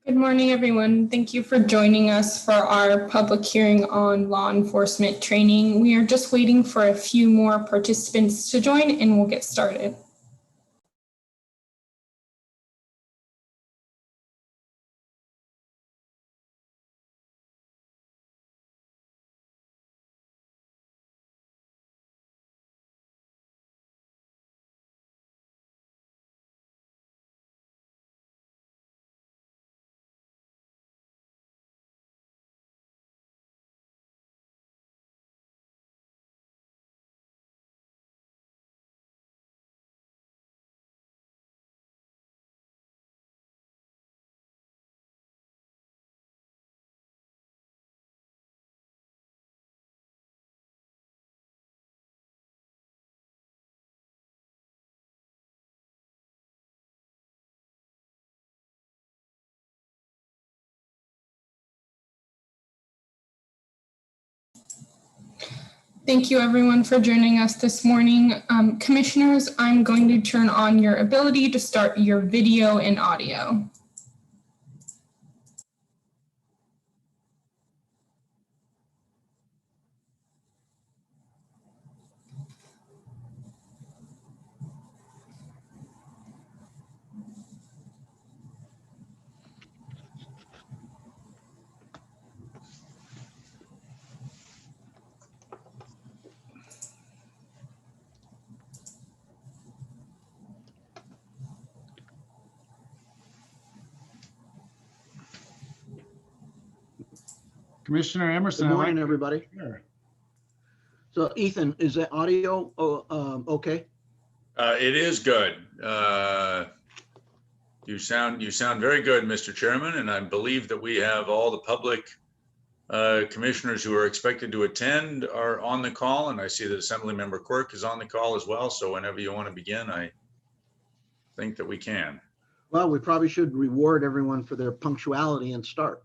Good morning, everyone. Thank you for joining us for our public hearing on law enforcement training. We are just waiting for a few more participants to join and we'll get started. Thank you everyone for joining us this morning. Commissioners, I'm going to turn on your ability to start your video and audio. Commissioner Emerson. Good morning, everybody. Sure. So Ethan, is the audio okay? It is good. You sound very good, Mr. Chairman, and I believe that we have all the public commissioners who are expected to attend are on the call, and I see that Assemblymember Quirk is on the call as well. So whenever you want to begin, I think that we can. Well, we probably should reward everyone for their punctuality and start.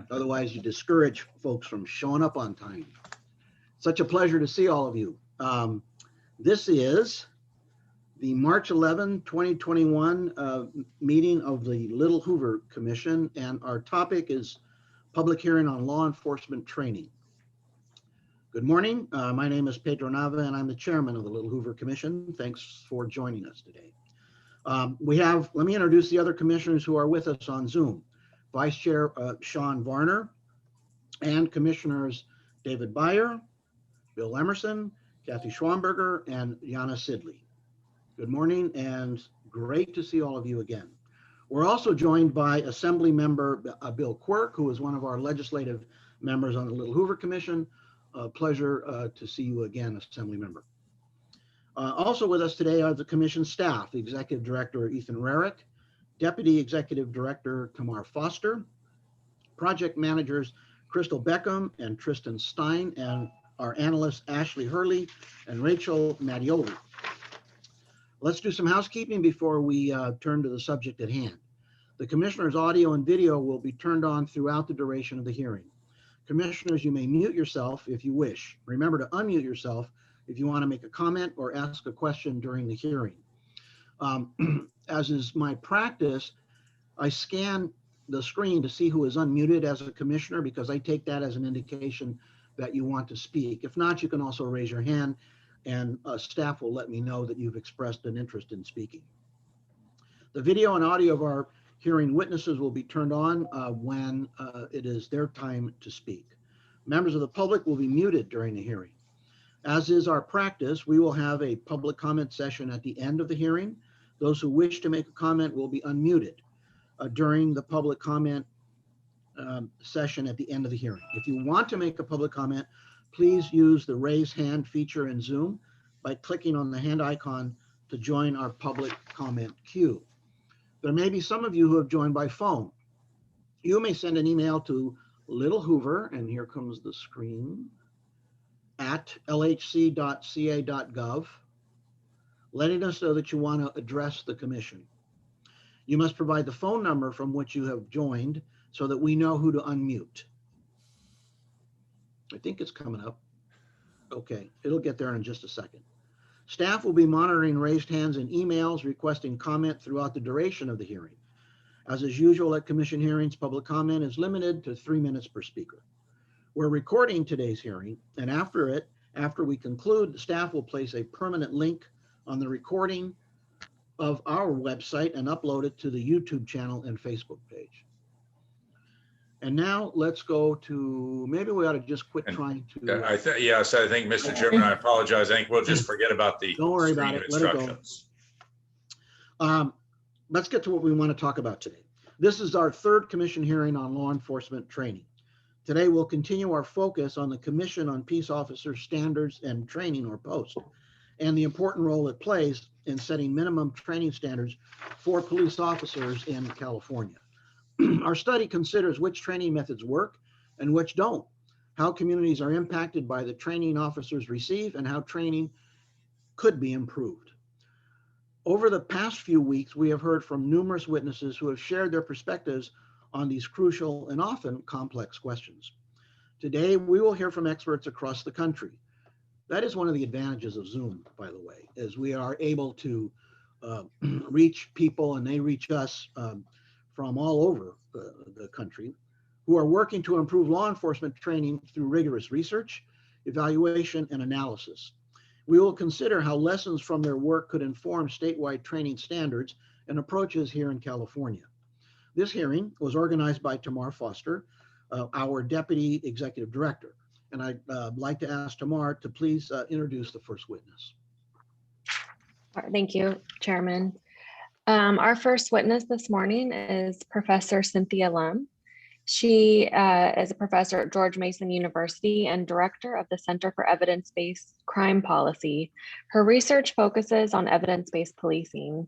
Otherwise, you discourage folks from showing up on time. Such a pleasure to see all of you. This is the March 11, 2021 meeting of the Little Hoover Commission, and our topic is public hearing on law enforcement training. Good morning. My name is Pedro Nava, and I'm the chairman of the Little Hoover Commission. Thanks for joining us today. Let me introduce the other commissioners who are with us on Zoom. Vice Chair Shawn Varner, and Commissioners David Beyer, Bill Emerson, Kathy Schwamberger, and Jana Sidley. Good morning and great to see all of you again. We're also joined by Assembly Member Bill Quirk, who is one of our legislative members on the Little Hoover Commission. Pleasure to see you again, Assembly Member. Also with us today are the Commission staff, Executive Director Ethan Rarick, Deputy Executive Director Tamar Foster, Project Managers Crystal Beckham and Tristan Stein, and our analysts Ashley Hurley and Rachel Mattioli. Let's do some housekeeping before we turn to the subject at hand. The Commissioner's audio and video will be turned on throughout the duration of the hearing. Commissioners, you may mute yourself if you wish. Remember to unmute yourself if you want to make a comment or ask a question during the hearing. As is my practice, I scan the screen to see who is unmuted as a commissioner, because I take that as an indication that you want to speak. If not, you can also raise your hand and staff will let me know that you've expressed an interest in speaking. The video and audio of our hearing witnesses will be turned on when it is their time to speak. Members of the public will be muted during the hearing. As is our practice, we will have a public comment session at the end of the hearing. Those who wish to make a comment will be unmuted during the public comment session at the end of the hearing. If you want to make a public comment, please use the raise hand feature in Zoom by clicking on the hand icon to join our public comment queue. There may be some of you who have joined by phone. You may send an email to Little Hoover, and here comes the screen, at lhc.ca.gov, letting us know that you want to address the commission. You must provide the phone number from which you have joined so that we know who to unmute. I think it's coming up. Okay, it'll get there in just a second. Staff will be monitoring raised hands and emails requesting comment throughout the duration of the hearing. As is usual at commission hearings, public comment is limited to 3 minutes per speaker. We're recording today's hearing, and after we conclude, the staff will place a permanent link on the recording of our website and upload it to the YouTube channel and Facebook page. And now let's go to, maybe we ought to just quit trying to. I think, yes, I think, Mr. Chairman, I apologize. I think we'll just forget about the Don't worry about screen it. Let it go. instructions. Let's get to what we want to talk about today. This is our third commission hearing on law enforcement training. Today, we'll continue our focus on the Commission on Peace Officer Standards and Training, or POST, and the important role it plays in setting minimum training standards for police officers in California. Our study considers which training methods work and which don't, how communities are impacted by the training officers receive, and how training could be improved. Over the past few weeks, we have heard from numerous witnesses who have shared their perspectives on these crucial and often complex questions. Today, we will hear from experts across the country. That is one of the advantages of Zoom, by the way, is we are able to reach people, and they reach us from all over the country, who are working to improve law enforcement training through rigorous research, evaluation, and analysis. We will consider how lessons from their work could inform statewide training standards and approaches here in California. This hearing was organized by Tamar Foster, our Deputy Executive Director. And I'd like to ask Tamar to please introduce the first witness. Thank you, Chairman. Our first witness this morning is Professor Cynthia Lum. She is a professor at George Mason University and director of the Center for Evidence-Based Crime Policy. Her research focuses on evidence-based policing.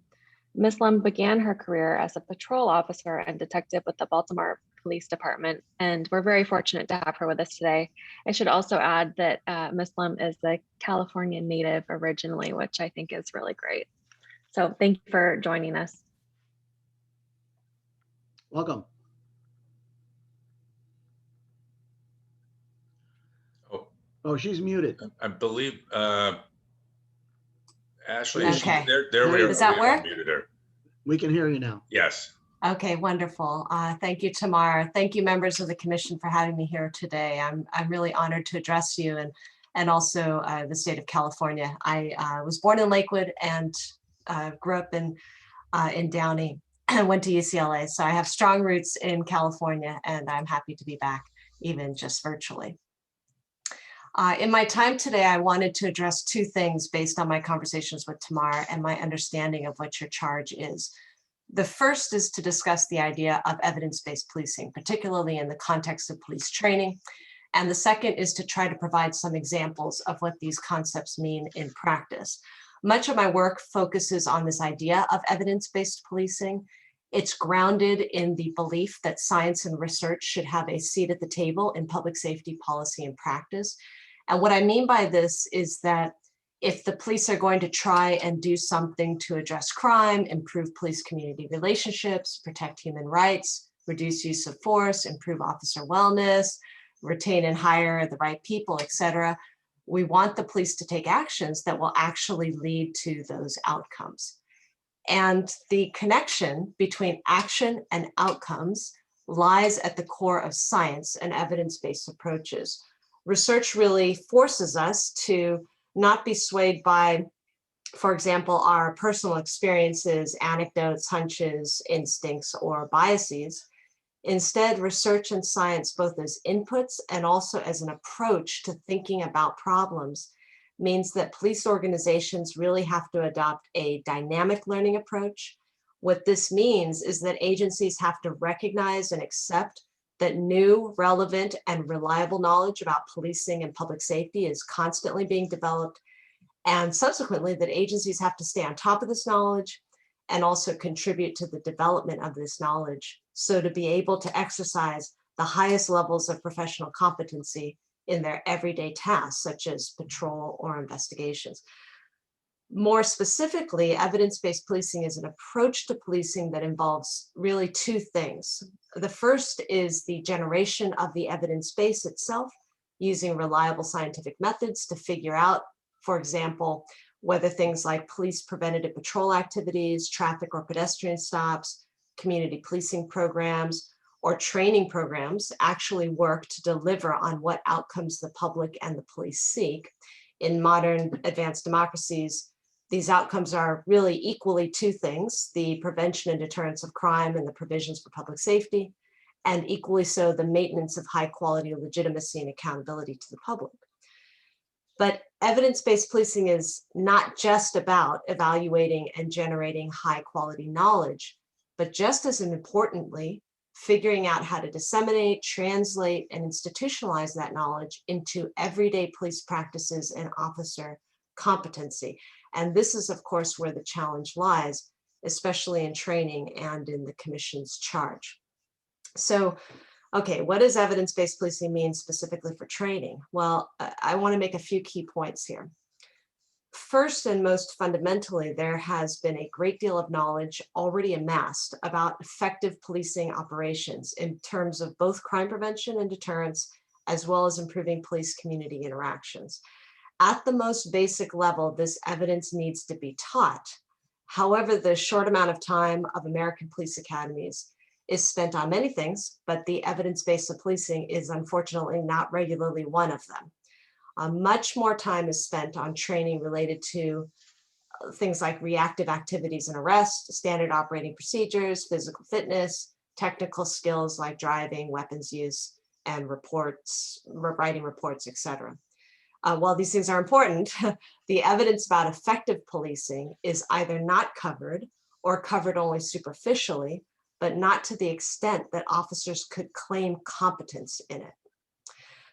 Ms. Lum began her career as a patrol officer and detective with the Baltimore Police Department, and we're very fortunate to have her with us today. I should also add that Ms. Lum is a California native originally, which I think is really great. So thank you for joining us. Welcome. Oh, she's muted. I believe, Ashley, Okay. there we are. Does that work? Unmuted her. We can hear you now. Yes. Okay, wonderful. Thank you, Tamar. Thank you, members of the commission, for having me here today. I'm really honored to address you and also the state of California. I was born in Lakewood and grew up in Downey and went to UCLA. So I have strong roots in California, and I'm happy to be back, even just virtually. In my time today, I wanted to address two things based on my conversations with Tamar and my understanding of what your charge is. The first is to discuss the idea of evidence-based policing, particularly in the context of police training. And the second is to try to provide some examples of what these concepts mean in practice. Much of my work focuses on this idea of evidence-based policing. It's grounded in the belief that science and research should have a seat at the table in public safety policy and practice. And what I mean by this is that if the police are going to try and do something to address crime, improve police-community relationships, protect human rights, reduce use of force, improve officer wellness, retain and hire the right people, et cetera, we want the police to take actions that will actually lead to those outcomes. And the connection between action and outcomes lies at the core of science and evidence-based approaches. Research really forces us to not be swayed by, for example, our personal experiences, anecdotes, hunches, instincts, or biases. Instead, research and science, both as inputs and also as an approach to thinking about problems, means that police organizations really have to adopt a dynamic learning approach. What this means is that agencies have to recognize and accept that new, relevant, and reliable knowledge about policing and public safety is constantly being developed, and subsequently that agencies have to stay on top of this knowledge and also contribute to the development of this knowledge, so to be able to exercise the highest levels of professional competency in their everyday tasks, such as patrol or investigations. More specifically, evidence-based policing is an approach to policing that involves really two things. The first is the generation of the evidence base itself, using reliable scientific methods to figure out, for example, whether things like police preventative patrol activities, traffic or pedestrian stops, community policing programs, or training programs actually work to deliver on what outcomes the public and the police seek. In modern advanced democracies, these outcomes are really equally two things: the prevention and deterrence of crime and the provisions for public safety, and equally so the maintenance of high quality legitimacy and accountability to the public. But evidence-based policing is not just about evaluating and generating high quality knowledge, but just as importantly, figuring out how to disseminate, translate, and institutionalize that knowledge into everyday police practices and officer competency. And this is, of course, where the challenge lies, especially in training and in the Commission's charge. So, okay, what does evidence-based policing mean specifically for training? Well, I want to make a few key points here. First and most fundamentally, there has been a great deal of knowledge already amassed about effective policing operations in terms of both crime prevention and deterrence, as well as improving police community interactions. At the most basic level, this evidence needs to be taught. However, the short amount of time of American police academies is spent on many things, but the evidence-based policing is unfortunately not regularly one of them. Much more time is spent on training related to things like reactive activities and arrest, standard operating procedures, physical fitness, technical skills like driving, weapons use, and reports, writing reports, etc. While these things are important, the evidence about effective policing is either not covered or covered only superficially, but not to the extent that officers could claim competence in it.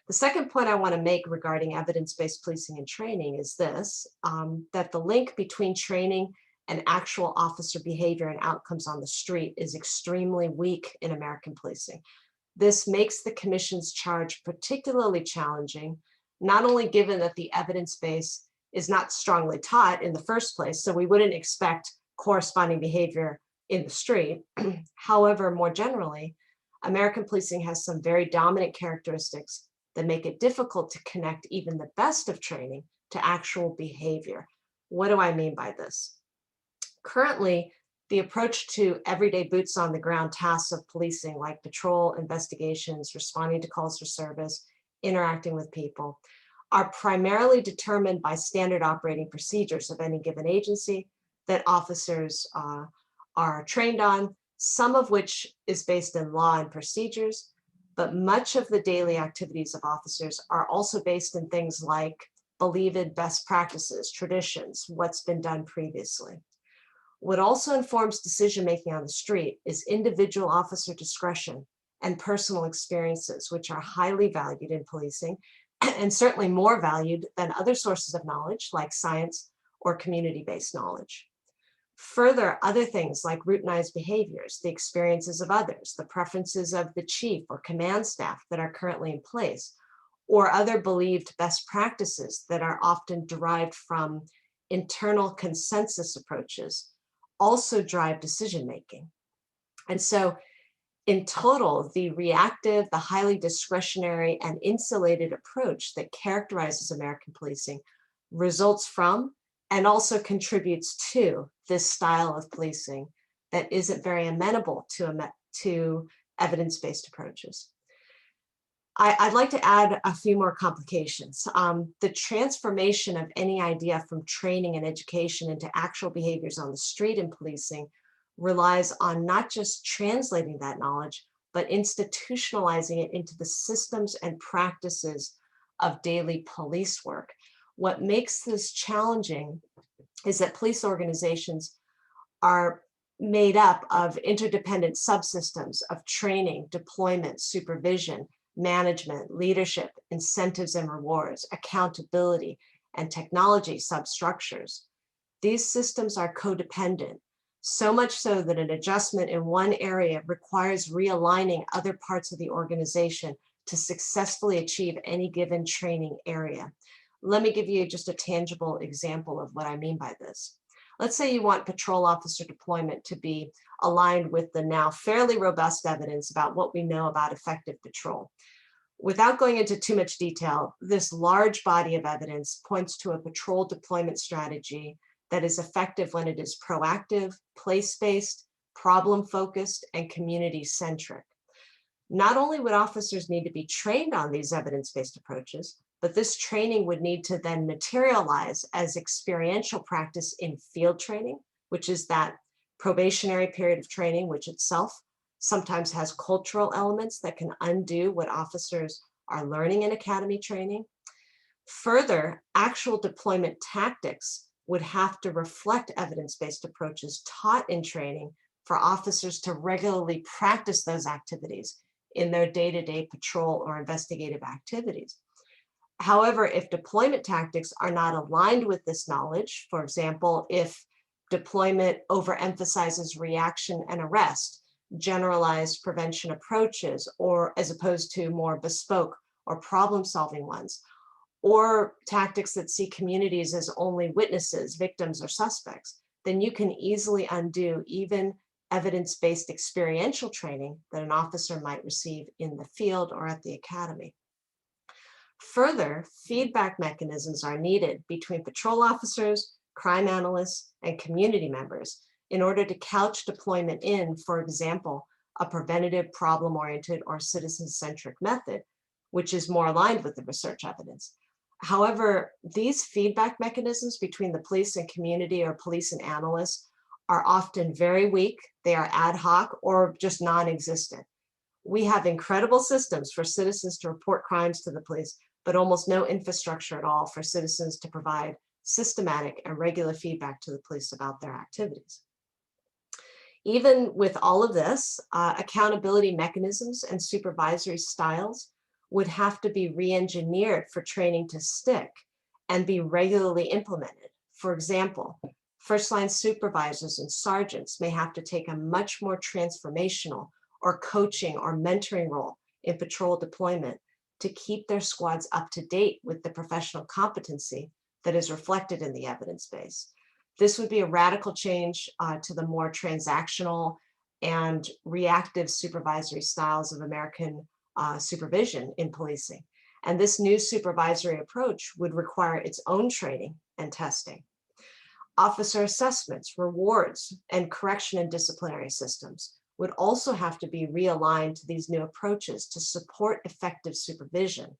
The second point I want to make regarding evidence-based policing and training is this, that the link between training and actual officer behavior and outcomes on the street is extremely weak in American policing. This makes the Commission's charge particularly challenging, not only given that the evidence base is not strongly taught in the first place, so we wouldn't expect corresponding behavior in the street. However, more generally, American policing has some very dominant characteristics that make it difficult to connect even the best of training to actual behavior. What do I mean by this? Currently, the approach to everyday boots on the ground tasks of policing, like patrol, investigations, responding to calls for service, interacting with people, are primarily determined by standard operating procedures of any given agency that officers are trained on, some of which is based in law and procedures, but much of the daily activities of officers are also based in things like believed best practices, traditions, what's been done previously. What also informs decision-making on the street is individual officer discretion and personal experiences, which are highly valued in policing and certainly more valued than other sources of knowledge like science or community-based knowledge. Further, other things like routinized behaviors, the experiences of others, the preferences of the chief or command staff that are currently in place, or other believed best practices that are often derived from internal consensus approaches, also drive decision-making. And so in total, the reactive, the highly discretionary and insulated approach that characterizes American policing results from and also contributes to this style of policing that isn't very amenable to evidence-based approaches. I'd like to add a few more complications. The transformation of any idea from training and education into actual behaviors on the street in policing relies on not just translating that knowledge, but institutionalizing it into the systems and practices of daily police work. What makes this challenging is that police organizations are made up of interdependent subsystems of training, deployment, supervision, management, leadership, incentives and rewards, accountability, and technology substructures. These systems are codependent, so much so that an adjustment in one area requires realigning other parts of the organization to successfully achieve any given training area. Let me give you just a tangible example of what I mean by this. Let's say you want patrol officer deployment to be aligned with the now fairly robust evidence about what we know about effective patrol. Without going into too much detail, this large body of evidence points to a patrol deployment strategy that is effective when it is proactive, place-based, problem-focused, and community-centric. Not only would officers need to be trained on these evidence-based approaches, but this training would need to then materialize as experiential practice in field training, which is that probationary period of training, which itself sometimes has cultural elements that can undo what officers are learning in academy training. Further, actual deployment tactics would have to reflect evidence-based approaches taught in training for officers to regularly practice those activities in their day-to-day patrol or investigative activities. However, if deployment tactics are not aligned with this knowledge, for example, if deployment overemphasizes reaction and arrest, generalized prevention approaches, or as opposed to more bespoke or problem-solving ones, or tactics that see communities as only witnesses, victims, or suspects, then you can easily undo even evidence-based experiential training that an officer might receive in the field or at the academy. Further, feedback mechanisms are needed between patrol officers, crime analysts, and community members in order to couch deployment in, for example, a preventative, problem-oriented, or citizen-centric method, which is more aligned with the research evidence. However, these feedback mechanisms between the police and community or police and analysts are often very weak, they are ad hoc, or just non-existent. We have incredible systems for citizens to report crimes to the police, but almost no infrastructure at all for citizens to provide systematic and regular feedback to the police about their activities. Even with all of this, accountability mechanisms and supervisory styles would have to be re-engineered for training to stick and be regularly implemented. For example, first-line supervisors and sergeants may have to take a much more transformational or coaching or mentoring role in patrol deployment to keep their squads up to date with the professional competency that is reflected in the evidence base. This would be a radical change to the more transactional and reactive supervisory styles of American supervision in policing. And this new supervisory approach would require its own training and testing. Officer assessments, rewards, and correction and disciplinary systems would also have to be realigned to these new approaches to support effective supervision.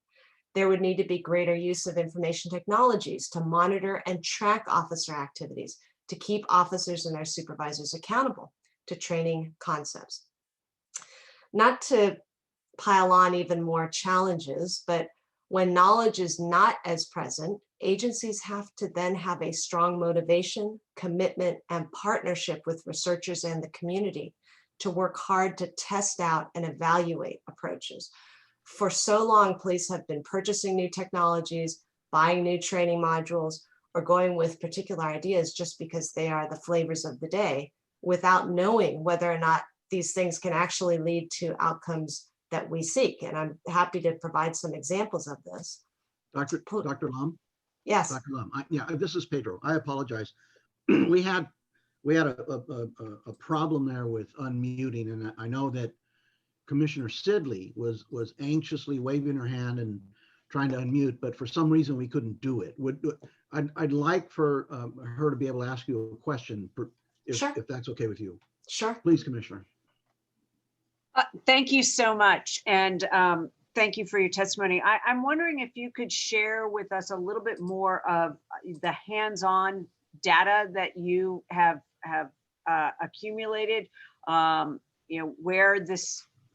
There would need to be greater use of information technologies to monitor and track officer activities to keep officers and their supervisors accountable to training concepts. Not to pile on even more challenges, but when knowledge is not as present, agencies have to then have a strong motivation, commitment, and partnership with researchers and the community to work hard to test out and evaluate approaches. For so long, police have been purchasing new technologies, buying new training modules, or going with particular ideas just because they are the flavors of the day, without knowing whether or not these things can actually lead to outcomes that we seek. And I'm happy to provide some examples of this. Dr. Lum? Yes. Dr. Lum, yeah, this is Pedro. I apologize. we had a problem there with unmuting, and I know that Commissioner Sidley was anxiously waving her hand and trying to unmute, but for some reason we couldn't do it. I'd like for her to be able to ask you a question, if that's okay with you. Sure. Please, Commissioner. Thank you so much, and thank you for your testimony. I'm wondering if you could share with us a little bit more of the hands-on data that you have accumulated.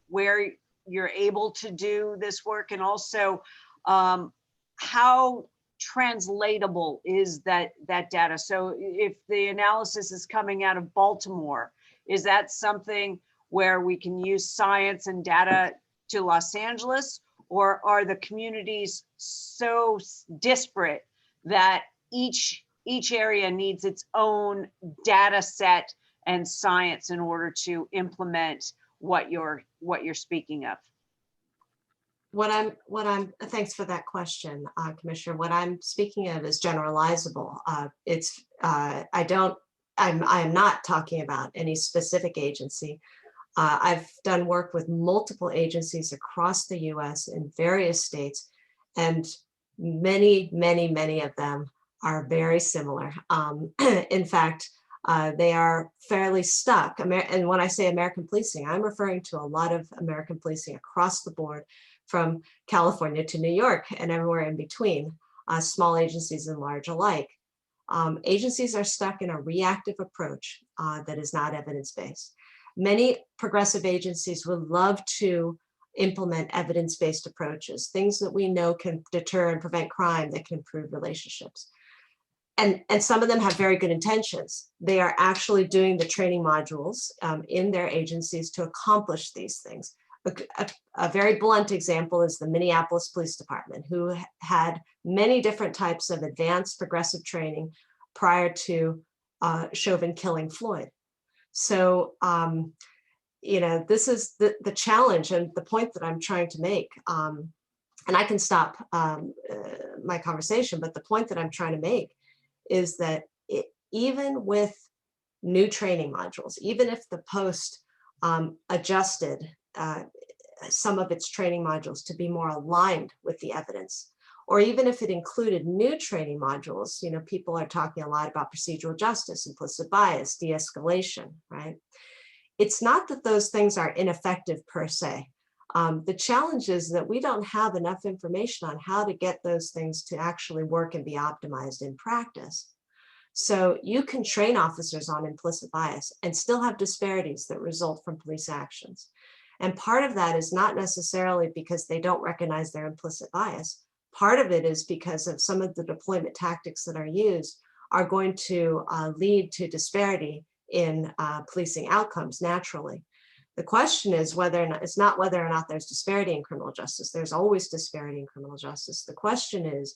Where you're able to do this work, and also how translatable is that data? So if the analysis is coming out of Baltimore, is that something where we can use science and data to Los Angeles, or are the communities so disparate that each area needs its own data set and science in order to implement what you're speaking of? Thanks for that question, Commissioner. What I'm speaking of is generalizable. I am not talking about any specific agency. I've done work with multiple agencies across the US in various states, and many of them are very similar. In fact, They are fairly stuck. And when I say American policing, I'm referring to a lot of American policing across the board, from California to New York and everywhere in between, small agencies and large alike. Agencies are stuck in a reactive approach that is not evidence-based. Many progressive agencies would love to implement evidence-based approaches, things that we know can deter and prevent crime, that can improve relationships. And some of them have very good intentions. They are actually doing the training modules in their agencies to accomplish these things. A very blunt example is the Minneapolis Police Department, who had many different types of advanced progressive training prior to Chauvin killing Floyd. So, this is the challenge and the point that I'm trying to make. And I can stop my conversation, but the point that I'm trying to make is that even with new training modules, even if the post adjusted some of its training modules to be more aligned with the evidence, or even if it included new training modules, people are talking a lot about procedural justice, implicit bias, de-escalation, right? It's not that those things are ineffective per se. The challenge is that we don't have enough information on how to get those things to actually work and be optimized in practice. So you can train officers on implicit bias and still have disparities that result from police actions. And part of that is not necessarily because they don't recognize their implicit bias. Part of it is because of some of the deployment tactics that are used are going to lead to disparity in policing outcomes naturally. The question is whether or not, it's not whether or not there's disparity in criminal justice. There's always disparity in criminal justice. The question is,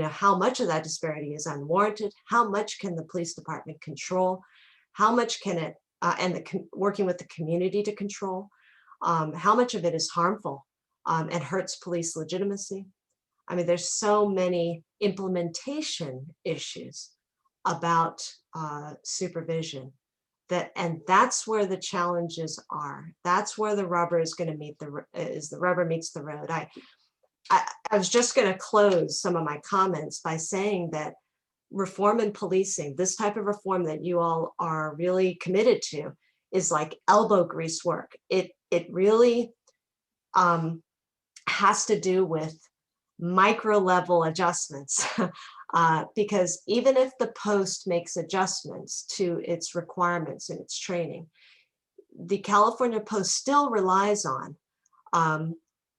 how much of that disparity is unwarranted? How much can the police department control? How much can it, working with the community to control? How much of it is harmful and hurts police legitimacy? I mean, there's so many implementation issues about supervision and that's where the challenges are. That's where the rubber is going to meet the rubber meets the road. I was just going to close some of my comments by saying that reform in policing, this type of reform that you all are really committed to, is like elbow grease work. It really has to do with micro level adjustments. Because even if the post makes adjustments to its requirements and its training, the California Post still relies on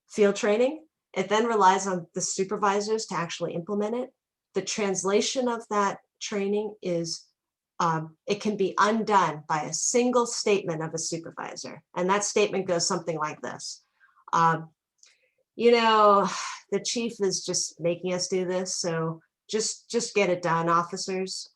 field training. It then relies on the supervisors to actually implement it. The translation of that training is, it can be undone by a single statement of a supervisor. And that statement goes something like this. The chief is just making us do this, so just get it done, officers.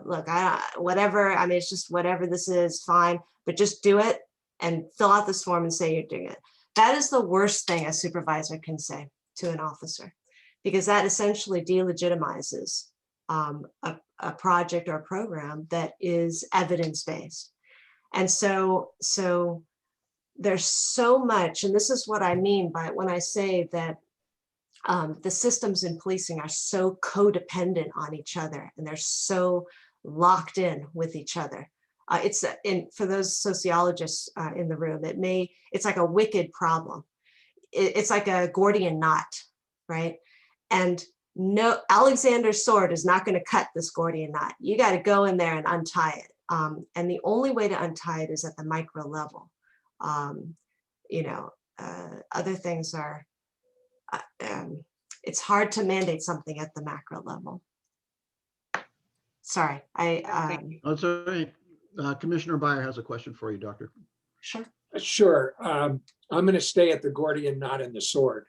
Look, it's just whatever this is, fine, but just do it and fill out this form and say you're doing it. That is the worst thing a supervisor can say to an officer, because that essentially delegitimizes a project or a program that is evidence-based. And so there's so much, and this is what I mean by when I say that the systems in policing are so codependent on each other, and they're so locked in with each other. For those sociologists in the room, it's like a wicked problem. It's like a Gordian knot, right? And no, Alexander's sword is not going to cut this Gordian knot. You got to go in there and untie it. And the only way to untie it is at the micro level. Other things are, it's hard to mandate something at the macro level. Sorry, That's all right. Commissioner Maguire has a question for you, Doctor. Sure. Sure. I'm going to stay at the Gordian knot and the sword.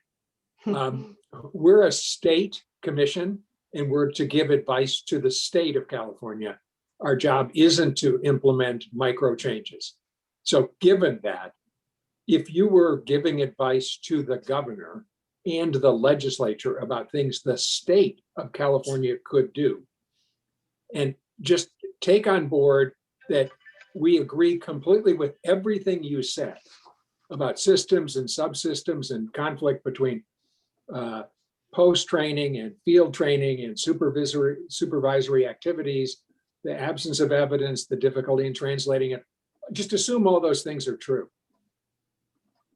We're a state commission, and we're to give advice to the state of California. Our job isn't to implement micro changes. So given that, if you were giving advice to the governor and the legislature about things the state of California could do, and just take on board that we agree completely with everything you said about systems and subsystems and conflict between post-training and field training and supervisory activities, the absence of evidence, the difficulty in translating it. Just assume all those things are true.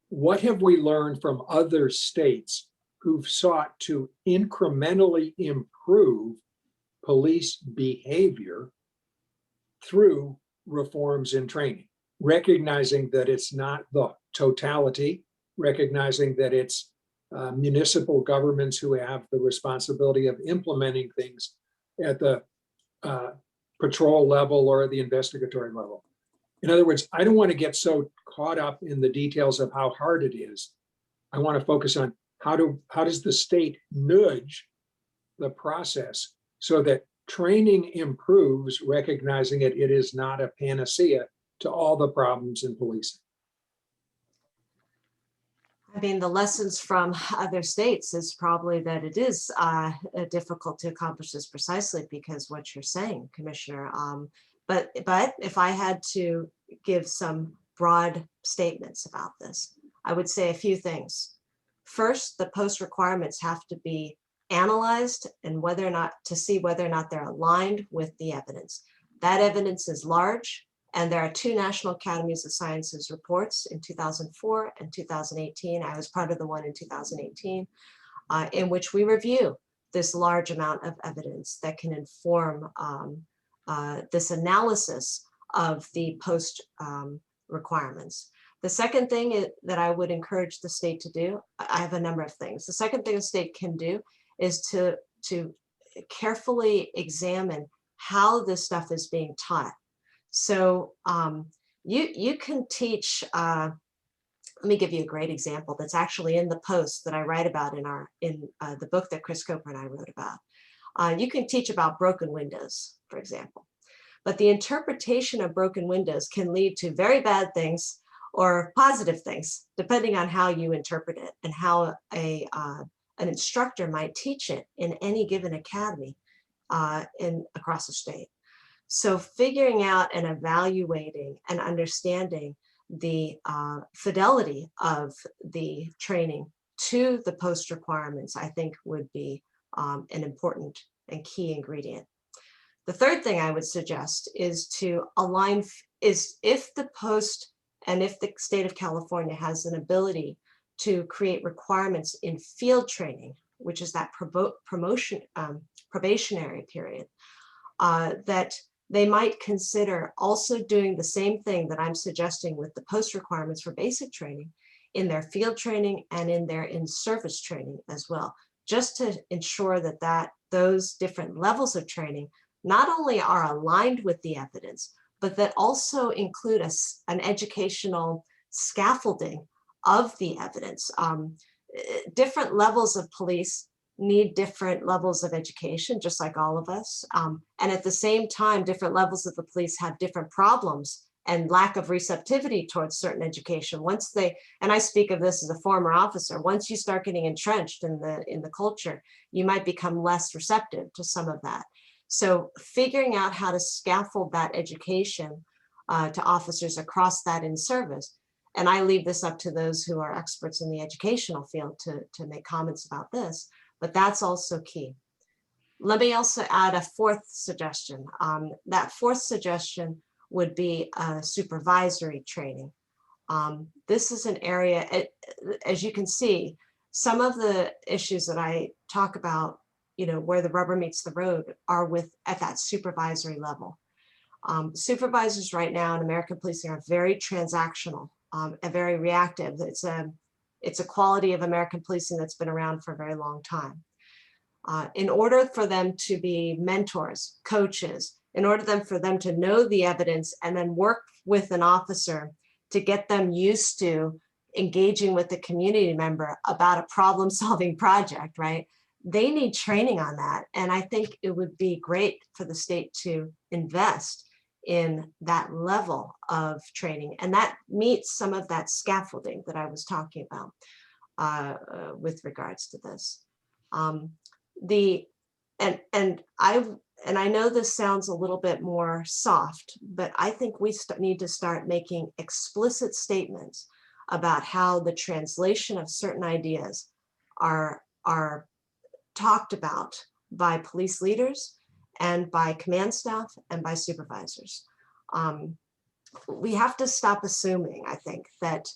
What have we learned from other states who've sought to incrementally improve police behavior through reforms in training, recognizing that it's not the totality, recognizing that it's municipal governments who have the responsibility of implementing things at the patrol level or at the investigatory level. In other words, I don't want to get so caught up in the details of how hard it is. I want to focus on how does the state nudge the process so that training improves, recognizing it is not a panacea to all the problems in policing. I mean, the lessons from other states is probably that it is difficult to accomplish this precisely because what you're saying, Commissioner. But if I had to give some broad statements about this, I would say a few things. First, the post requirements have to be analyzed and whether or not to see whether or not they're aligned with the evidence. That evidence is large, and there are 2 National Academies of Sciences reports in 2004 and 2018. I was part of the one in 2018, in which we review this large amount of evidence that can inform this analysis of the post requirements. The second thing that I would encourage the state to do, I have a number of things. The second thing the state can do is to carefully examine how this stuff is being taught. So you can teach, let me give you a great example that's actually in the post that I write about in the book that Chris Coper and I wrote about. You can teach about broken windows, for example, but the interpretation of broken windows can lead to very bad things or positive things, depending on how you interpret it and how an instructor might teach it in any given academy across the state. So figuring out and evaluating and understanding the fidelity of the training to the post requirements, I think would be an important and key ingredient. The third thing I would suggest is to align, if the post and if the state of California has an ability to create requirements in field training, which is that probationary period, that they might consider also doing the same thing that I'm suggesting with the post requirements for basic training in their field training and in their in-service training as well, just to ensure that those different levels of training not only are aligned with the evidence, but that also include an educational scaffolding of the evidence. Different levels of police need different levels of education, just like all of us. And at the same time, different levels of the police have different problems and lack of receptivity towards certain education. Once they, and I speak of this as a former officer, once you start getting entrenched in the culture, you might become less receptive to some of that. So figuring out how to scaffold that education to officers across that in service. And I leave this up to those who are experts in the educational field to make comments about this, but that's also key. Let me also add a fourth suggestion. That fourth suggestion would be supervisory training. This is an area, as you can see, some of the issues that I talk about, where the rubber meets the road are at that supervisory level. Supervisors right now in American policing are very transactional and very reactive. It's a quality of American policing that's been around for a very long time. In order for them to be mentors, coaches, in order for them to know the evidence and then work with an officer to get them used to engaging with the community member about a problem-solving project, right? They need training on that. And I think it would be great for the state to invest in that level of training. And that meets some of that scaffolding that I was talking about with regards to this. And I know this sounds a little bit more soft, but I think we need to start making explicit statements about how the translation of certain ideas are talked about by police leaders and by command staff and by supervisors. We have to stop assuming, I think, that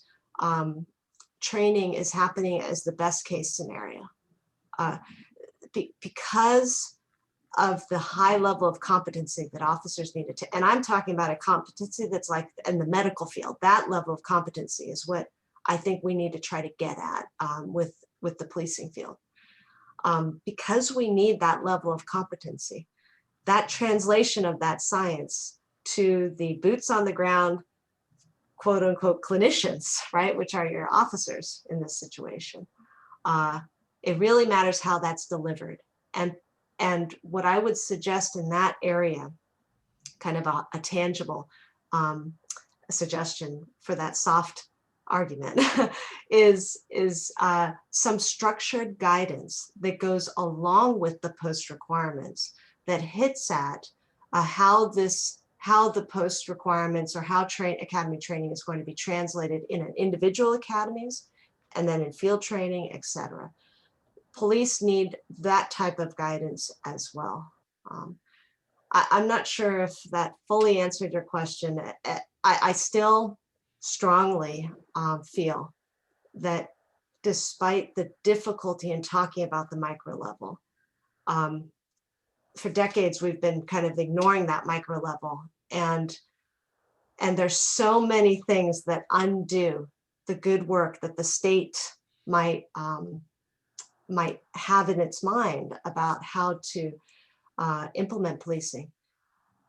training is happening as the best case scenario. Because of the high level of competency that officers need to, and I'm talking about a competency that's like in the medical field, that level of competency is what I think we need to try to get at with the policing field. Because we need that level of competency, that translation of that science to the boots on the ground, quote unquote, clinicians, right, which are your officers in this situation. It really matters how that's delivered. And what I would suggest in that area, kind of a tangible suggestion for that soft argument is some structured guidance that goes along with the post requirements that hits at how the post requirements or how academy training is going to be translated in individual academies and then in field training, etc. Police need that type of guidance as well. I'm not sure if that fully answered your question. I still strongly feel that despite the difficulty in talking about the micro level, for decades we've been kind of ignoring that micro level, and there's so many things that undo the good work that the state might have in its mind about how to implement policing.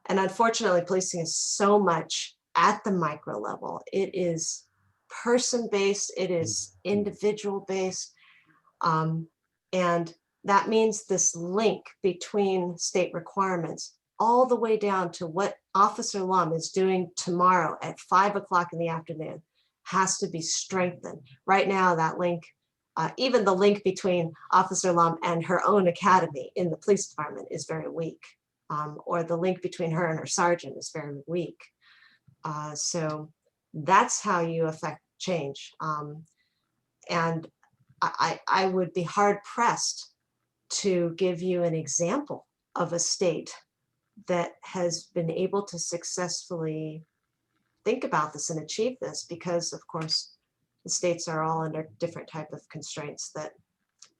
And unfortunately, policing is so much at the micro level. It is person-based, it is individual-based, and that means this link between state requirements all the way down to what Officer Lum is doing tomorrow at 5 o'clock in the afternoon has to be strengthened. Right now, that link, even the link between Officer Lum and her own academy in the police department is very weak, or the link between her and her sergeant is very weak. So that's how you affect change. And I would be hard pressed to give you an example of a state that has been able to successfully think about this and achieve this, because of course the states are all under different type of constraints that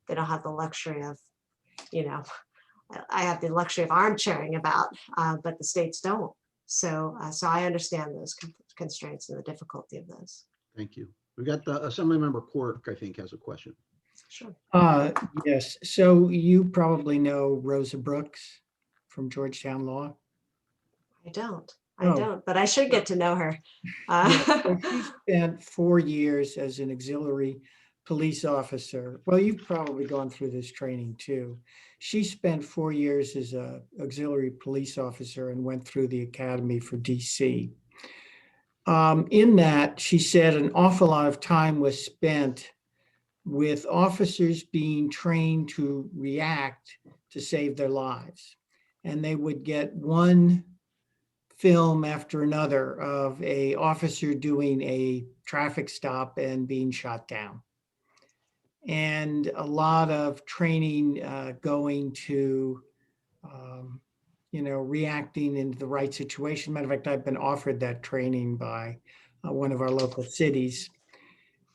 they don't have the luxury of, I have the luxury of armchairing about, but the states don't. So I understand those constraints and the difficulty of those. Thank you. We got the Assemblymember Quirk, I think, has a question. Sure. Yes, so you probably know Rosa Brooks from Georgetown Law. I don't, Oh. but I should get to know her. So she spent 4 years as an auxiliary police officer. Well, you've probably gone through this training too. She spent 4 years as an auxiliary police officer and went through the academy for DC. In that, she said an awful lot of time was spent with officers being trained to react to save their lives. And they would get one film after another of a officer doing a traffic stop and being shot down. And a lot of training going to, reacting into the right situation. Matter of fact, I've been offered that training by one of our local cities.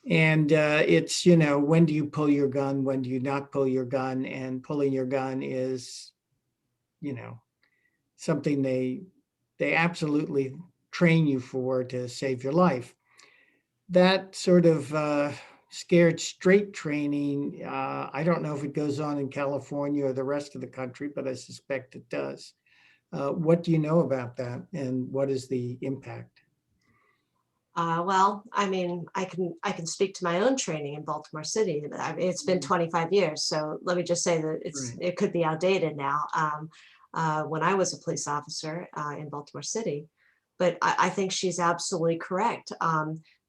And it's, when do you pull your gun? When do you not pull your gun? And pulling your gun is, something they absolutely train you for to save your life. That sort of scared straight training, I don't know if it goes on in California or the rest of the country, but I suspect it does. What do you know about that, and what is the impact? Well, I mean, I can speak to my own training in Baltimore City. It's been 25 years, so let me just say that it could be outdated now. When I was a police officer in Baltimore City, but I think she's absolutely correct.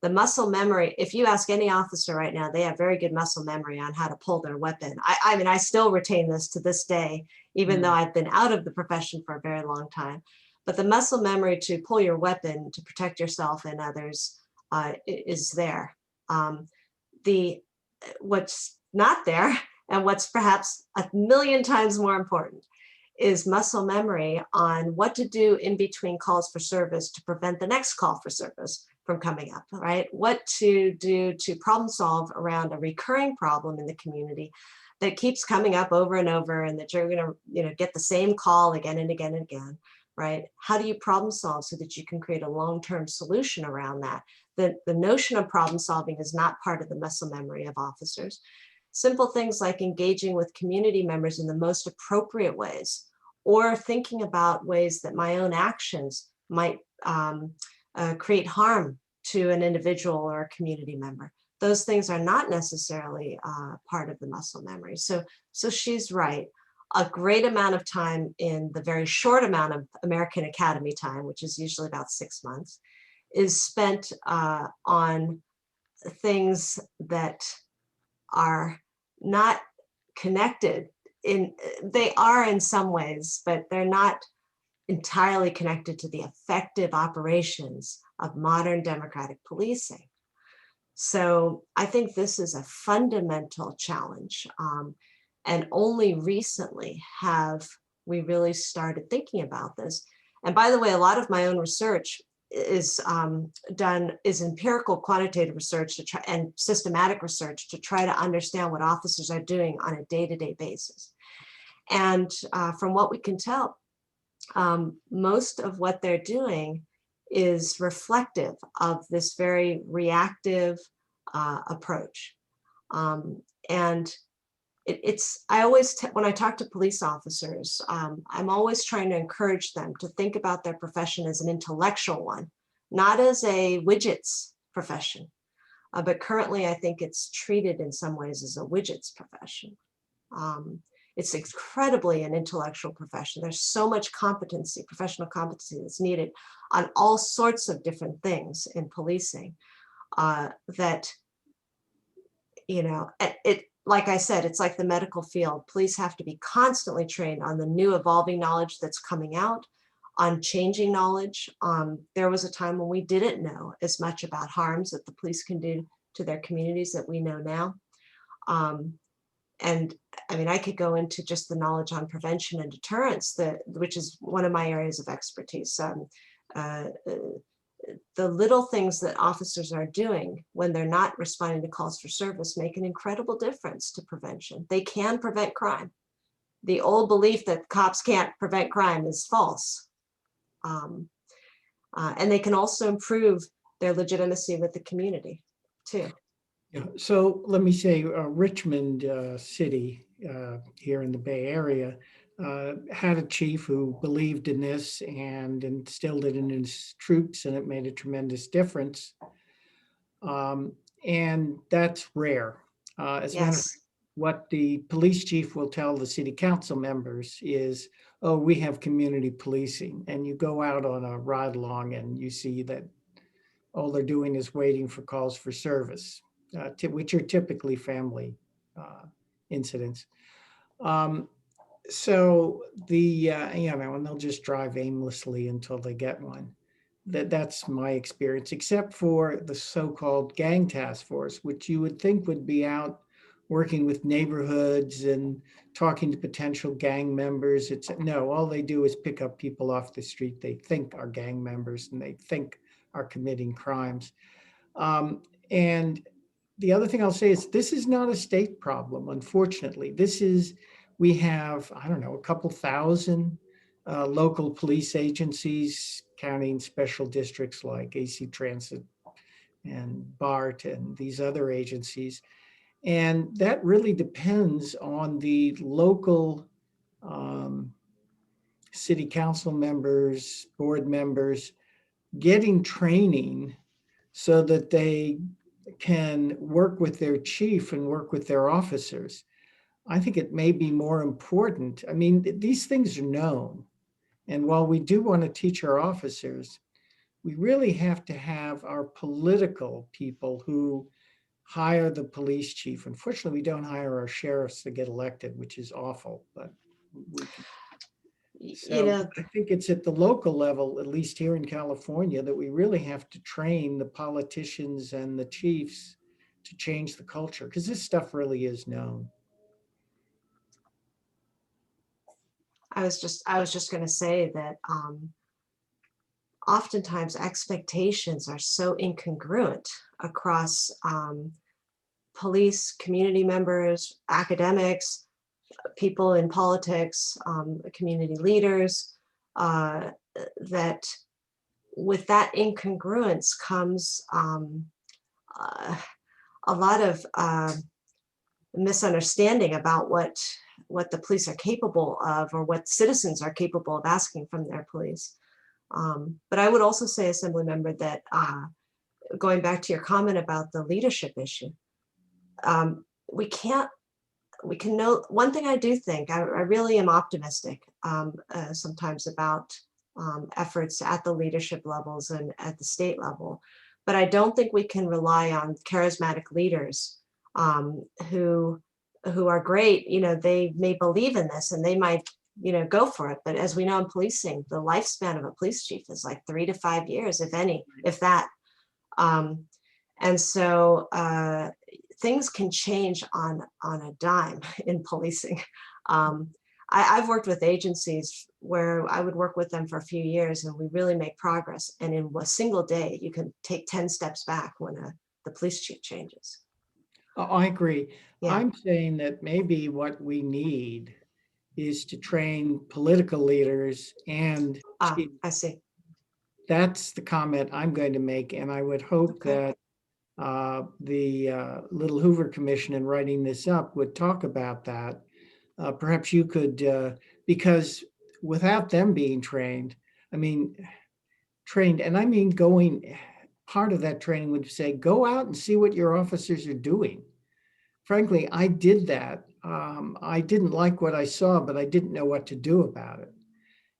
The muscle memory, if you ask any officer right now, they have very good muscle memory on how to pull their weapon. I mean, I still retain this to this day, even though I've been out of the profession for a very long time. But the muscle memory to pull your weapon to protect yourself and others is there. What's not there, and what's perhaps 1,000,000 times more important, is muscle memory on what to do in between calls for service to prevent the next call for service from coming up, right? What to do to problem solve around a recurring problem in the community that keeps coming up over and over, and that you're going to, get the same call again and again and again, right? How do you problem solve so that you can create a long-term solution around that? The notion of problem solving is not part of the muscle memory of officers. Simple things like engaging with community members in the most appropriate ways, or thinking about ways that my own actions might create harm to an individual or a community member. Those things are not necessarily part of the muscle memory. So she's right. A great amount of time in the very short amount of American Academy time, which is usually about 6 months, is spent on things that are not connected. They are in some ways, but they're not entirely connected to the effective operations of modern democratic policing. So I think this is a fundamental challenge. And only recently have we really started thinking about this. And by the way, a lot of my own research is empirical quantitative research to try, and systematic research to try to understand what officers are doing on a day-to-day basis. And from what we can tell, most of what they're doing is reflective of this very reactive approach. And I always, when I talk to police officers, I'm always trying to encourage them to think about their profession as an intellectual one, not as a widgets profession. But currently, I think it's treated in some ways as a widgets profession. It's incredibly an intellectual profession. There's so much competency, professional competency that's needed on all sorts of different things in policing that, like I said, it's like the medical field. Police have to be constantly trained on the new evolving knowledge that's coming out, on changing knowledge. There was a time when we didn't know as much about harms that the police can do to their communities that we know now. And I mean, I could go into just the knowledge on prevention and deterrence, which is one of my areas of expertise. The little things that officers are doing when they're not responding to calls for service make an incredible difference to prevention. They can prevent crime. The old belief that cops can't prevent crime is false. And they can also improve their legitimacy with the community too. Yeah, so let me say Richmond City here in the Bay Area had a chief who believed in this and instilled it in his troops, and it made a tremendous difference. And that's rare. As a matter of fact, what the police chief will tell the city council members is, oh, we have community policing. And you go out on a ride along and you see that all they're doing is waiting for calls for service, which are typically family incidents. So and they'll just drive aimlessly until they get one. That's my experience, except for the so-called gang task force, which you would think would be out working with neighborhoods and talking to potential gang members. No, all they do is pick up people off the street they think are gang members and they think are committing crimes. And the other thing I'll say is this is not a state problem, unfortunately. We have, I don't know, a couple thousand local police agencies, counting special districts like AC Transit and BART and these other agencies. And that really depends on the local city council members, board members, getting training so that they can work with their chief and work with their officers. I think it may be more important. I mean, these things are known. And while we do want to teach our officers, we really have to have our political people who hire the police chief. Unfortunately, we don't hire our sheriffs to get elected, which is awful. But I think it's at the local level, at least here in California, that we really have to train the politicians and the chiefs to change the culture, because this stuff really is known. I was just going to say that oftentimes expectations are so incongruent across police, community members, academics, people in politics, community leaders, that with that incongruence comes a lot of misunderstanding about what the police are capable of, or what citizens are capable of asking from their police. But I would also say, Assembly Member, that going back to your comment about the leadership issue, we can know one thing. I do think I really am optimistic sometimes about efforts at the leadership levels and at the state level, but I don't think we can rely on charismatic leaders who are great. You know, they may believe in this and they might, you know, go for it, but as we know in policing, the lifespan of a police chief is like 3 to 5 years, if any, if that. And so things can change on a dime in policing. I've worked with agencies where I would work with them for a few years and we really make progress. And in a single day, you can take 10 steps back when the police chief changes. I agree. Yeah. I'm saying that maybe what we need is to train political leaders and chiefs. I see. That's the comment I'm going to make. And I would hope that the Little Hoover Commission, in writing this up, would talk about that. Perhaps you could, because without them being trained, and I mean going, part of that training would say, go out and see what your officers are doing. Frankly, I did that. I didn't like what I saw, but I didn't know what to do about it.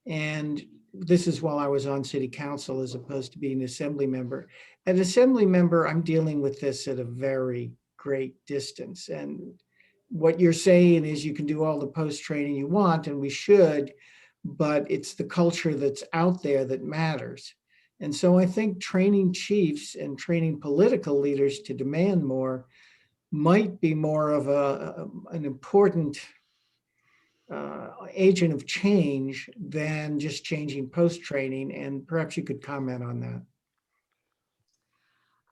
And this is while I was on city council as opposed to being an assembly member. As an assembly member, I'm dealing with this at a very great distance. And what you're saying is you can do all the post-training you want, and we should, but it's the culture that's out there that matters. And so I think training chiefs and training political leaders to demand more might be more of an important agent of change than just changing post-training. And perhaps you could comment on that.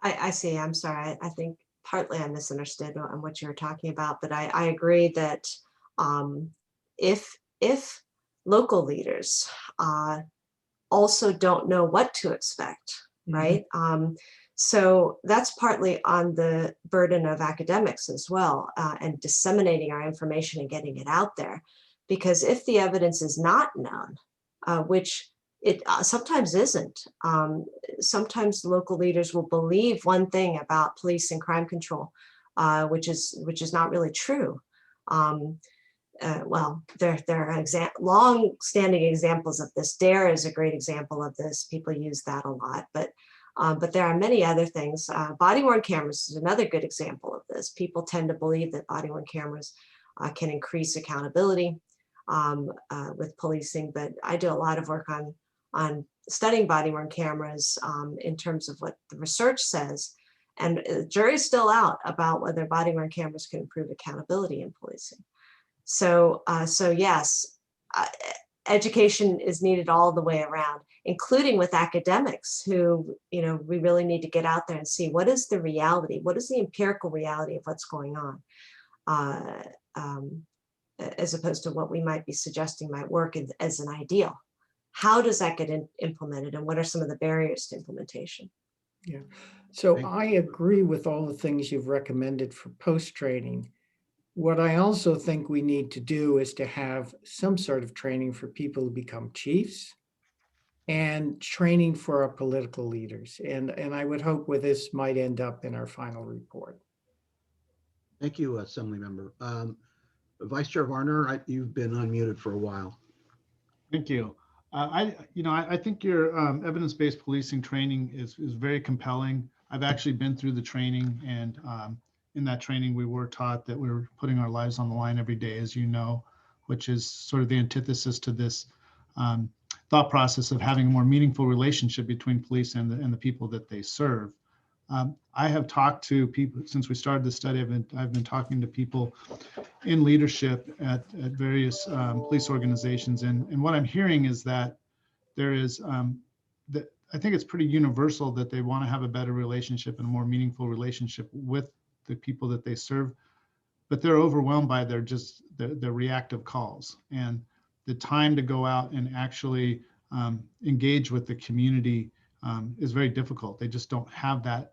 I see. I'm sorry. I think partly I misunderstood on what you were talking about, but I agree that if local leaders also don't know what to expect, right? So that's partly on the burden of academics as well, and disseminating our information and getting it out there. Because if the evidence is not known, which it sometimes isn't, sometimes local leaders will believe one thing about police and crime control, which is not really true. Well, there are long-standing examples of this. DARE is a great example of this. People use that a lot, but there are many other things. Body-worn cameras is another good example of this. People tend to believe that body-worn cameras can increase accountability with policing, but I do a lot of work on studying body-worn cameras in terms of what the research says, and the jury's still out about whether body-worn cameras can improve accountability in policing. So yes, education is needed all the way around, including with academics who, you know, we really need to get out there and see what is the reality, what is the empirical reality of what's going on, as opposed to what we might be suggesting might work as an ideal. How does that get implemented, and what are some of the barriers to implementation? Yeah, so I agree with all the things you've recommended for post-training. What I also think we need to do is to have some sort of training for people who become chiefs and training for our political leaders. And I would hope where this might end up in our final report. Thank you, Assembly Member. Vice Chair Varner, you've been unmuted for a while. Thank you. I think your evidence-based policing training is very compelling. I've actually been through the training, and in that training, we were taught that we were putting our lives on the line every day, as you know, which is sort of the antithesis to this thought process of having a more meaningful relationship between police and the people that they serve. I have talked to people since we started the study. I've been talking to people in leadership at various police organizations, and what I'm hearing is that there is that I think it's pretty universal that they want to have a better relationship and a more meaningful relationship with the people that they serve, but they're overwhelmed by their reactive calls, and the time to go out and actually engage with the community is very difficult. They just don't have that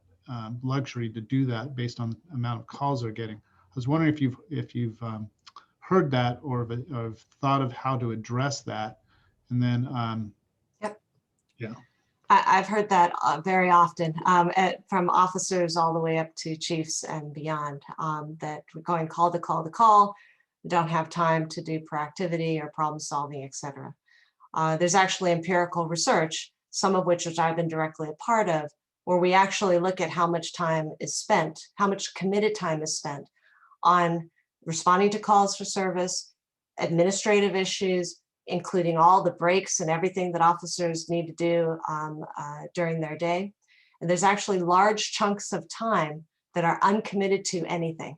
luxury to do that based on the amount of calls they're getting. I was wondering if you've heard that or have thought of how to address that, and then Yep. Yeah. I've heard that very often from officers all the way up to chiefs and beyond, that we're going call to call to call, don't have time to do proactivity or problem solving, et cetera. There's actually empirical research, some of which I've been directly a part of, where we actually look at how much time is spent, how much committed time is spent on responding to calls for service, administrative issues, including all the breaks and everything that officers need to do during their day. And there's actually large chunks of time that are uncommitted to anything.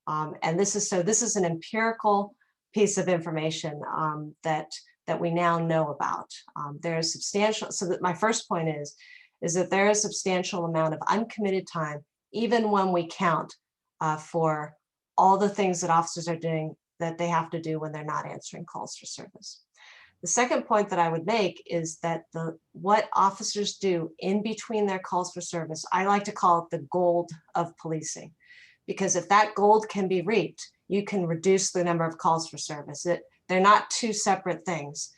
And this is an empirical piece of information that we now know about. There is substantial, so that my first point is that there is a substantial amount of uncommitted time, even when we count for all the things that officers are doing that they have to do when they're not answering calls for service. The second point that I would make is that what officers do in between their calls for service, I like to call it the gold of policing, because if that gold can be reached, you can reduce the number of calls for service. They're not two separate things.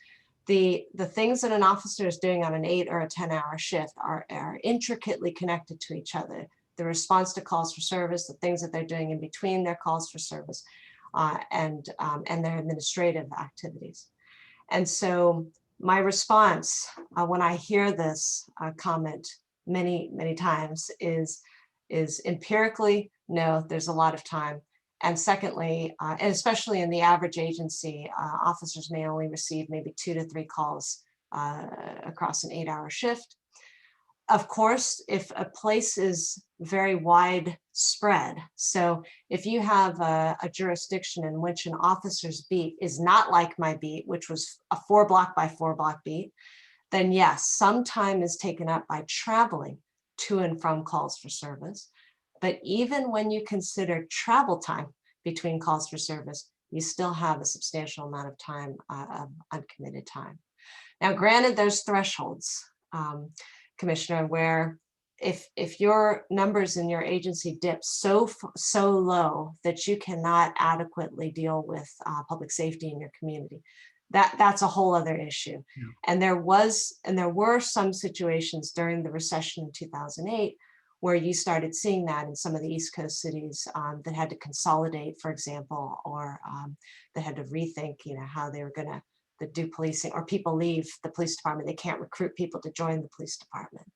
The things that an officer is doing on an 8 or a 10-hour shift are intricately connected to each other. The response to calls for service, the things that they're doing in between their calls for service, and their administrative activities. And so my response when I hear this comment many times is empirically, no, there's a lot of time. And secondly, and especially in the average agency, officers may only receive maybe 2 to 3 calls across an 8-hour shift. Of course, if a place is very widespread, so if you have a jurisdiction in which an officer's beat is not like my beat, which was a 4-block by 4-block beat, then yes, some time is taken up by traveling to and from calls for service. But even when you consider travel time between calls for service, you still have a substantial amount of time, of uncommitted time. Now, granted, there's thresholds, Commissioner, where if your numbers in your agency dip so low that you cannot adequately deal with public safety in your community, that's a whole other issue. Yeah. And there were some situations during the recession in 2008 where you started seeing that in some of the East Coast cities that had to consolidate, for example, or that had to rethink, how they were going to do policing, or people leave the police department. They can't recruit people to join the police department.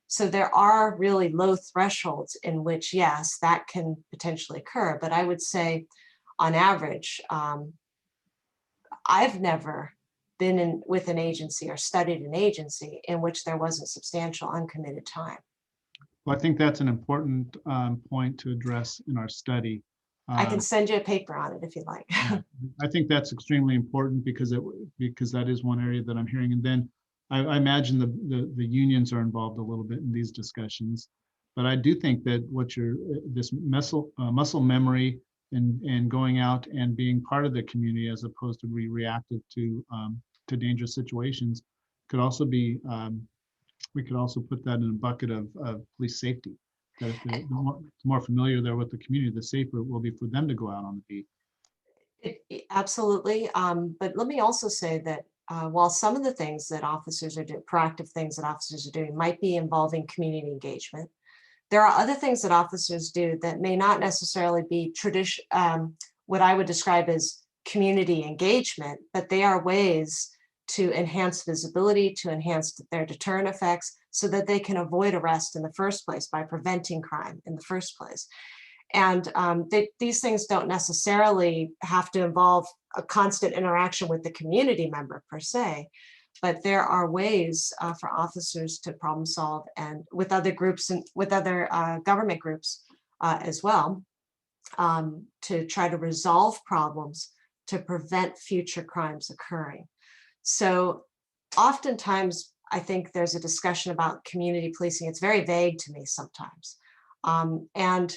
So there are really low thresholds in which, yes, that can potentially occur. But I would say on average, I've never been with an agency or studied an agency in which there wasn't substantial uncommitted time. Well, I think that's an important point to address in our study. I can send you a paper on it if you'd like. Yeah, I think that's extremely important because that is one area that I'm hearing. And then I imagine the unions are involved a little bit in these discussions. But I do think that this muscle memory and going out and being part of the community as opposed to be reactive to dangerous situations could also be. We could also put that in a bucket of police safety. That if they're more familiar there with the community, the safer it will be for them to go out on the beat. Absolutely. But let me also say that while some of the things that officers are doing, proactive things that officers are doing might be involving community engagement, there are other things that officers do that may not necessarily be what I would describe as community engagement, but they are ways to enhance visibility, to enhance their deterrent effects so that they can avoid arrest in the first place by preventing crime in the first place. And these things don't necessarily have to involve a constant interaction with the community member per se, But there are ways for officers to problem solve, and with other groups and with other government groups as well, to try to resolve problems to prevent future crimes occurring. So oftentimes, I think there's a discussion about community policing. It's very vague to me sometimes. And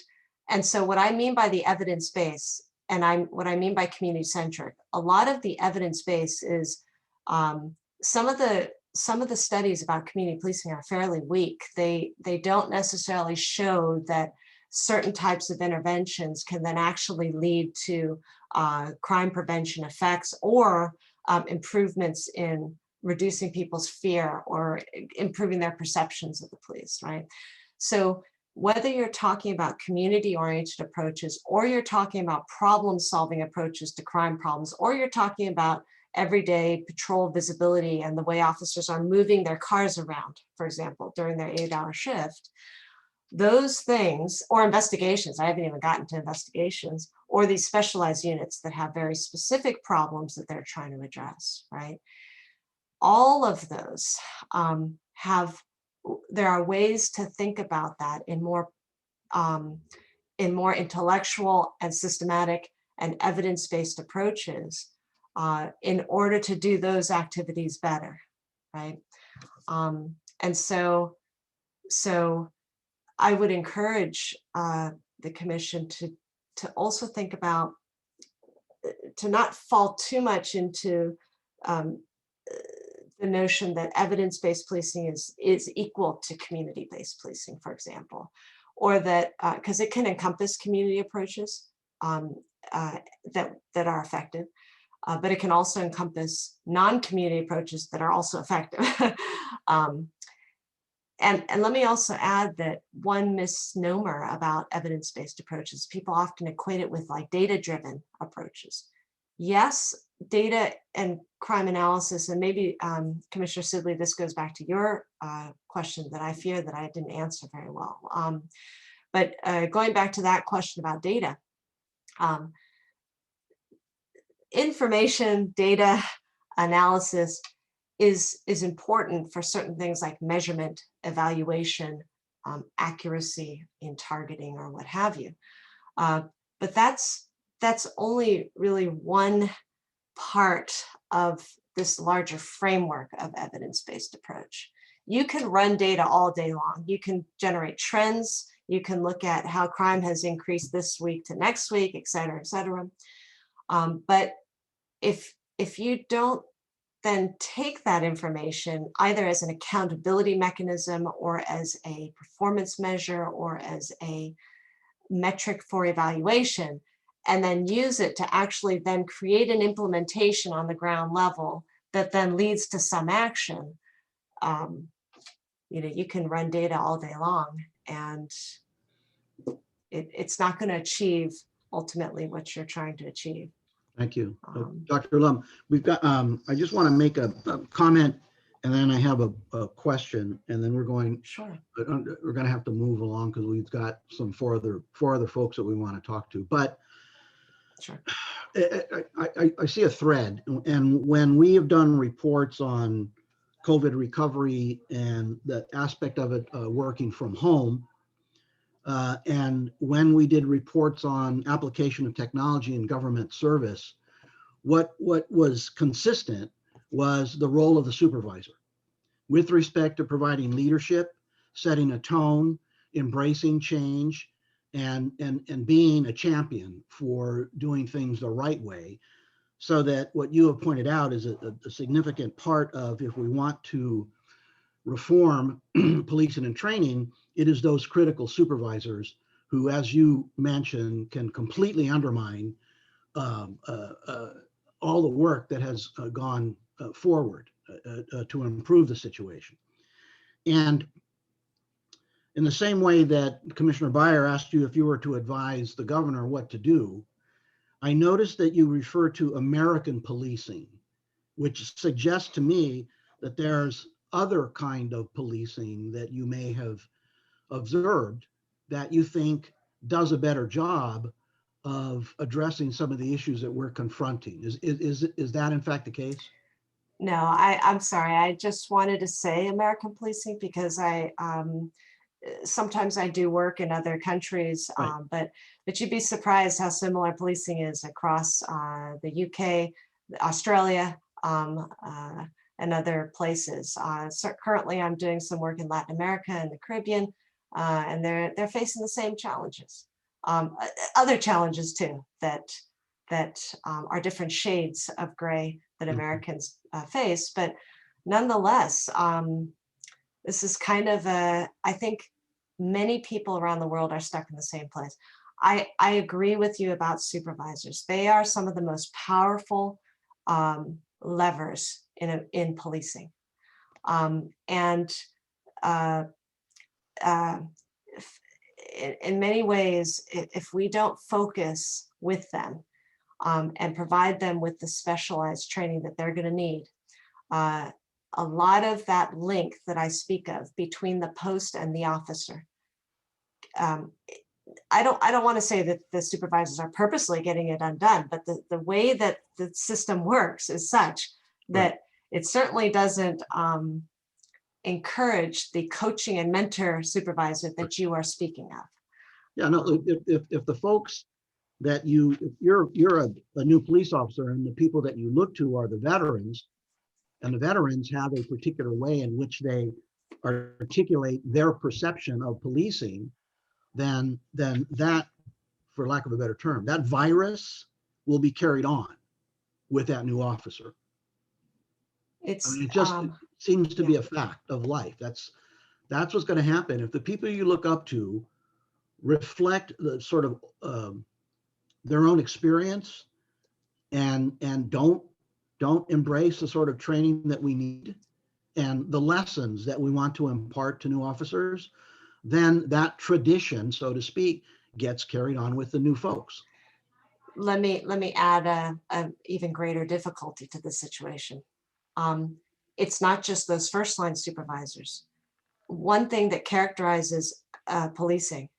so what I mean by the evidence base, and what I mean by community centric, a lot of the evidence base is some of the studies about community policing are fairly weak. They don't necessarily show that certain types of interventions can then actually lead to crime prevention effects or improvements in reducing people's fear or improving their perceptions of the police, right? So whether you're talking about community-oriented approaches, or you're talking about problem-solving approaches to crime problems, or you're talking about everyday patrol visibility and the way officers are moving their cars around, for example, during their 8-hour shift, those things, or investigations, I haven't even gotten to investigations, or these specialized units that have very specific problems that they're trying to address, right? All of those there are ways to think about that in more intellectual and systematic and evidence-based approaches in order to do those activities better, right? And so I would encourage the commission to also think about, to not fall too much into the notion that evidence-based policing is equal to community-based policing, for example, or that, because it can encompass community approaches that are effective, but it can also encompass non-community approaches that are also effective. And let me also add that one misnomer about evidence-based approaches, people often equate it with like data-driven approaches. Yes, data and crime analysis, and maybe Commissioner Sidley, this goes back to your question that I fear that I didn't answer very well. But going back to that question about data, information, data analysis is important for certain things like measurement, evaluation, accuracy in targeting or what have you. But that's only really one part of this larger framework of evidence-based approach. You can run data all day long. You can generate trends. You can look at how crime has increased this week to next week, et cetera, et cetera. But if you don't then take that information either as an accountability mechanism or as a performance measure or as a metric for evaluation, and then use it to actually then create an implementation on the ground level that then leads to some action, you can run data all day long and it's not going to achieve ultimately what you're trying to achieve. Thank you. Dr. Lum, we've got, I just want to make a comment and then I have a question and then we're going to have to move along because we've got some four other folks that we want to talk to. But sure. I see a thread, and when we have done reports on COVID recovery and the aspect of it working from home, and when we did reports on application of technology in government service, what was consistent was the role of the supervisor with respect to providing leadership, setting a tone, embracing change, and being a champion for doing things the right way, so that what you have pointed out is a significant part of, if we want to reform policing and training, it is those critical supervisors who, as you mentioned, can completely undermine all the work that has gone forward to improve the situation. And in the same way that Commissioner Maguire asked you if you were to advise the governor what to do, I noticed that you refer to American policing, which suggests to me that there's other kind of policing that you may have observed that you think does a better job of addressing some of the issues that we're confronting. Is that in fact the case? No, I'm sorry. I just wanted to say American policing because sometimes I do work in other countries, Right. but you'd be surprised how similar policing is across the UK, Australia, and other places. So currently, I'm doing some work in Latin America and the Caribbean, and they're facing the same challenges. Other challenges too that are different shades of gray that Americans face, but nonetheless, this is kind of I think many people around the world are stuck in the same place. I agree with you about supervisors. They are some of the most powerful levers in policing. In many ways, if we don't focus with them and provide them with the specialized training that they're going to need, a lot of that link that I speak of between the post and the officer. I don't want to say that the supervisors are purposely getting it undone, but the way that the system works is such that it certainly doesn't encourage the coaching and mentor supervisor that you are speaking of. Yeah, no, if the folks that if you're a new police officer and the people that you look to are the veterans, and the veterans have a particular way in which they articulate their perception of policing, then that, for lack of a better term, that virus will be carried on with that new officer. It just seems to be a fact of life. That's what's going to happen if the people you look up to reflect the sort of their own experience and don't embrace the sort of training that we need and the lessons that we want to impart to new officers. Then that tradition, so to speak, gets carried on with the new folks. Let me add a even greater difficulty to the situation. It's not just those first line supervisors. One thing that characterizes policing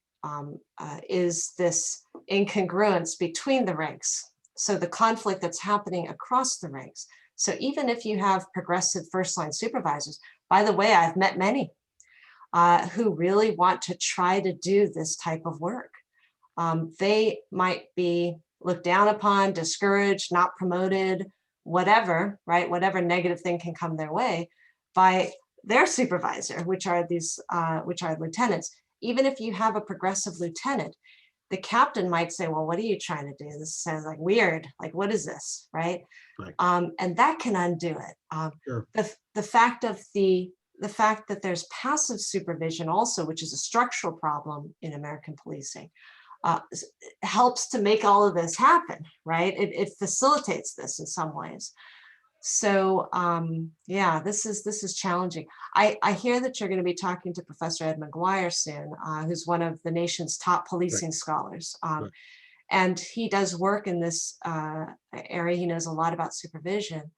is this incongruence between the ranks. So the conflict that's happening across the ranks. So even if you have progressive first line supervisors, by the way, I've met many who really want to try to do this type of work. They might be looked down upon, discouraged, not promoted, whatever, right? Whatever negative thing can come their way by their supervisor, which are lieutenants. Even if you have a progressive lieutenant, the captain might say, well, what are you trying to do? This sounds like weird. Like, what is this, right? And that can undo it. Sure. The fact that there's passive supervision also, which is a structural problem in American policing, helps to make all of this happen, right? It facilitates this in some ways. So yeah, this is challenging. I hear that you're going to be talking to Professor Ed Maguire soon, who's one of the nation's top policing scholars. And he does work in this area. He knows a lot about supervision.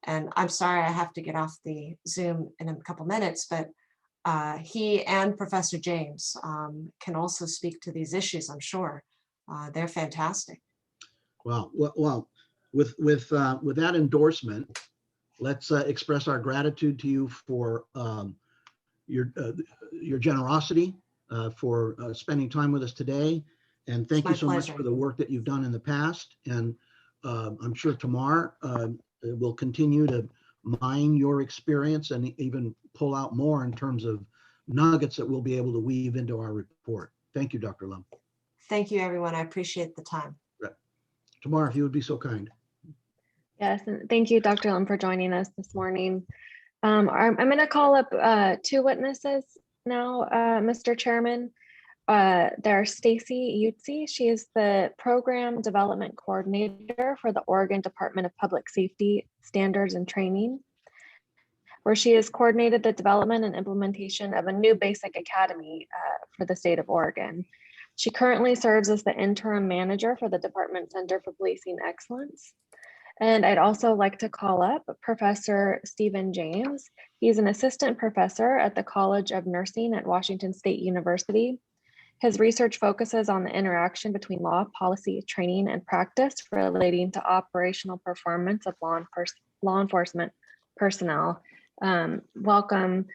And I'm sorry, I have to get off the Zoom in a couple minutes, but he and Professor James can also speak to these issues, I'm sure. They're fantastic. Well, with that endorsement, let's express our gratitude to you for your generosity, for spending time with us today. And thank you so much for the work that you've done in the past. And I'm sure Tamar will continue to mine your experience and even pull out more in terms of nuggets that we'll be able to weave into our report. Thank you, Dr. Lum. Thank you, everyone. I appreciate the time. Tamar, if you would be so kind. Yes, and thank you, Dr. Lum, for joining us this morning. I'm going to call up two witnesses now, Mr. Chairman. There's Staci Yutzie. She is the Program Development Coordinator for the Oregon Department of Public Safety Standards and Training, where she has coordinated the development and implementation of a new basic academy for the state of Oregon. She currently serves as the interim manager for the Department Center for Policing Excellence. And I'd also like to call up Professor Stephen James. He's an assistant professor at the College of Nursing at Washington State University. His research focuses on the interaction between law, policy, training, and practice relating to operational performance of law enforcement personnel. Welcome,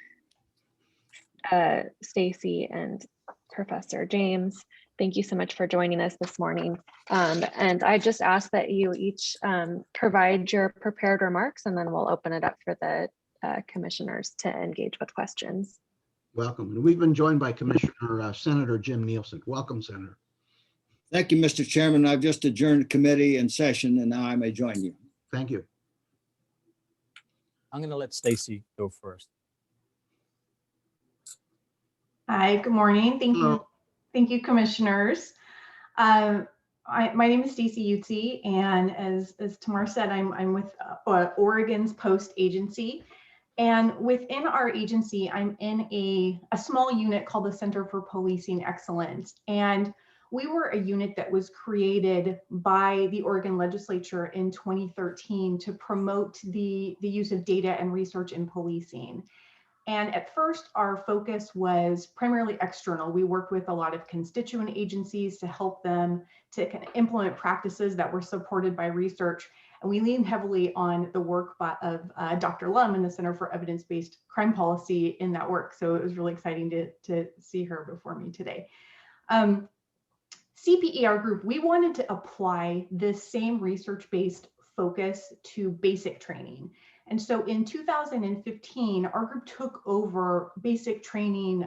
Staci and Professor James. Thank you so much for joining us this morning. And I just ask that you each provide your prepared remarks, and then we'll open it up for the commissioners to engage with questions. Welcome. And we've been joined by Commissioner Senator Jim Nielsen. Welcome, Senator. Thank you, Mr. Chairman. I've just adjourned the committee in session, and now I may join you. Thank you. I'm going to let Staci go first. Hi, good morning. Thank you. Thank you, commissioners. My name is Staci Yutzie, and as Tamar said, I'm with Oregon's Post Agency. And within our agency, I'm in a small unit called the Center for Policing Excellence. And we were a unit that was created by the Oregon legislature in 2013 to promote the use of data and research in policing. And at first, our focus was primarily external. We worked with a lot of constituent agencies to help them to kind of implement practices that were supported by research. And we leaned heavily on the work of Dr. Lum in the Center for Evidence-Based Crime Policy in that work. So it was really exciting to see her before me today. CPE, our group, we wanted to apply this same research-based focus to basic training. And so in 2015, our group took over basic training,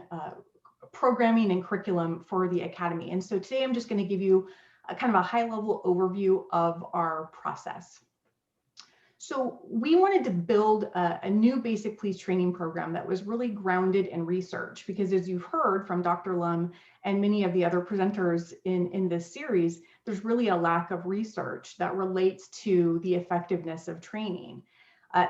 programming and curriculum for the Academy. And so today I'm just going to give you a kind of a high-level overview of our process. So we wanted to build a new basic police training program that was really grounded in research, because as you've heard from Dr. Lum and many of the other presenters in this series, there's really a lack of research that relates to the effectiveness of training.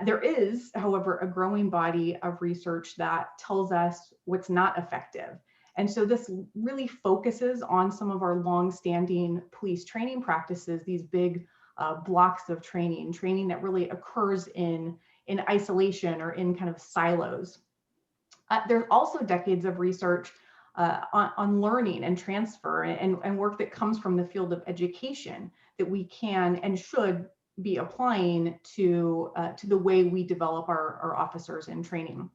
There is, however, a growing body of research that tells us what's not effective. And so this really focuses on some of our long-standing police training practices, these big blocks of training that really occurs in isolation or in kind of silos. There's also decades of research on learning and transfer and work that comes from the field of education that we can and should be applying to the way we develop our officers in training.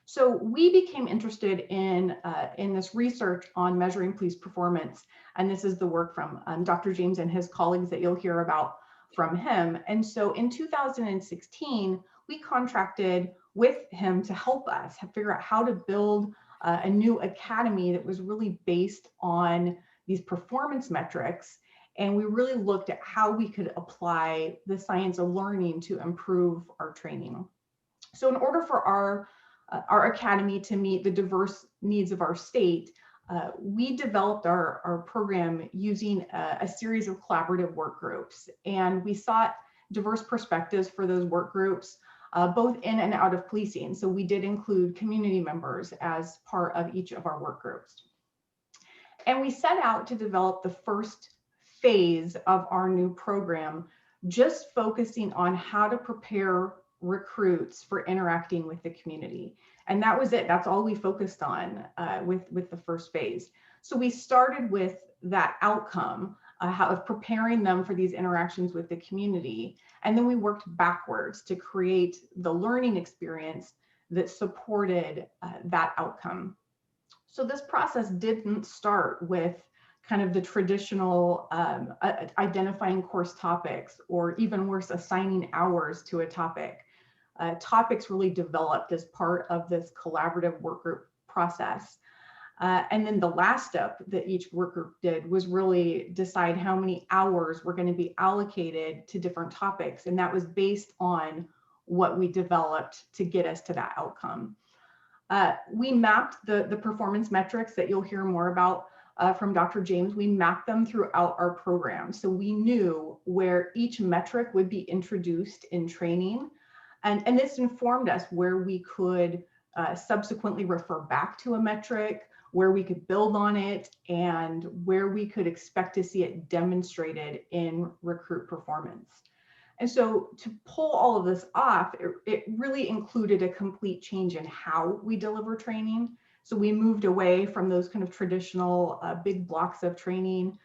So we became interested in this research on measuring police performance, and this is the work from Dr. James and his colleagues that you'll hear about from him. And so in 2016, we contracted with him to help us figure out how to build a new academy that was really based on these performance metrics. And we really looked at how we could apply the science of learning to improve our training. So in order for our academy to meet the diverse needs of our state, we developed our program using a series of collaborative work groups. And we sought diverse perspectives for those work groups, both in and out of policing. So we did include community members as part of each of our work groups. And we set out to develop the first phase of our new program, just focusing on how to prepare recruits for interacting with the community. And that was it. That's all we focused on with the first phase. So we started with that outcome of preparing them for these interactions with the community. And then we worked backwards to create the learning experience that supported that outcome. So this process didn't start with kind of the traditional identifying course topics, or even worse, assigning hours to a topic. Topics really developed as part of this collaborative work group process. And then the last step that each work group did was really decide how many hours were going to be allocated to different topics. And that was based on what we developed to get us to that outcome. We mapped the performance metrics that you'll hear more about from Dr. James. We mapped them throughout our program. So we knew where each metric would be introduced in training. And this informed us where we could subsequently refer back to a metric, where we could build on it, and where we could expect to see it demonstrated in recruit performance. And so to pull all of this off, it really included a complete change in how we deliver training. So we moved away from those kind of traditional big blocks of training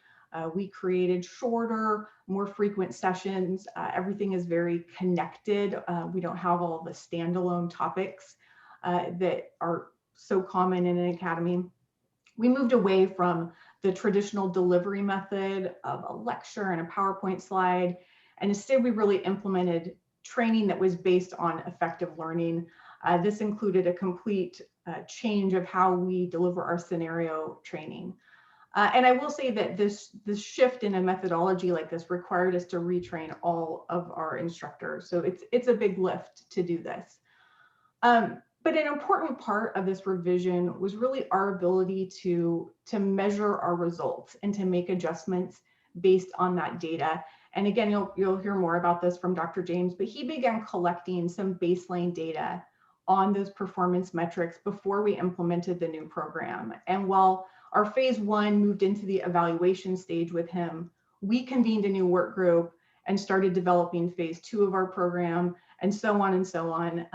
We created shorter, more frequent sessions. Everything is very connected. We don't have all the standalone topics that are so common in an academy. We moved away from the traditional delivery method of a lecture and a PowerPoint slide, and instead we really implemented training that was based on effective learning. This included a complete change of how we deliver our scenario training. And I will say that this shift in a methodology like this required us to retrain all of our instructors. So it's a big lift to do this. But an important part of this revision was really our ability to measure our results and to make adjustments based on that data. And again, you'll hear more about this from Dr. James, but he began collecting some baseline data on those performance metrics before we implemented the new program. And while our phase 1 moved into the evaluation stage with him, we convened a new work group and started developing phase 2 of our program, and so on and so on.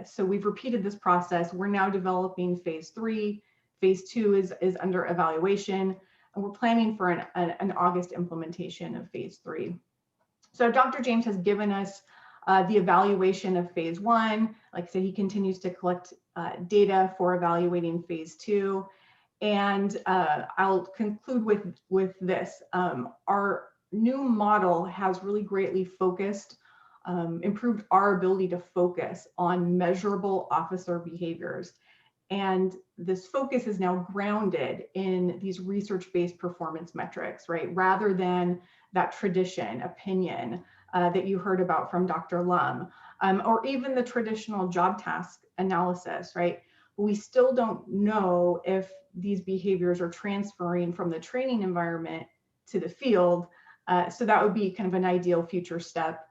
So we've repeated this process. We're now developing phase 3. Phase 2 is under evaluation, and we're planning for an August implementation of phase 3. So Dr. James has given us the evaluation of phase 1. Like I said, he continues to collect data for evaluating phase 2. And I'll conclude with this. Our new model has really greatly focused, improved our ability to focus on measurable officer behaviors. And this focus is now grounded in these research-based performance metrics, right? Rather than that tradition, opinion that you heard about from Dr. Lum, or even the traditional job task analysis, right? We still don't know if these behaviors are transferring from the training environment to the field. So that would be kind of an ideal future step.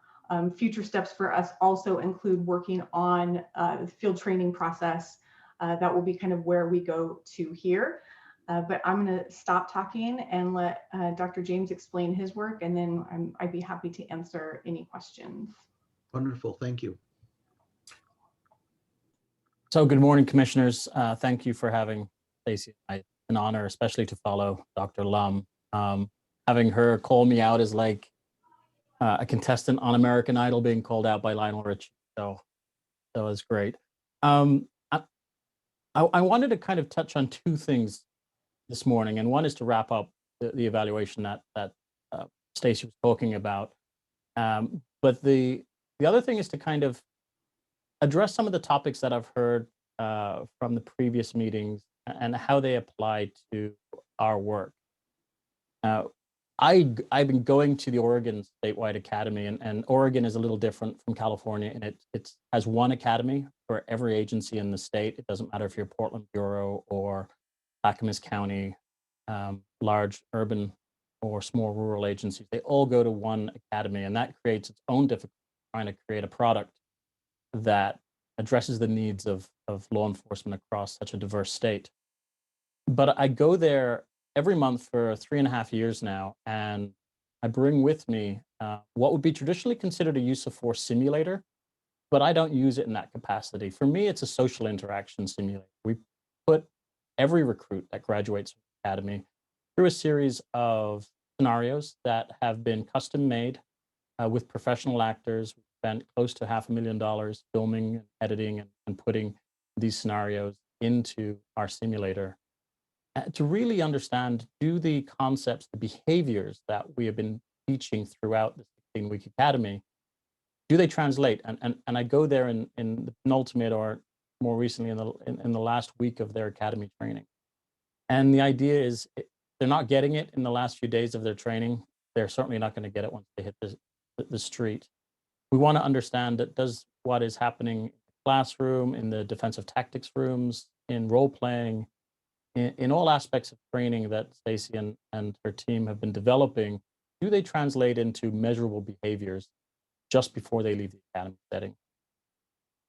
Future steps for us also include working on the field training process. That will be kind of where we go to here. But I'm going to stop talking and let Dr. James explain his work, and then I'd be happy to answer any questions. Wonderful, thank you. So good morning, commissioners. Thank you for having Staci. It's an honor, especially to follow Dr. Lum. Having her call me out is like a contestant on American Idol being called out by Lionel Richie. So that was great. I wanted to kind of touch on two things this morning, and one is to wrap up the evaluation that Staci was talking about. But the other thing is to kind of address some of the topics that I've heard from the previous meetings and how they apply to our work. I've been going to the Oregon Statewide Academy, and Oregon is a little different from California, and it has one academy for every agency in the state. It doesn't matter if you're Portland Bureau or Clackamas County, large urban or small rural agencies. They all go to one academy, and that creates its own difficulty trying to create a product that addresses the needs of law enforcement across such a diverse state. But I go there every month for 3.5 years now, and I bring with me what would be traditionally considered a use of force simulator, but I don't use it in that capacity. For me, it's a social interaction simulator. We put every recruit that graduates from the academy through a series of scenarios that have been custom made with professional actors. We spent close to $500,000 filming and editing and putting these scenarios into our simulator to really understand, do the concepts, the behaviors that we have been teaching throughout the 16-week academy, do they translate? And I go there in the penultimate, or more recently in the last week of their academy training. And the idea is, they're not getting it in the last few days of their training. They're certainly not going to get it once they hit the street. We want to understand that does what is happening in the classroom, in the defensive tactics rooms, in role playing, in all aspects of training that Staci and her team have been developing, do they translate into measurable behaviors just before they leave the academy setting?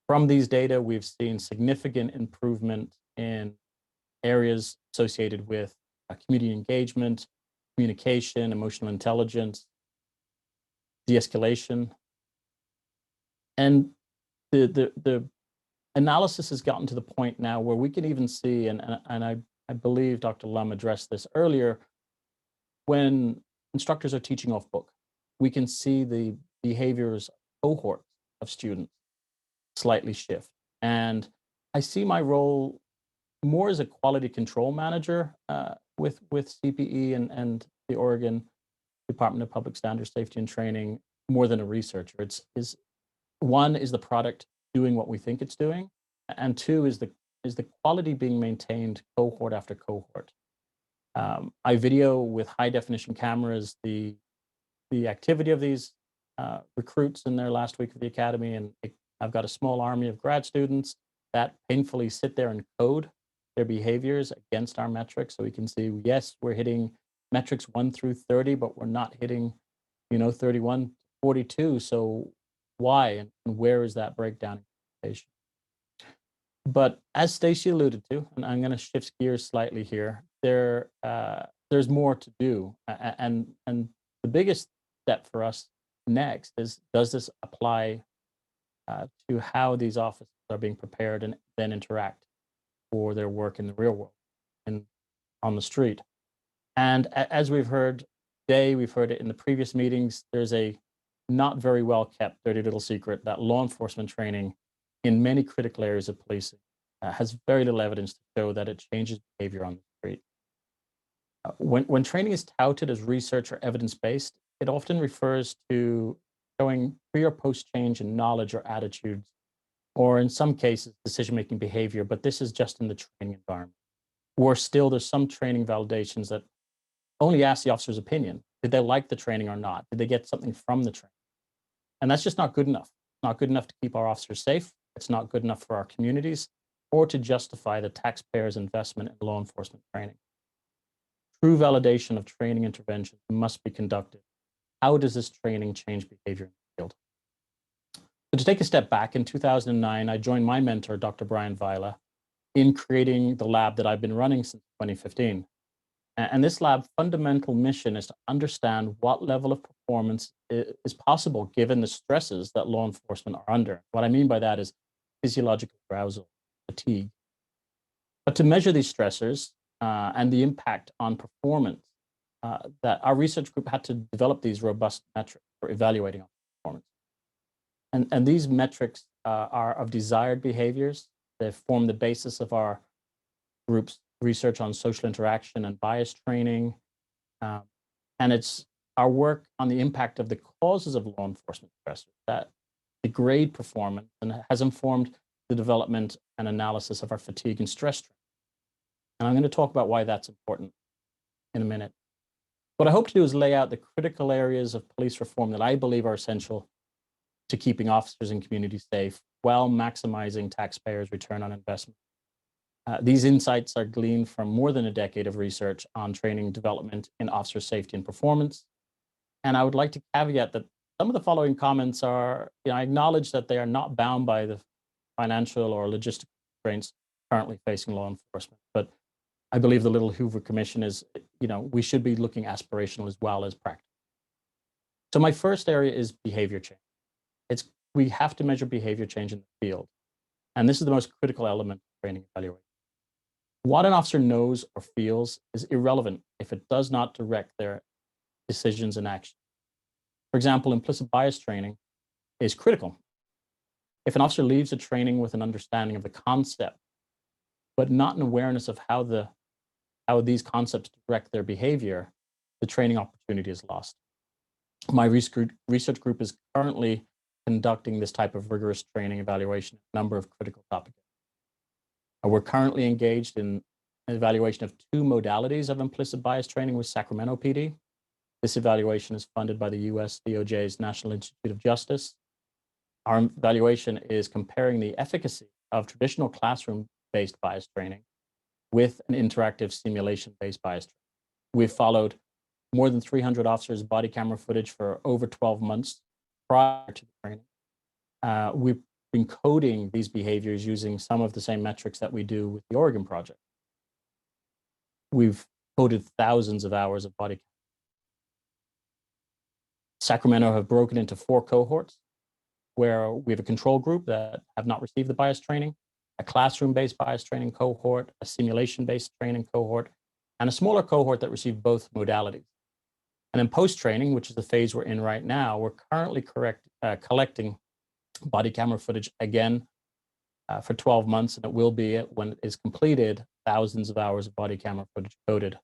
From these data, we've seen significant improvement in areas associated with community engagement, communication, emotional intelligence, de-escalation. And the analysis has gotten to the point now where we can even see, and I believe Dr. Lum addressed this earlier, when instructors are teaching off book, we can see the behaviors cohorts of students slightly shift. And I see my role more as a quality control manager with CPE and the Oregon Department of Public Standards, Safety and Training, more than a researcher. One is the product doing what we think it's doing, and two is the quality being maintained cohort after cohort. I video with high definition cameras the activity of these recruits in their last week of the academy, and I've got a small army of grad students that painfully sit there and code their behaviors against our metrics, so we can see, yes, we're hitting metrics 1 through 30, but we're not hitting 31 to 42. So why and where is that breakdown in communication? But as Staci alluded to, and I'm going to shift gears slightly here, there's more to do, and the biggest step for us next is, does this apply to how these officers are being prepared and then interact for their work in the real world and on the street? And as we've heard today, we've heard it in the previous meetings, there's a not very well kept dirty little secret that law enforcement training in many critical areas of policing has very little evidence to show that it changes behavior on the street. When training is touted as research or evidence-based, it often refers to showing pre or post change in knowledge or attitudes, or in some cases, decision-making behavior, but this is just in the training environment. Or still, there's some training validations that only ask the officer's opinion. Did they like the training or not? Did they get something from the training? And that's just not good enough. Not good enough to keep our officers safe. It's not good enough for our communities or to justify the taxpayers' investment in law enforcement training. True validation of training interventions must be conducted. How does this training change behavior in the field? So to take a step back, in 2009, I joined my mentor, Dr. Brian Vila, in creating the lab that I've been running since 2015. And this lab's fundamental mission is to understand what level of performance is possible given the stresses that law enforcement are under. What I mean by that is physiological arousal, fatigue. But to measure these stressors and the impact on performance, that our research group had to develop these robust metrics for evaluating performance. And these metrics are of desired behaviors. They form the basis of our group's research on social interaction and bias training. And it's our work on the impact of the causes of law enforcement stressors that degrade performance and has informed the development and analysis of our fatigue and stress training. And I'm going to talk about why that's important in a minute. What I hope to do is lay out the critical areas of police reform that I believe are essential to keeping officers and communities safe while maximizing taxpayers' return on investment. These insights are gleaned from more than a decade of research on training development in officer safety and performance. And I would like to caveat that some of the following comments are, I acknowledge that they are not bound by the financial or logistical constraints currently facing law enforcement. But I believe the Little Hoover Commission is, we should be looking aspirational as well as practical. So my first area is behavior change. We have to measure behavior change in the field. And this is the most critical element of training evaluation. What an officer knows or feels is irrelevant if it does not direct their decisions and actions. For example, implicit bias training is critical. If an officer leaves a training with an understanding of the concept, but not an awareness of how these concepts direct their behavior, the training opportunity is lost. My research group is currently conducting this type of rigorous training evaluation in a number of critical topics. We're currently engaged in an evaluation of 2 modalities of implicit bias training with Sacramento PD. This evaluation is funded by the US DOJ's National Institute of Justice. Our evaluation is comparing the efficacy of traditional classroom-based bias training with an interactive simulation-based bias training. We've followed more than 300 officers' body camera footage for over 12 months prior to the training. We've been coding these behaviors using some of the same metrics that we do with the Oregon project. We've coded thousands of hours of body camera. Sacramento have broken into 4 cohorts where we have a control group that have not received the bias training, a classroom-based bias training cohort, a simulation-based training cohort, and a smaller cohort that received both modalities. And then post-training, which is the phase we're in right now, we're currently collecting body camera footage again for 12 months, and it will be, when it is completed, thousands of hours of body camera footage coded.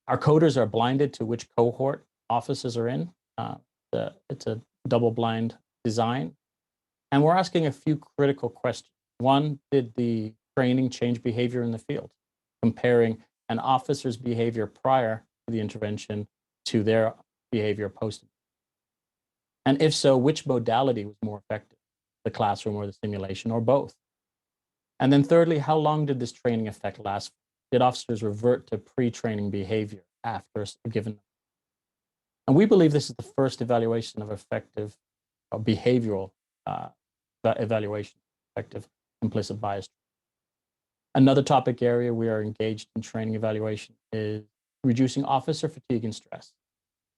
Our coders are blinded to which cohort officers are in. It's a double-blind design. And we're asking a few critical questions. One, did the training change behavior in the field? Comparing an officer's behavior prior to the intervention to their behavior post. And if so, which modality was more effective, the classroom or the simulation, or both? And then thirdly, how long did this training effect last? Did officers revert to pre-training behavior after a given? And we believe this is the first evaluation of effective behavioral evaluation, effective implicit bias. Another topic area we are engaged in training evaluation is reducing officer fatigue and stress.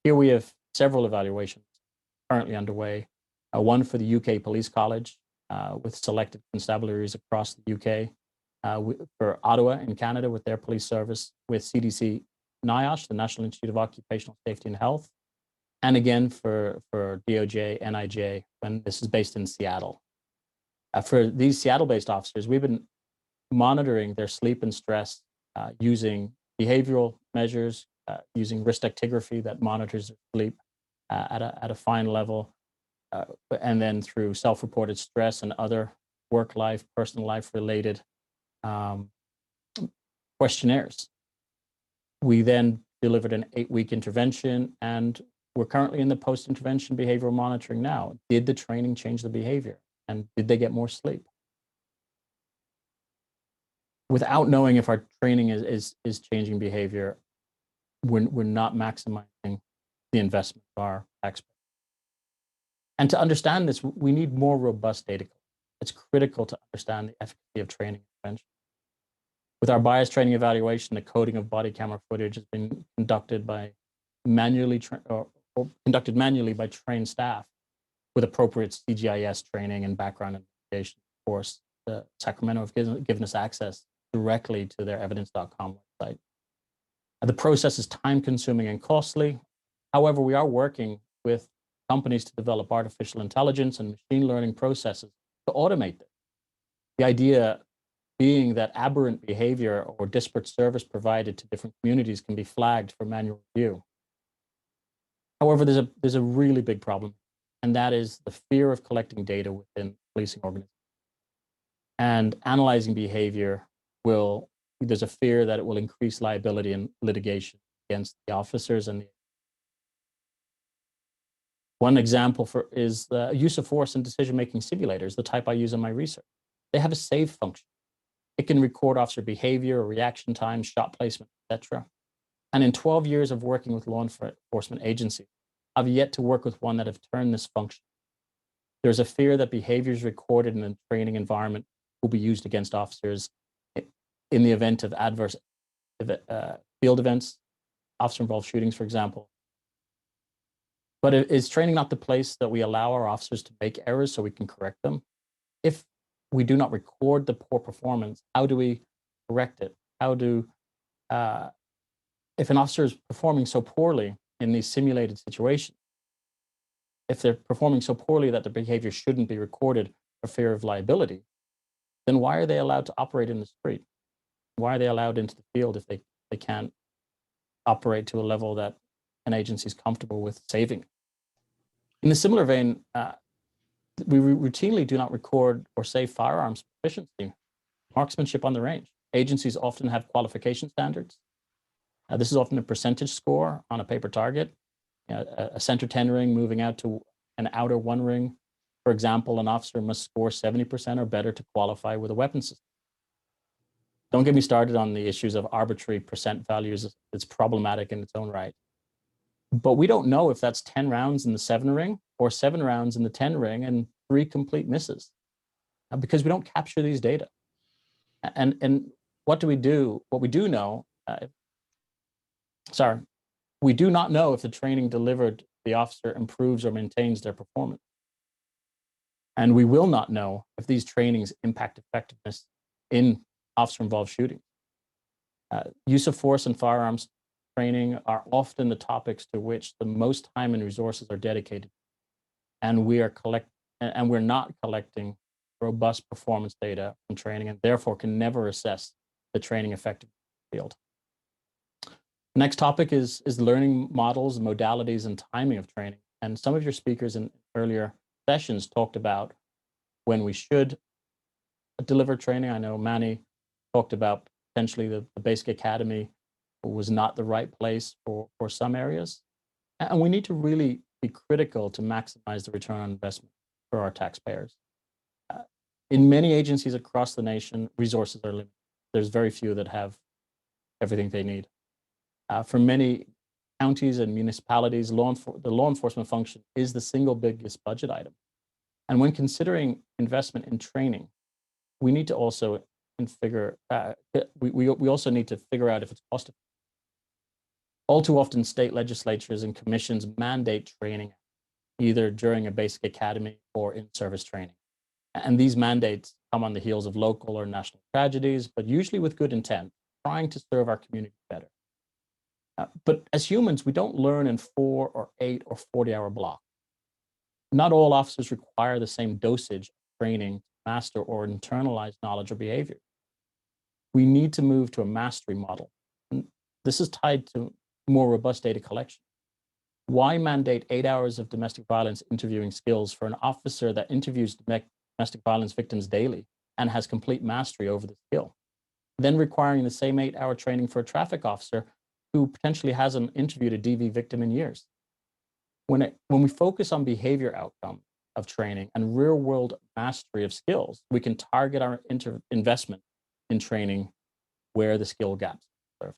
Here we have several evaluations currently underway. One for the UK Police College with selected constabularies across the UK, for Ottawa in Canada with their police service, with CDC NIOSH, the National Institute of Occupational Safety and Health, and again for DOJ, NIJ, when this is based in Seattle. For these Seattle-based officers, we've been monitoring their sleep and stress using behavioral measures, using wrist actigraphy that monitors their sleep at a fine level, and then through self-reported stress and other work life, personal life related questionnaires. We then delivered an 8-week intervention, and we're currently in the post-intervention behavioral monitoring now. Did the training change the behavior, and did they get more sleep? Without knowing if our training is changing behavior, we're not maximizing the investment of our experts. And to understand this, we need more robust data. It's critical to understand the efficacy of training intervention. With our bias training evaluation, the coding of body camera footage has been conducted manually by trained staff with appropriate CGIS training and background investigation. Of course, Sacramento have given us access directly to their evidence.com website. The process is time-consuming and costly. However, we are working with companies to develop artificial intelligence and machine learning processes to automate this. The idea being that aberrant behavior or disparate service provided to different communities can be flagged for manual review. However, there's a really big problem, and that is the fear of collecting data within policing organizations. And analyzing behavior there's a fear that it will increase liability and litigation against the officers. And one example is the use of force in decision-making simulators, the type I use in my research. They have a save function. It can record officer behavior, reaction time, shot placement, etc. And in 12 years of working with law enforcement agencies, I've yet to work with one that have turned this function. There's a fear that behaviors recorded in a training environment will be used against officers in the event of adverse field events, officer-involved shootings, for example. But is training not the place that we allow our officers to make errors so we can correct them? If we do not record the poor performance, how do we correct it? If an officer is performing so poorly in these simulated situations, if they're performing so poorly that their behavior shouldn't be recorded for fear of liability, then why are they allowed to operate in the street? Why are they allowed into the field if they can't operate to a level that an agency is comfortable with saving? In a similar vein, we routinely do not record or save firearms proficiency, marksmanship on the range. Agencies often have qualification standards. This is often a percentage score on a paper target, a center 10 ring moving out to an outer 1 ring. For example, an officer must score 70% or better to qualify with a weapon system. Don't get me started on the issues of arbitrary percent values. It's problematic in its own right. But we don't know if that's 10 rounds in the 7 ring or 7 rounds in the 10 ring and 3 complete misses because we don't capture these data. And what do we do? What we do know, we do not know if the training delivered the officer improves or maintains their performance. And we will not know if these trainings impact effectiveness in officer-involved shootings. Use of force and firearms training are often the topics to which the most time and resources are dedicated. And we're not collecting robust performance data from training, and therefore can never assess the training effectiveness in the field. Next topic is learning models, modalities, and timing of training. And some of your speakers in earlier sessions talked about when we should deliver training. I know Manny talked about potentially the basic academy was not the right place for some areas. And we need to really be critical to maximize the return on investment for our taxpayers. In many agencies across the nation, resources are limited. There's very few that have everything they need. For many counties and municipalities, the law enforcement function is the single biggest budget item. And when considering investment in training, we need to also we also need to figure out if it's cost effective. All too often, state legislatures and commissions mandate training, either during a basic academy or in-service training. And these mandates come on the heels of local or national tragedies, but usually with good intent, trying to serve our community better. But as humans, we don't learn in 4 or 8 or 40-hour blocks. Not all officers require the same dosage of training to master or internalize knowledge or behavior. We need to move to a mastery model. And this is tied to more robust data collection. Why mandate 8 hours of domestic violence interviewing skills for an officer that interviews domestic violence victims daily and has complete mastery over the skill, then requiring the same 8-hour training for a traffic officer who potentially hasn't interviewed a DV victim in years? When we focus on behavior outcome of training and real-world mastery of skills, we can target our investment in training where the skill gaps are served.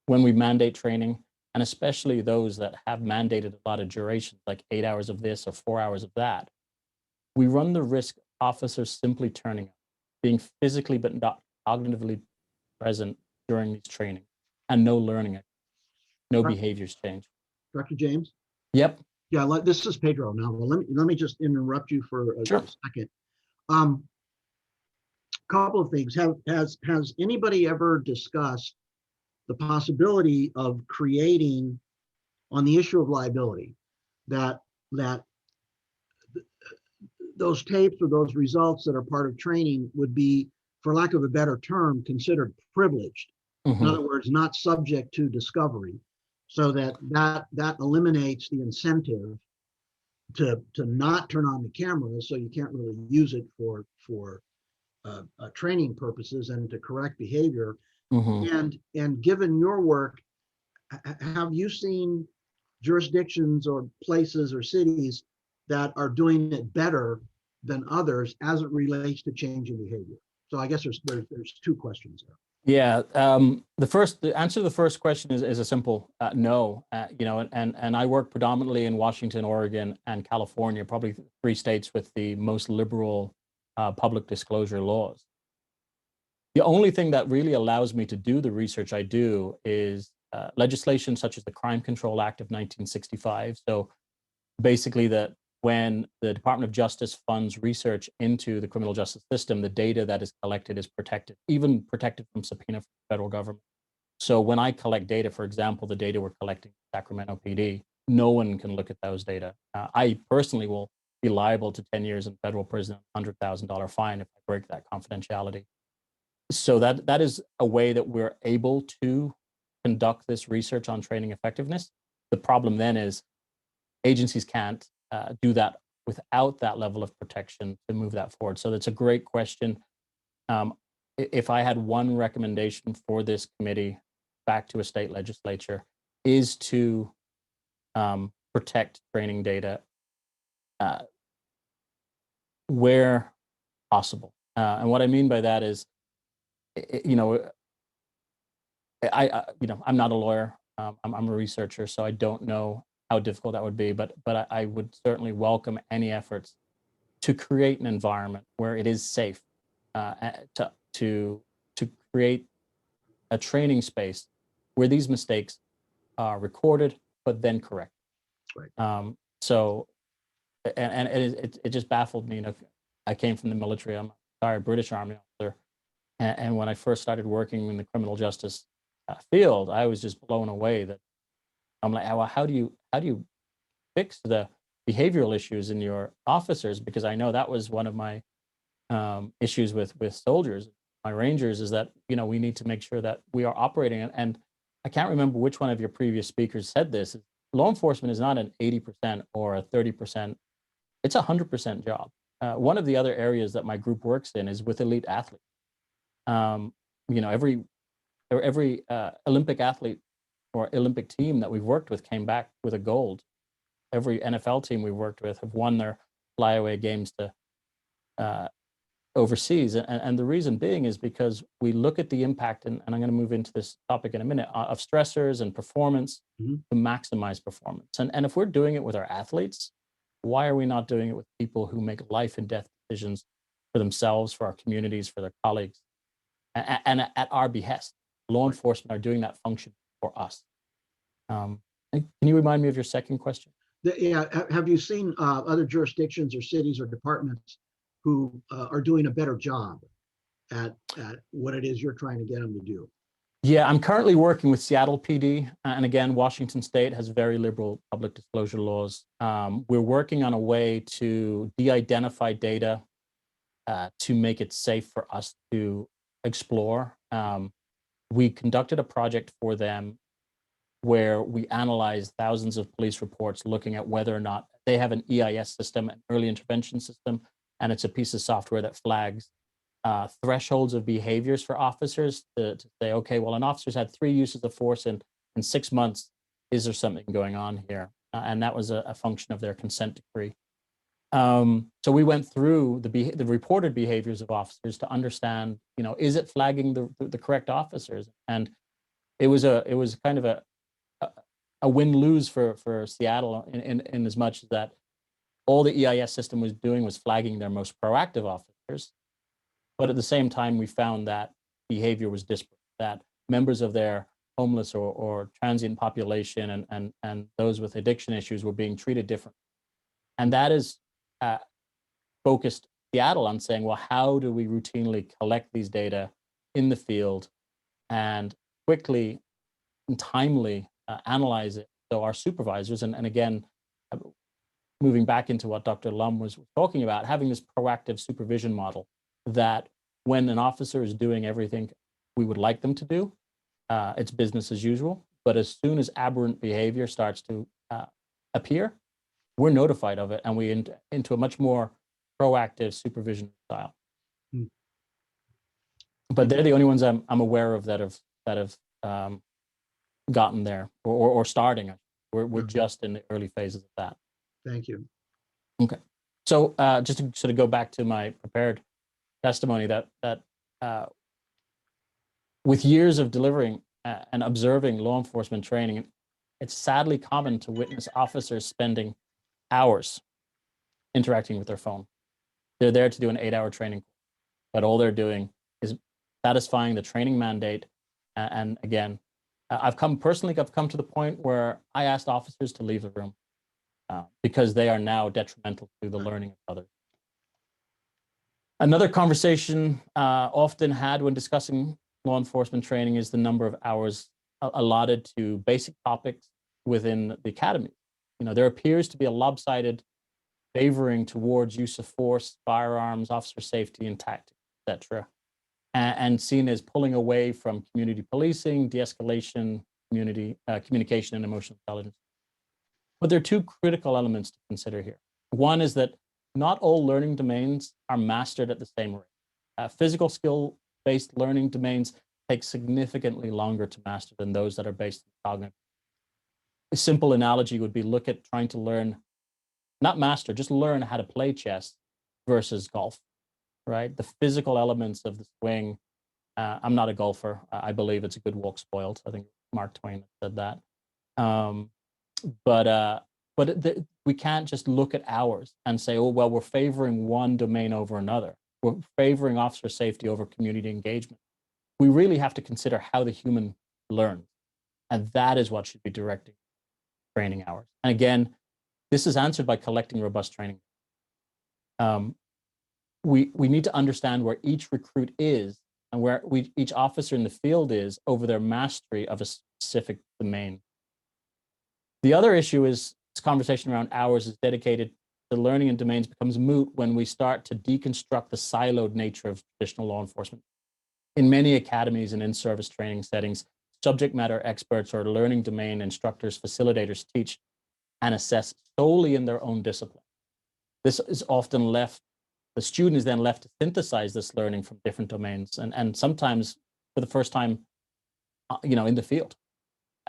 When we mandate training, and especially those that have mandated a lot of durations, like 8 hours of this or 4 hours of that, we run the risk of officers simply turning up, being physically but not cognitively present during these training, and no learning, no behaviors change. Dr. James? Yep. Yeah, this is Pedro now. Well, let me just interrupt you for a second. Couple of things. Has anybody ever discussed the possibility of creating, on the issue of liability, that those tapes or those results that are part of training would be, for lack of a better term, considered privileged? Mm-hmm. In other words, not subject to discovery, so that eliminates the incentive to not turn on the camera, so you can't really use it for training purposes and to correct behavior. Mm-hmm. And given your work, have you seen jurisdictions or places or cities that are doing it better than others as it relates to changing behavior? So I guess there's 2 questions there. Yeah, the answer to the first question is a simple no. And I work predominantly in Washington, Oregon, and California, probably 3 states with the most liberal public disclosure laws. The only thing that really allows me to do the research I do is legislation such as the Crime Control Act of 1965. So basically that when the Department of Justice funds research into the criminal justice system, the data that is collected is protected, even protected from subpoena from the federal government. So when I collect data, for example, the data we're collecting in Sacramento PD, no one can look at those data. I personally will be liable to 10 years in federal prison, $100,000 fine if I break that confidentiality. So that is a way that we're able to conduct this research on training effectiveness. The problem then is agencies can't do that without that level of protection to move that forward. So that's a great question. If I had one recommendation for this committee back to a state legislature, is to protect training data where possible. And what I mean by that is, I'm not a lawyer. I'm a researcher, so I don't know how difficult that would be, but I would certainly welcome any efforts to create an environment where it is safe to create a training space where these mistakes are recorded but then corrected. Right. So, and it just baffled me. I came from the military. I'm a retired British Army officer, and when I first started working in the criminal justice field, I was just blown away that I'm like, well, how do you fix the behavioral issues in your officers? Because I know that was one of my issues with soldiers, my Rangers, is that, you know, we need to make sure that we are operating. And I can't remember which one of your previous speakers said this. Law enforcement is not an 80% or a 30%. It's a 100% job. One of the other areas that my group works in is with elite athletes. You know, every Olympic athlete or Olympic team that we've worked with came back with a gold. Every NFL team we've worked with have won their flyaway games to overseas. And the reason being is because we look at the impact, and I'm going to move into this topic in a minute, of stressors and performance to maximize performance. And if we're doing it with our athletes, why are we not doing it with people who make life and death decisions for themselves, for our communities, for their colleagues, and at our behest? Law enforcement are doing that function for us. Can you remind me of your second question? Yeah, have you seen other jurisdictions or cities or departments who are doing a better job at what it is you're trying to get them to do? Yeah, I'm currently working with Seattle PD. And again, Washington State has very liberal public disclosure laws. We're working on a way to de-identify data to make it safe for us to explore. We conducted a project for them where we analyzed thousands of police reports looking at whether or not they have an EIS system, an early intervention system, and it's a piece of software that flags thresholds of behaviors for officers to say, okay, well, an officer's had 3 uses of force in 6 months. Is there something going on here? And that was a function of their consent decree. So we went through the reported behaviors of officers to understand, you know, is it flagging the correct officers? And it was kind of a win-lose for Seattle in as much as that all the EIS system was doing was flagging their most proactive officers. But at the same time, we found that behavior was disparate, that members of their homeless or transient population and those with addiction issues were being treated differently. And that is focused Seattle on saying, well, how do we routinely collect these data in the field and quickly and timely analyze it? So our supervisors, and again, moving back into what Dr. Lum was talking about, having this proactive supervision model that when an officer is doing everything we would like them to do, it's business as usual. But as soon as aberrant behavior starts to appear, we're notified of it and we into a much more proactive supervision style. But they're the only ones I'm aware of that have gotten there or starting it. We're just in the early phases of that. Thank you. Okay. So just to sort of go back to my prepared testimony, that with years of delivering and observing law enforcement training, it's sadly common to witness officers spending hours interacting with their phone. They're there to do an 8-hour training, but all they're doing is satisfying the training mandate. And again, I've come to the point where I asked officers to leave the room because they are now detrimental to the learning of others. Another conversation often had when discussing law enforcement training is the number of hours allotted to basic topics within the academy. You know, there appears to be a lopsided favoring towards use of force, firearms, officer safety, and tactics, etc., and seen as pulling away from community policing, de-escalation, communication, and emotional intelligence. But there are 2 critical elements to consider here. One is that not all learning domains are mastered at the same rate. Physical skill-based learning domains take significantly longer to master than those that are based in cognitive. A simple analogy would be look at trying to learn, not master, just learn how to play chess versus golf, right? The physical elements of the swing. I'm not a golfer. I believe it's a good walk spoiled. I think Mark Twain said that. But we can't just look at ours and say, oh, well, we're favoring one domain over another. We're favoring officer safety over community engagement. We really have to consider how the human learns. And that is what should be directing training hours. And again, this is answered by collecting robust training. We need to understand where each recruit is and where each officer in the field is over their mastery of a specific domain. The other issue is this conversation around hours is dedicated to learning and domains becomes moot when we start to deconstruct the siloed nature of traditional law enforcement. In many academies and in-service training settings, subject matter experts or learning domain instructors, facilitators teach and assess solely in their own discipline. This is often left, the student is then left to synthesize this learning from different domains and sometimes for the first time, in the field.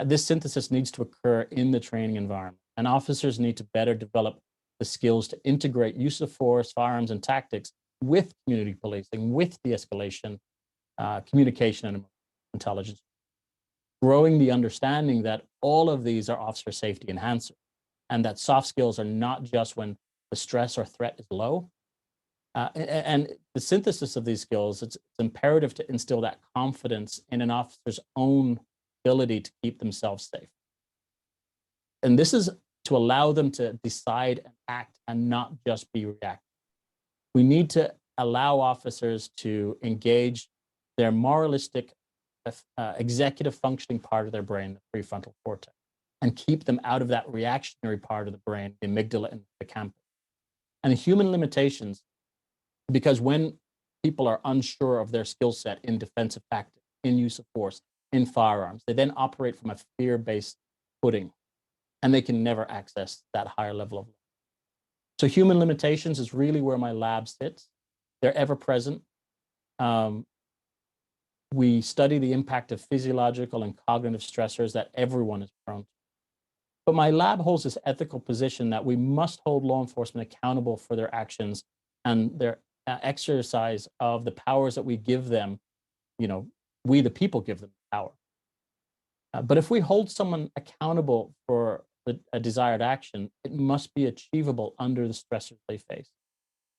This synthesis needs to occur in the training environment, and officers need to better develop the skills to integrate use of force, firearms, and tactics with community policing, with de-escalation, communication, and intelligence. Growing the understanding that all of these are officer safety enhancers, and that soft skills are not just when the stress or threat is low. And the synthesis of these skills, it's imperative to instill that confidence in an officer's own ability to keep themselves safe. And this is to allow them to decide and act and not just be reactive. We need to allow officers to engage their moralistic, executive functioning part of their brain, the prefrontal cortex, and keep them out of that reactionary part of the brain, the amygdala and the hippocampus. And the human limitations, because when people are unsure of their skill set in defensive tactics, in use of force, in firearms, they then operate from a fear-based footing, and they can never access that higher level of learning. So human limitations is really where my lab sits. They're ever present. We study the impact of physiological and cognitive stressors that everyone is prone to. But my lab holds this ethical position that we must hold law enforcement accountable for their actions and their exercise of the powers that we give them. We the people give them power. But if we hold someone accountable for a desired action, it must be achievable under the stressors they face.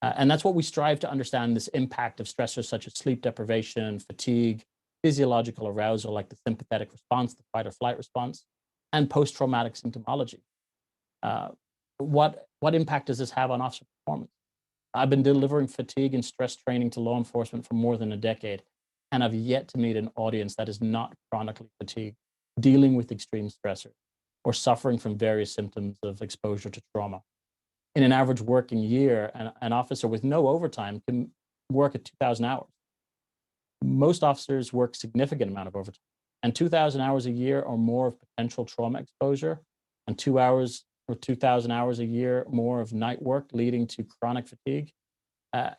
And that's what we strive to understand, this impact of stressors such as sleep deprivation, fatigue, physiological arousal like the sympathetic response, the fight or flight response, and post-traumatic symptomology. What impact does this have on officer performance? I've been delivering fatigue and stress training to law enforcement for more than a decade, and I've yet to meet an audience that is not chronically fatigued, dealing with extreme stressors, or suffering from various symptoms of exposure to trauma. In an average working year, an officer with no overtime can work at 2,000 hours. Most officers work significant amount of overtime, and 2,000 hours a year or more of potential trauma exposure, and 2 hours or 2,000 hours a year more of night work leading to chronic fatigue.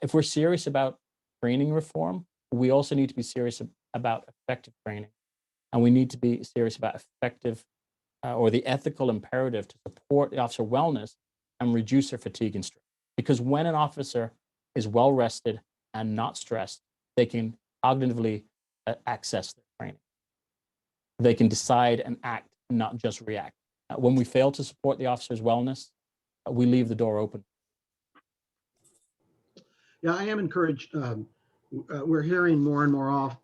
If we're serious about training reform, we also need to be serious about effective training, and we need to be serious about effective or the ethical imperative to support the officer wellness and reduce their fatigue and stress. Because when an officer is well rested and not stressed, they can cognitively access their training. They can decide and act, not just react. When we fail to support the officer's wellness, we leave the door open. Yeah, I am encouraged. We're hearing more and more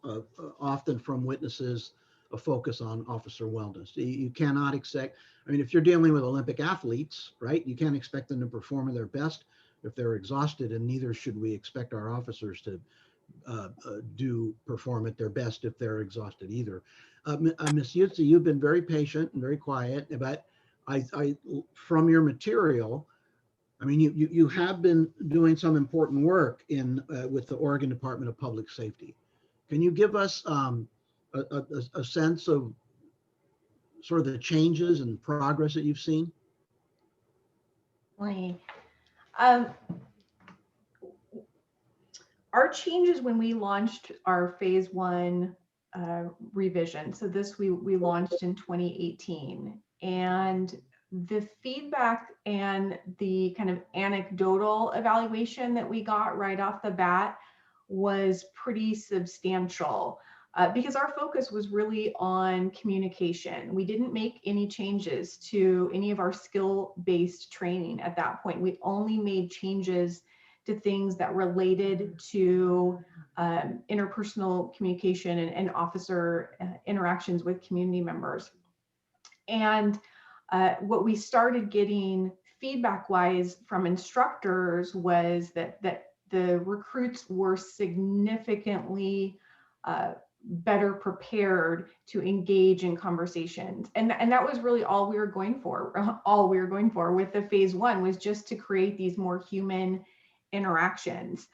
often from witnesses a focus on officer wellness. You cannot expect, if you're dealing with Olympic athletes, right, you can't expect them to perform at their best if they're exhausted, and neither should we expect our officers to perform at their best if they're exhausted either. Ms. Yutzie, you've been very patient and very quiet, but I from your material, you have been doing some important work with the Oregon Department of Public Safety. Can you give us a sense of sort of the changes and progress that you've seen? Our changes when we launched our phase 1 revision. So this we launched in 2018, and the feedback and the kind of anecdotal evaluation that we got right off the bat was pretty substantial. Because our focus was really on communication. We didn't make any changes to any of our skill-based training at that point. We only made changes to things that related to interpersonal communication and officer interactions with community members. And what we started getting feedback-wise from instructors was that the recruits were significantly better prepared to engage in conversations. And that was really all we were going for. All we were going for with the phase one was just to create these more human interactions.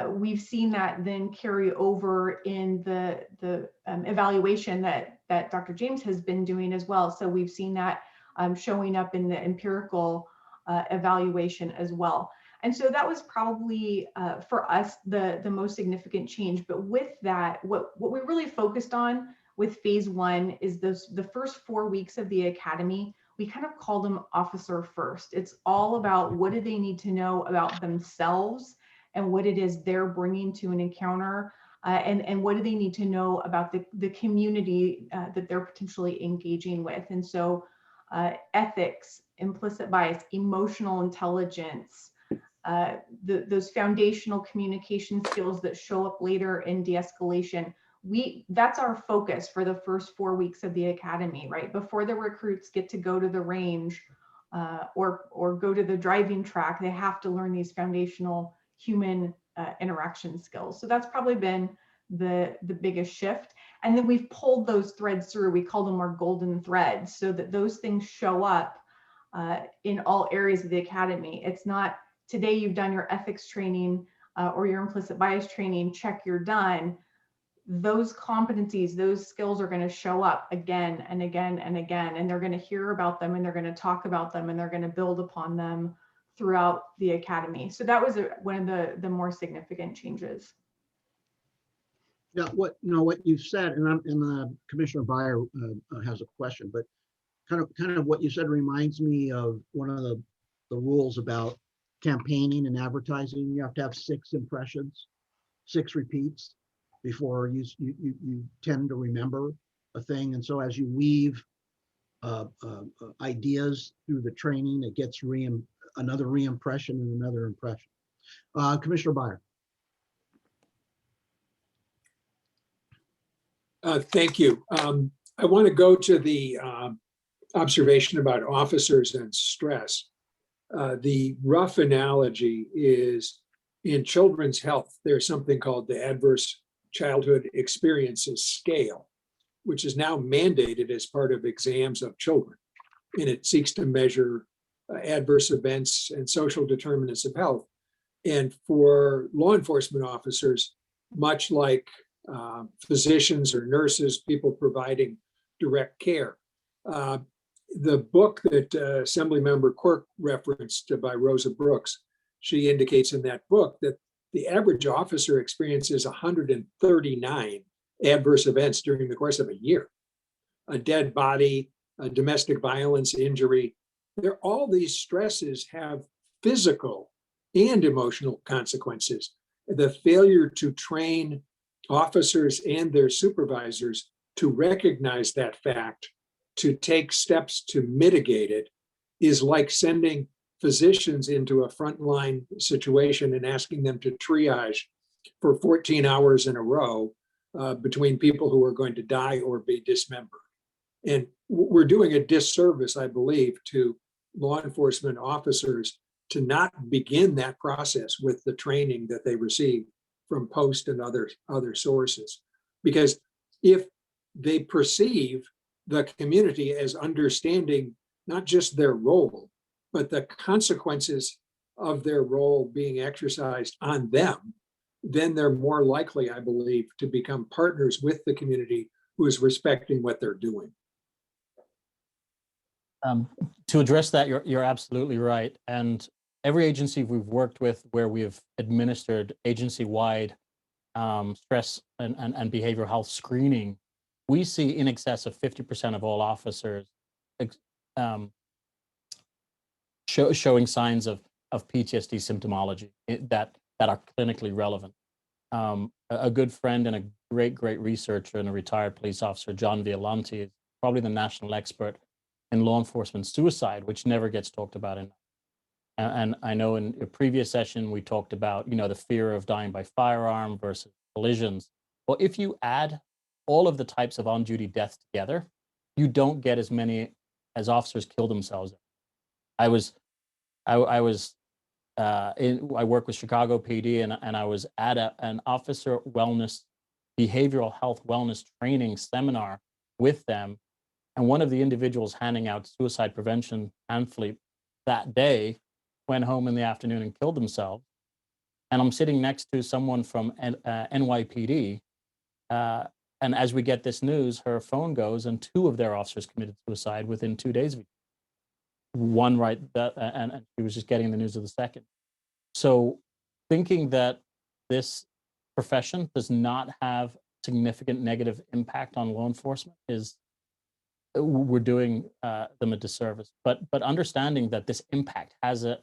We've seen that then carry over in the evaluation that Dr. James has been doing as well. So we've seen that showing up in the empirical evaluation as well. And so that was probably for us the most significant change. But with that, what we really focused on with phase one is the first 4 weeks of the academy. We kind of call them officer first. It's all about what do they need to know about themselves and what it is they're bringing to an encounter, and what do they need to know about the community that they're potentially engaging with. And so ethics, implicit bias, emotional intelligence, those foundational communication skills that show up later in de-escalation. That's our focus for the first 4 weeks of the academy, right? Before the recruits get to go to the range or go to the driving track, they have to learn these foundational human interaction skills. So that's probably been the biggest shift. And then we've pulled those threads through. We call them our golden threads, so that those things show up in all areas of the academy. It's not today you've done your ethics training or your implicit bias training, check, you're done. Those competencies, those skills are going to show up again and again and again, and they're going to hear about them and they're going to talk about them and they're going to build upon them throughout the academy. So that was one of the more significant changes. Yeah, what you said, and Commissioner Maguire has a question, but kind of what you said reminds me of one of the rules about campaigning and advertising. You have to have 6 impressions, 6 repeats before you tend to remember a thing. And so as you weave ideas through the training, it gets another re-impression and another impression. Commissioner Maguire. Thank you. I want to go to the observation about officers and stress. The rough analogy is in children's health, there's something called the Adverse Childhood Experiences Scale, which is now mandated as part of exams of children. And it seeks to measure adverse events and social determinants of health. And for law enforcement officers, much like physicians or nurses, people providing direct care. The book that Assemblymember Quirk referenced by Rosa Brooks, she indicates in that book that the average officer experiences 139 adverse events during the course of a year. A dead body, a domestic violence injury. All these stresses have physical and emotional consequences. The failure to train officers and their supervisors to recognize that fact, to take steps to mitigate it, is like sending physicians into a frontline situation and asking them to triage for 14 hours in a row between people who are going to die or be dismembered. And we're doing a disservice, I believe, to law enforcement officers to not begin that process with the training that they receive from Post and other sources. Because if they perceive the community as understanding not just their role, but the consequences of their role being exercised on them, then they're more likely, I believe, to become partners with the community who is respecting what they're doing. To address that, you're absolutely right. And every agency we've worked with where we've administered agency-wide stress and behavioral health screening, we see in excess of 50% of all officers showing signs of PTSD symptomology that are clinically relevant. A good friend and a great researcher and a retired police officer, John Violanti, is probably the national expert in law enforcement suicide, which never gets talked about enough. And I know in a previous session, we talked about, the fear of dying by firearm versus collisions. Well, if you add all of the types of on-duty deaths together, you don't get as many as officers kill themselves. I work with Chicago PD, and I was at an officer wellness behavioral health wellness training seminar with them. And one of the individuals handing out suicide prevention pamphlet that day went home in the afternoon and killed himself. And I'm sitting next to someone from NYPD. And as we get this news, her phone goes and 2 of their officers committed suicide within 2 days of each other. One right that, and she was just getting the news of the second. So thinking that this profession does not have significant negative impact on law enforcement is, we're doing them a disservice. But understanding that this impact has an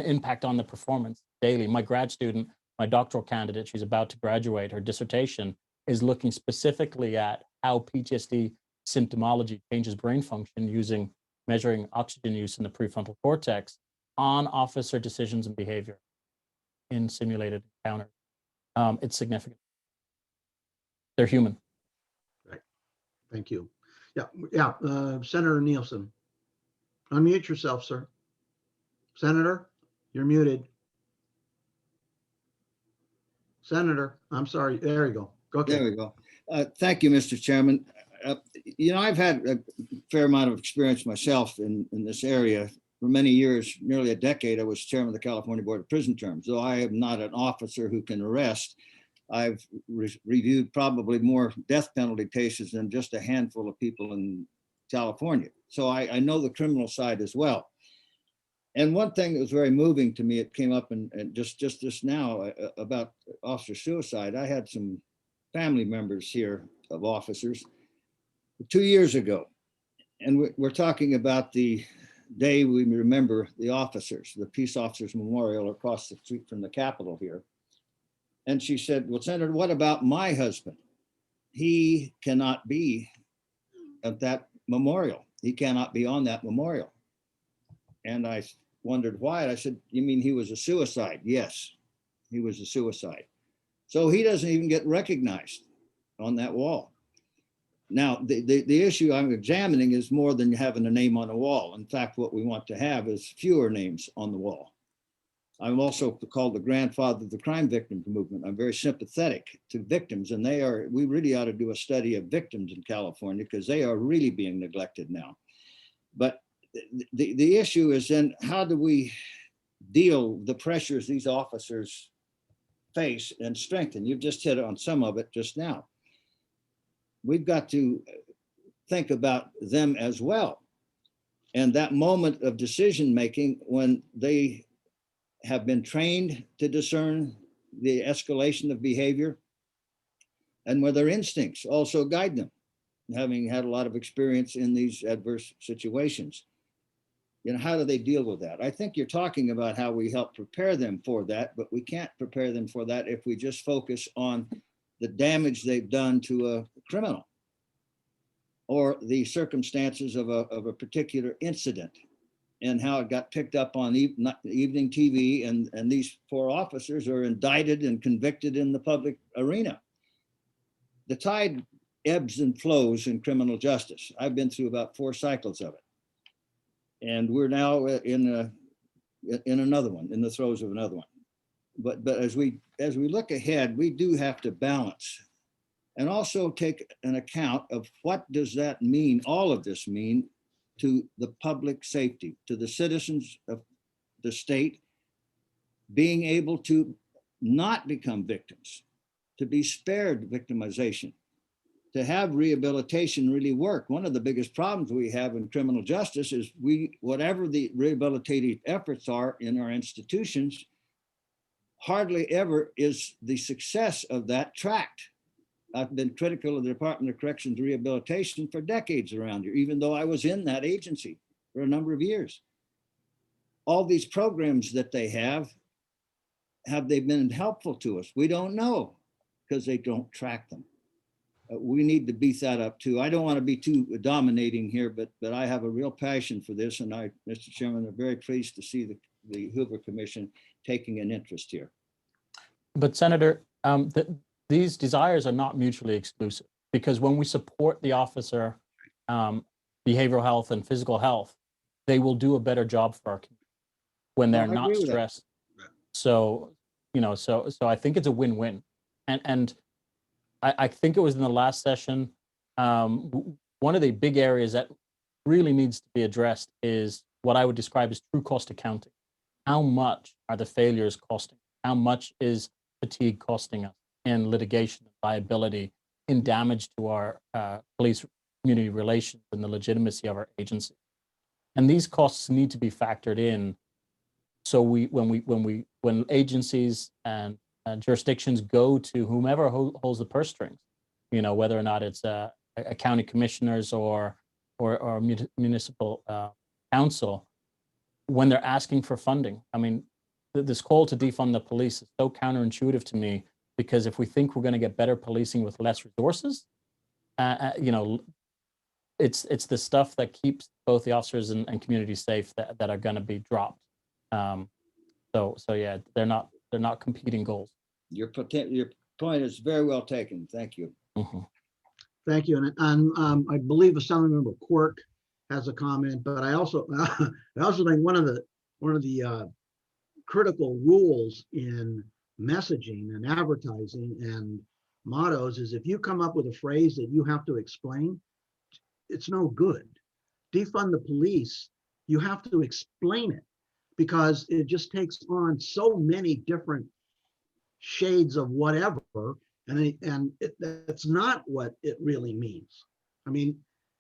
impact on the performance daily. My grad student, my doctoral candidate, she's about to graduate, her dissertation is looking specifically at how PTSD symptomology changes brain function using measuring oxygen use in the prefrontal cortex on officer decisions and behavior in simulated encounters. It's significant. They're human. Right. Thank you. Yeah. Senator Nielsen, unmute yourself, sir. Senator, you're muted. Senator, I'm sorry. There you go. Go ahead. There we go. Thank you, Mr. Chairman. I've had a fair amount of experience myself in this area. For many years, nearly a decade, I was chairman of the California Board of Prison Terms. Though I am not an officer who can arrest, I've reviewed probably more death penalty cases than just a handful of people in California. So I know the criminal side as well. And one thing that was very moving to me, it came up and just now about officer suicide. I had some family members here of officers 2 years ago. And we're talking about the day we remember the officers, the Peace Officers Memorial across the street from the Capitol here. And she said, well, Senator, what about my husband? He cannot be at that memorial. He cannot be on that memorial. And I wondered why. I said, you mean he was a suicide? Yes, he was a suicide. So he doesn't even get recognized on that wall. Now, the issue I'm examining is more than having a name on a wall. In fact, what we want to have is fewer names on the wall. I'm also called the grandfather of the crime victims movement. I'm very sympathetic to victims, and we really ought to do a study of victims in California because they are really being neglected now. But the issue is then how do we deal the pressures these officers face and strengthen? You've just hit on some of it just now. We've got to think about them as well. And that moment of decision making when they have been trained to discern the escalation of behavior and where their instincts also guide them, having had a lot of experience in these adverse situations. How do they deal with that? I think you're talking about how we help prepare them for that, but we can't prepare them for that if we just focus on the damage they've done to a criminal or the circumstances of a particular incident and how it got picked up on evening TV. And these 4 officers are indicted and convicted in the public arena. The tide ebbs and flows in criminal justice. I've been through about 4 cycles of it. And we're now in another one, in the throes of another one. But as we look ahead, we do have to balance and also take an account of what does that mean, all of this mean to the public safety, to the citizens of the state being able to not become victims, to be spared victimization, to have rehabilitation really work. One of the biggest problems we have in criminal justice is whatever the rehabilitative efforts are in our institutions, hardly ever is the success of that tracked. I've been critical of the Department of Corrections rehabilitation for decades around here, even though I was in that agency for a number of years. All these programs that they have they been helpful to us? We don't know because they don't track them. We need to beef that up too. I don't want to be too dominating here, but I have a real passion for this. And Mr. Chairman, I'm very pleased to see the Hoover Commission taking an interest here. But Senator, these desires are not mutually exclusive, because when we support the officer behavioral health and physical health, they will do a better job for our community when they're not stressed. So I think it's a win-win. And I think it was in the last session, one of the big areas that really needs to be addressed is what I would describe as true cost accounting. How much are the failures costing? How much is fatigue costing us in litigation, liability, in damage to our police community relations and the legitimacy of our agency? And these costs need to be factored in. So when agencies and jurisdictions go to whomever holds the purse strings, you know, whether or not it's a county commissioners or municipal council, when they're asking for funding. I mean, this call to defund the police is so counterintuitive to me, because if we think we're going to get better policing with less resources, you know, it's the stuff that keeps both the officers and community safe that are going to be dropped. So yeah, they're not competing goals. Your point is very well taken. Thank you. Mm-hmm. Thank you. And I believe Assemblymember Quirk has a comment, but I also think one of the critical rules in messaging and advertising and mottos is if you come up with a phrase that you have to explain, it's no good. Defund the police, you have to explain it, because it just takes on so many different shades of whatever, and that's not what it really means. I mean,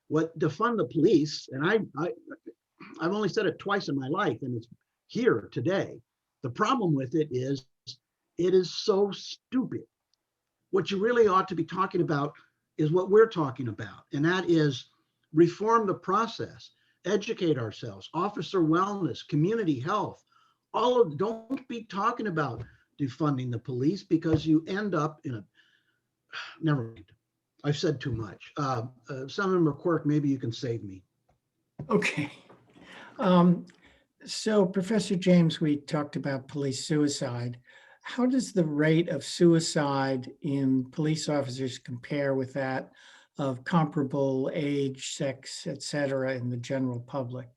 what defund the police, and I've only said it twice in my life, and it's here today. The problem with it is so stupid. What you really ought to be talking about is what we're talking about, and that is reform the process, educate ourselves, officer wellness, community health. Don't be talking about defunding the police, because you end up in a, never mind. I've said too much. Senator Quirk, maybe you can save me. Okay. So Professor James, we talked about police suicide. How does the rate of suicide in police officers compare with that of comparable age, sex, et cetera, in the general public?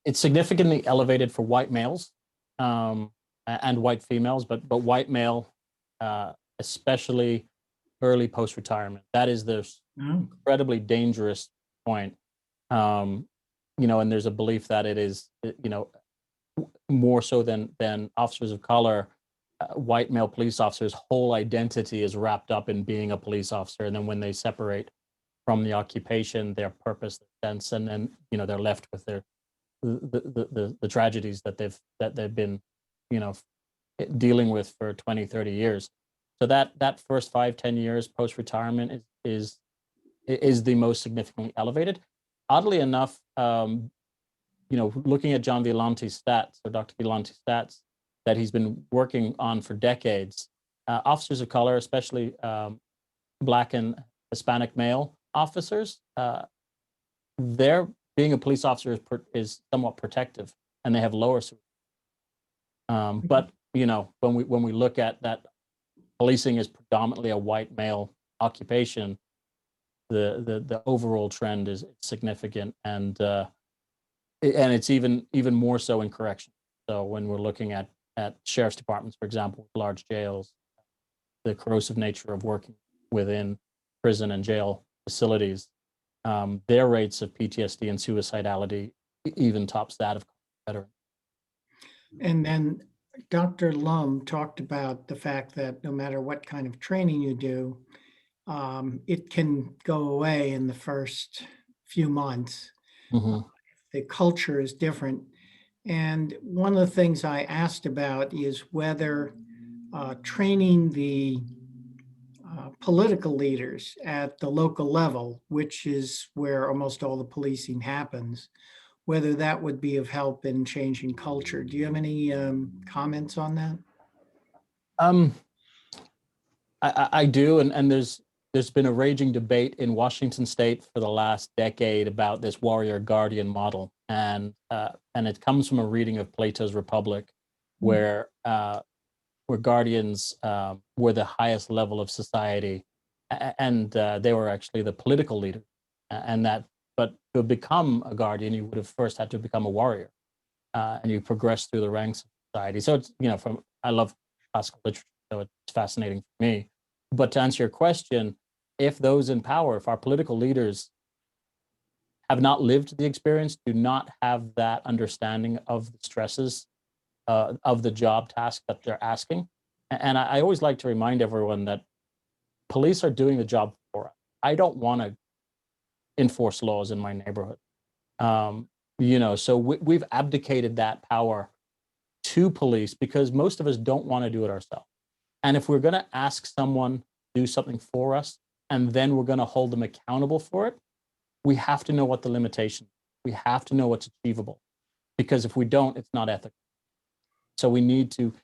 It's significantly elevated for white males and white females, but white male, especially early post-retirement. That is the incredibly dangerous point. You know, and there's a belief that it is, you know, more so than officers of color. White male police officers' whole identity is wrapped up in being a police officer, and then when they separate from the occupation, their purpose, their sense, and then, you know, they're left with the tragedies that they've been, you know, dealing with for 20, 30 years. So that first 5-10 years post-retirement is the most significantly elevated. Oddly enough, you know, looking at John Violante's stats, or Dr. Violante's stats that he's been working on for decades, officers of color, especially Black and Hispanic male officers, their being a police officer is somewhat protective, and they have lower suicide. But you know, when we look at that, policing is predominantly a white male occupation. The overall trend is significant, and it's even more so in corrections. So when we're looking at sheriff's departments, for example, large jails, the corrosive nature of working within prison and jail facilities, their rates of PTSD and suicidality even tops that of veterans. And then Dr. Lum talked about the fact that no matter what kind of training you do, it can go away in the first few months. Mm-hmm. The culture is different. And one of the things I asked about is whether training the political leaders at the local level, which is where almost all the policing happens, whether that would be of help in changing culture. Do you have any comments on that? I do, and there's been a raging debate in Washington State for the last decade about this warrior guardian model, and it comes from a reading of Plato's Republic, where guardians were the highest level of society, and they were actually the political leader, but to become a guardian, you would have first had to become a warrior, and you progress through the ranks of society. So it's, you know, I love classical literature, So it's fascinating for me. But to answer your question, if those in power, if our political leaders have not lived the experience, do not have that understanding of the stresses of the job task that they're asking. And I always like to remind everyone that police are doing the job for us. I don't want to enforce laws in my neighborhood. So we've abdicated that power to police because most of us don't want to do it ourselves. And if we're going to ask someone to do something for us, and then we're going to hold them accountable for it, we have to know what the limitations. We have to know what's achievable, because if we don't, it's not ethical. So we need to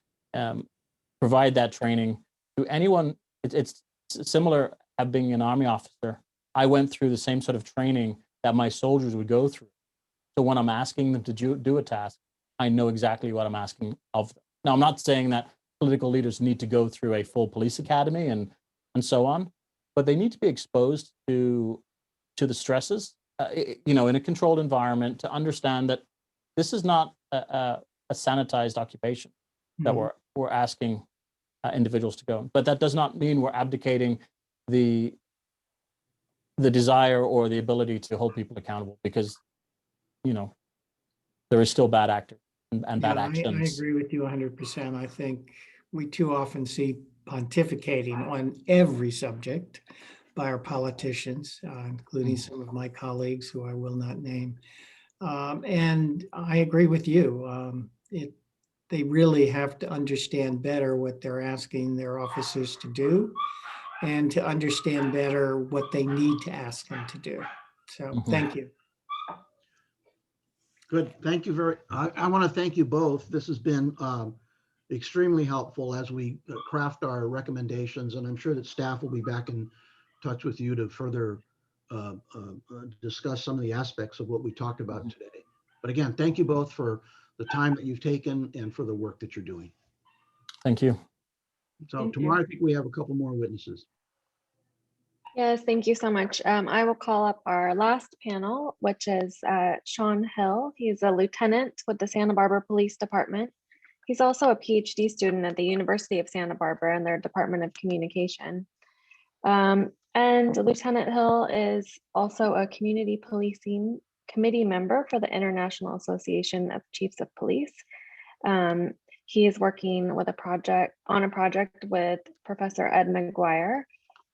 provide that training to anyone. It's similar to being an Army officer. I went through the same sort of training that my soldiers would go through. So when I'm asking them to do a task, I know exactly what I'm asking of them. Now, I'm not saying that political leaders need to go through a full police academy and so on, but they need to be exposed to the stresses, in a controlled environment, to understand that this is not a sanitized occupation that we're asking individuals to go. But that does not mean we're abdicating the desire or the ability to hold people accountable, because there is still bad actors and bad actions. I agree with you 100%. I think we too often see pontificating on every subject by our politicians, including some of my colleagues who I will not name. And I agree with you. They really have to understand better what they're asking their officers to do, and to understand better what they need to ask them to do. So thank you. Good. Thank you I want to thank you both. This has been extremely helpful as we craft our recommendations, and I'm sure that staff will be back in touch with you to further discuss some of the aspects of what we talked about today. But again, thank you both for the time that you've taken and for the work that you're doing. Thank you. So tomorrow, I think we have a couple more witnesses. Yes, thank you so much. I will call up our last panel, which is Shawn Hill. He's a lieutenant with the Santa Barbara Police Department. He's also a Ph.D. student at the University of Santa Barbara in their Department of Communication. And Lieutenant Hill is also a community policing committee member for the International Association of Chiefs of Police. He is working with on a project with Professor Ed Maguire,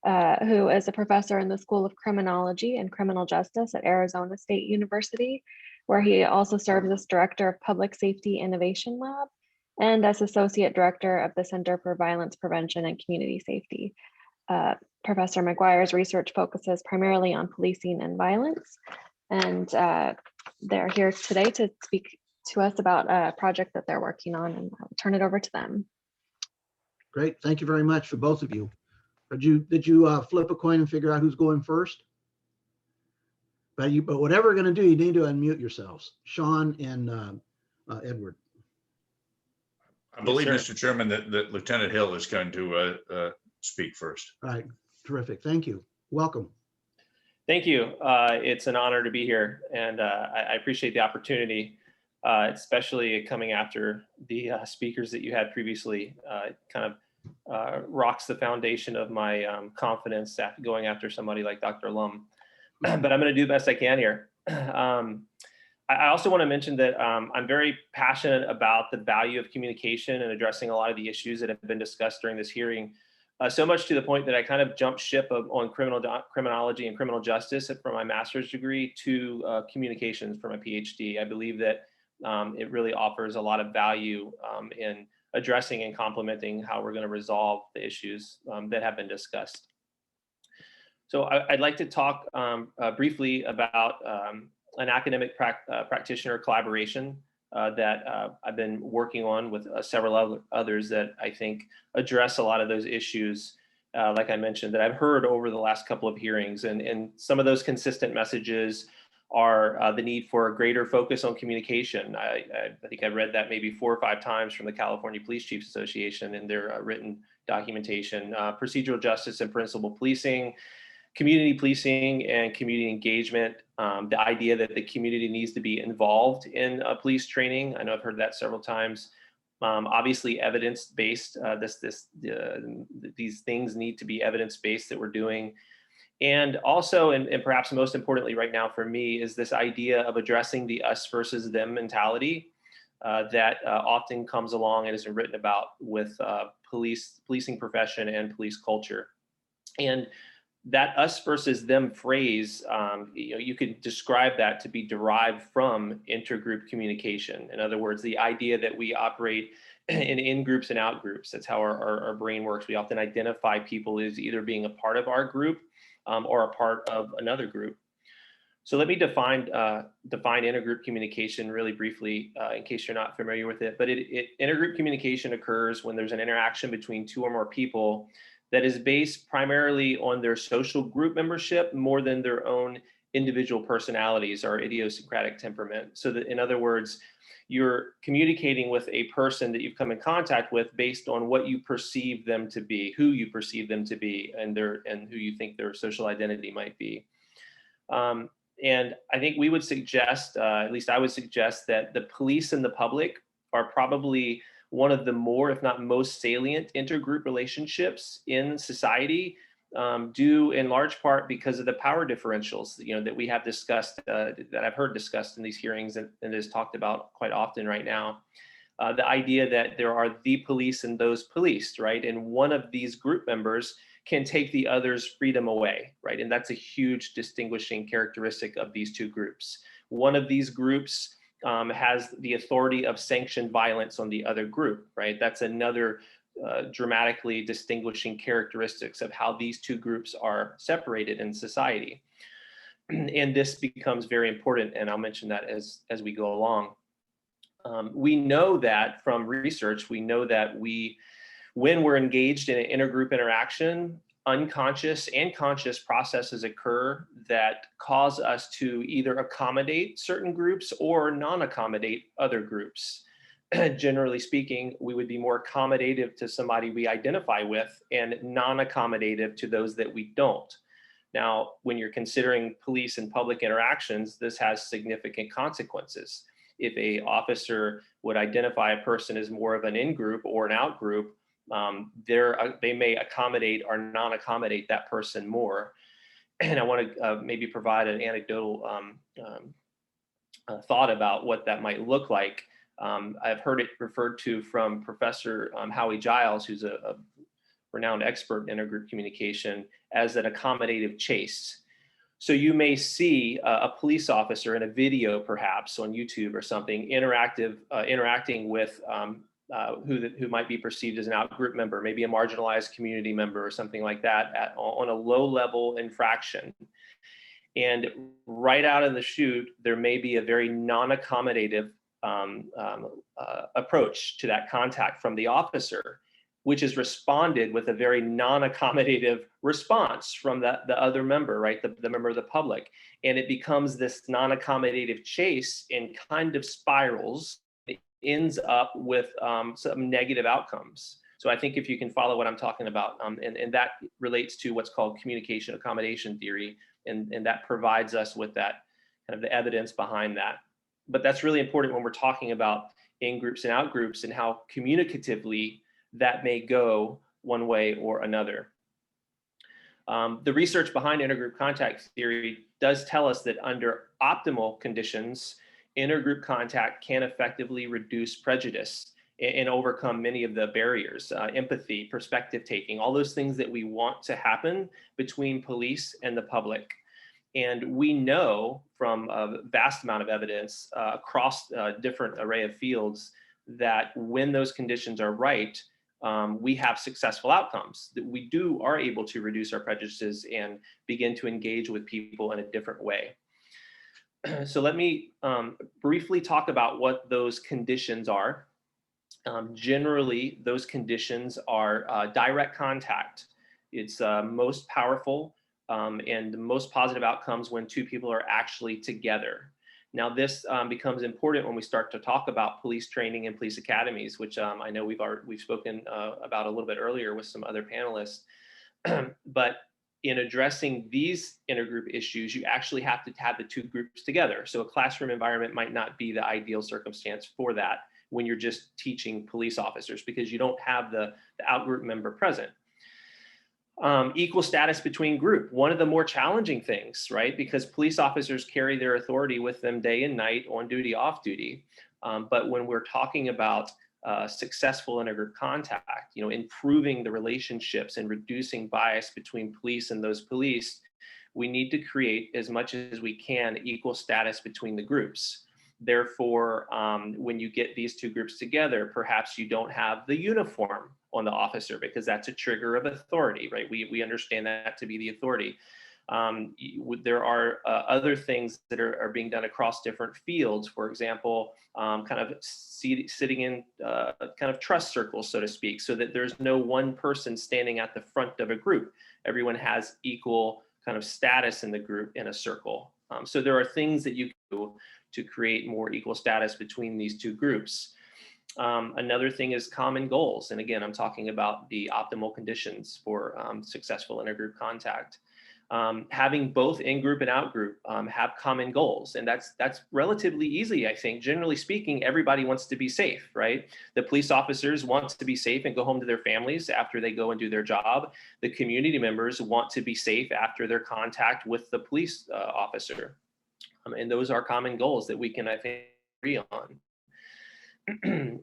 who is a professor in the School of Criminology and Criminal Justice at Arizona State University, where he also serves as Director of Public Safety Innovation Lab and as Associate Director of the Center for Violence Prevention and Community Safety. Professor Maguire's research focuses primarily on policing and violence, and they're here today to speak to us about a project that they're working on, and I'll turn it over to them. Great. Thank you very much for both of you. Did you flip a coin and figure out who's going first? But whatever you're going to do, you need to unmute yourselves. Shawn and Edward. I believe, Mr. Chairman, that Lieutenant Hill is going to speak first. All right. Terrific. Thank you. Welcome. Thank you. It's an honor to be here, and I appreciate the opportunity, especially coming after the speakers that you had previously. It kind of rocks the foundation of my confidence going after somebody like Dr. Lum. But I'm going to do the best I can here. I also want to mention that I'm very passionate about the value of communication and addressing a lot of the issues that have been discussed during this hearing. So much to the point that I kind of jumped ship on criminology and criminal justice from my master's degree to communications for my PhD. I believe that it really offers a lot of value in addressing and complementing how we're going to resolve the issues that have been discussed. So I'd like to talk briefly about an academic practitioner collaboration that I've been working on with several others that I think address a lot of those issues, like I mentioned, that I've heard over the last couple of hearings. And some of those consistent messages are the need for a greater focus on communication. I think I read that maybe 4 or 5 times from the California Police Chiefs Association in their written documentation. Procedural justice and principal policing, community policing and community engagement, the idea that the community needs to be involved in police training. I know I've heard that several times. Obviously, evidence-based. These things need to be evidence-based that we're doing. And also, and perhaps most importantly right now for me, is this idea of addressing the us versus them mentality that often comes along and has been written about with policing profession and police culture. And that us versus them phrase, you could describe that to be derived from intergroup communication. In other words, the idea that we operate in groups and out groups. That's how our brain works. We often identify people as either being a part of our group or a part of another group. So let me define intergroup communication really briefly, in case you're not familiar with it. But intergroup communication occurs when there's an interaction between two or more people that is based primarily on their social group membership more than their own individual personalities or idiosyncratic temperament. So that, in other words, you're communicating with a person that you've come in contact with based on what you perceive them to be, who you perceive them to be, and who you think their social identity might be. And I think we would suggest, at least I would suggest, that the police and the public are probably one of the more, if not most salient intergroup relationships in society, due in large part because of the power differentials, that we have discussed, that I've heard discussed in these hearings and is talked about quite often right now. The idea that there are the police and those policed, right? And one of these group members can take the other's freedom away, right? And that's a huge distinguishing characteristic of these two groups. One of these groups has the authority of sanctioned violence on the other group, right? That's another dramatically distinguishing characteristics of how these two groups are separated in society. And this becomes very important, and I'll mention that as we go along. We know that from research, we know that when we're engaged in an intergroup interaction, unconscious and conscious processes occur that cause us to either accommodate certain groups or non-accommodate other groups. Generally speaking, we would be more accommodative to somebody we identify with and non-accommodative to those that we don't. Now, when you're considering police and public interactions, this has significant consequences. If an officer would identify a person as more of an in-group or an out-group, they may accommodate or non-accommodate that person more. And I want to maybe provide an anecdotal thought about what that might look like. I've heard it referred to from Professor Howie Giles, who's a renowned expert in intergroup communication, as an accommodative chase. So you may see a police officer in a video, perhaps on YouTube or something, interacting with who might be perceived as an out-group member, maybe a marginalized community member or something like that, on a low-level infraction. And right out of the chute, there may be a very non-accommodative approach to that contact from the officer, which is responded with a very non-accommodative response from the other member, right? The member of the public. And it becomes this non-accommodative chase and kind of spirals. It ends up with some negative outcomes. So I think if you can follow what I'm talking about, and that relates to what's called communication accommodation theory, and that provides us with that kind of the evidence behind that. But that's really important when we're talking about in-groups and out-groups and how communicatively that may go one way or another. The research behind intergroup contact theory does tell us that under optimal conditions, intergroup contact can effectively reduce prejudice and overcome many of the barriers, empathy, perspective taking, all those things that we want to happen between police and the public. And we know from a vast amount of evidence across a different array of fields that when those conditions are right, we have successful outcomes, that we are able to reduce our prejudices and begin to engage with people in a different way. So let me briefly talk about what those conditions are. Generally, those conditions are direct contact. It's most powerful and the most positive outcomes when two people are actually together. Now, this becomes important when we start to talk about police training and police academies, which I know we've spoken about a little bit earlier with some other panelists. But in addressing these intergroup issues, you actually have to have the two groups together. So a classroom environment might not be the ideal circumstance for that, when you're just teaching police officers, because you don't have the outgroup member present. Equal status between group, one of the more challenging things, right? Because police officers carry their authority with them day and night, on duty, off duty. But when we're talking about successful intergroup contact, improving the relationships and reducing bias between police and those policed, we need to create, as much as we can, equal status between the groups. Therefore, when you get these two groups together, perhaps you don't have the uniform on the officer, because that's a trigger of authority, right? We understand that to be the authority. There are other things that are being done across different fields. For example, kind of sitting in kind of trust circles, so to speak, so that there's no one person standing at the front of a group. Everyone has equal kind of status in the group in a circle. So there are things that you can do to create more equal status between these two groups. Another thing is common goals. And again, I'm talking about the optimal conditions for successful intergroup contact. Having both in-group and out-group have common goals. And that's relatively easy, I think. Generally speaking, everybody wants to be safe, right? The police officers want to be safe and go home to their families after they go and do their job. The community members want to be safe after their contact with the police officer. And those are common goals that we can, I think, agree on.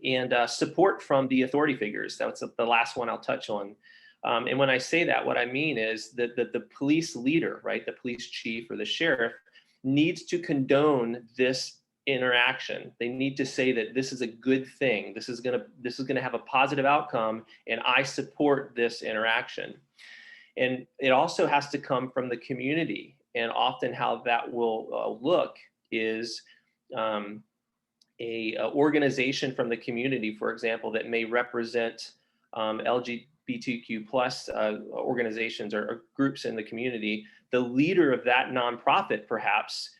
And support from the authority figures. That's the last one I'll touch on. And when I say that, what I mean is that the police leader, right, the police chief or the sheriff, needs to condone this interaction. They need to say that this is a good thing. This is gonna have a positive outcome, and I support this interaction. And it also has to come from the community. And often how that will look is a organization from the community, for example, that may represent LGBTQ plus organizations or groups in the community. The leader of that nonprofit perhaps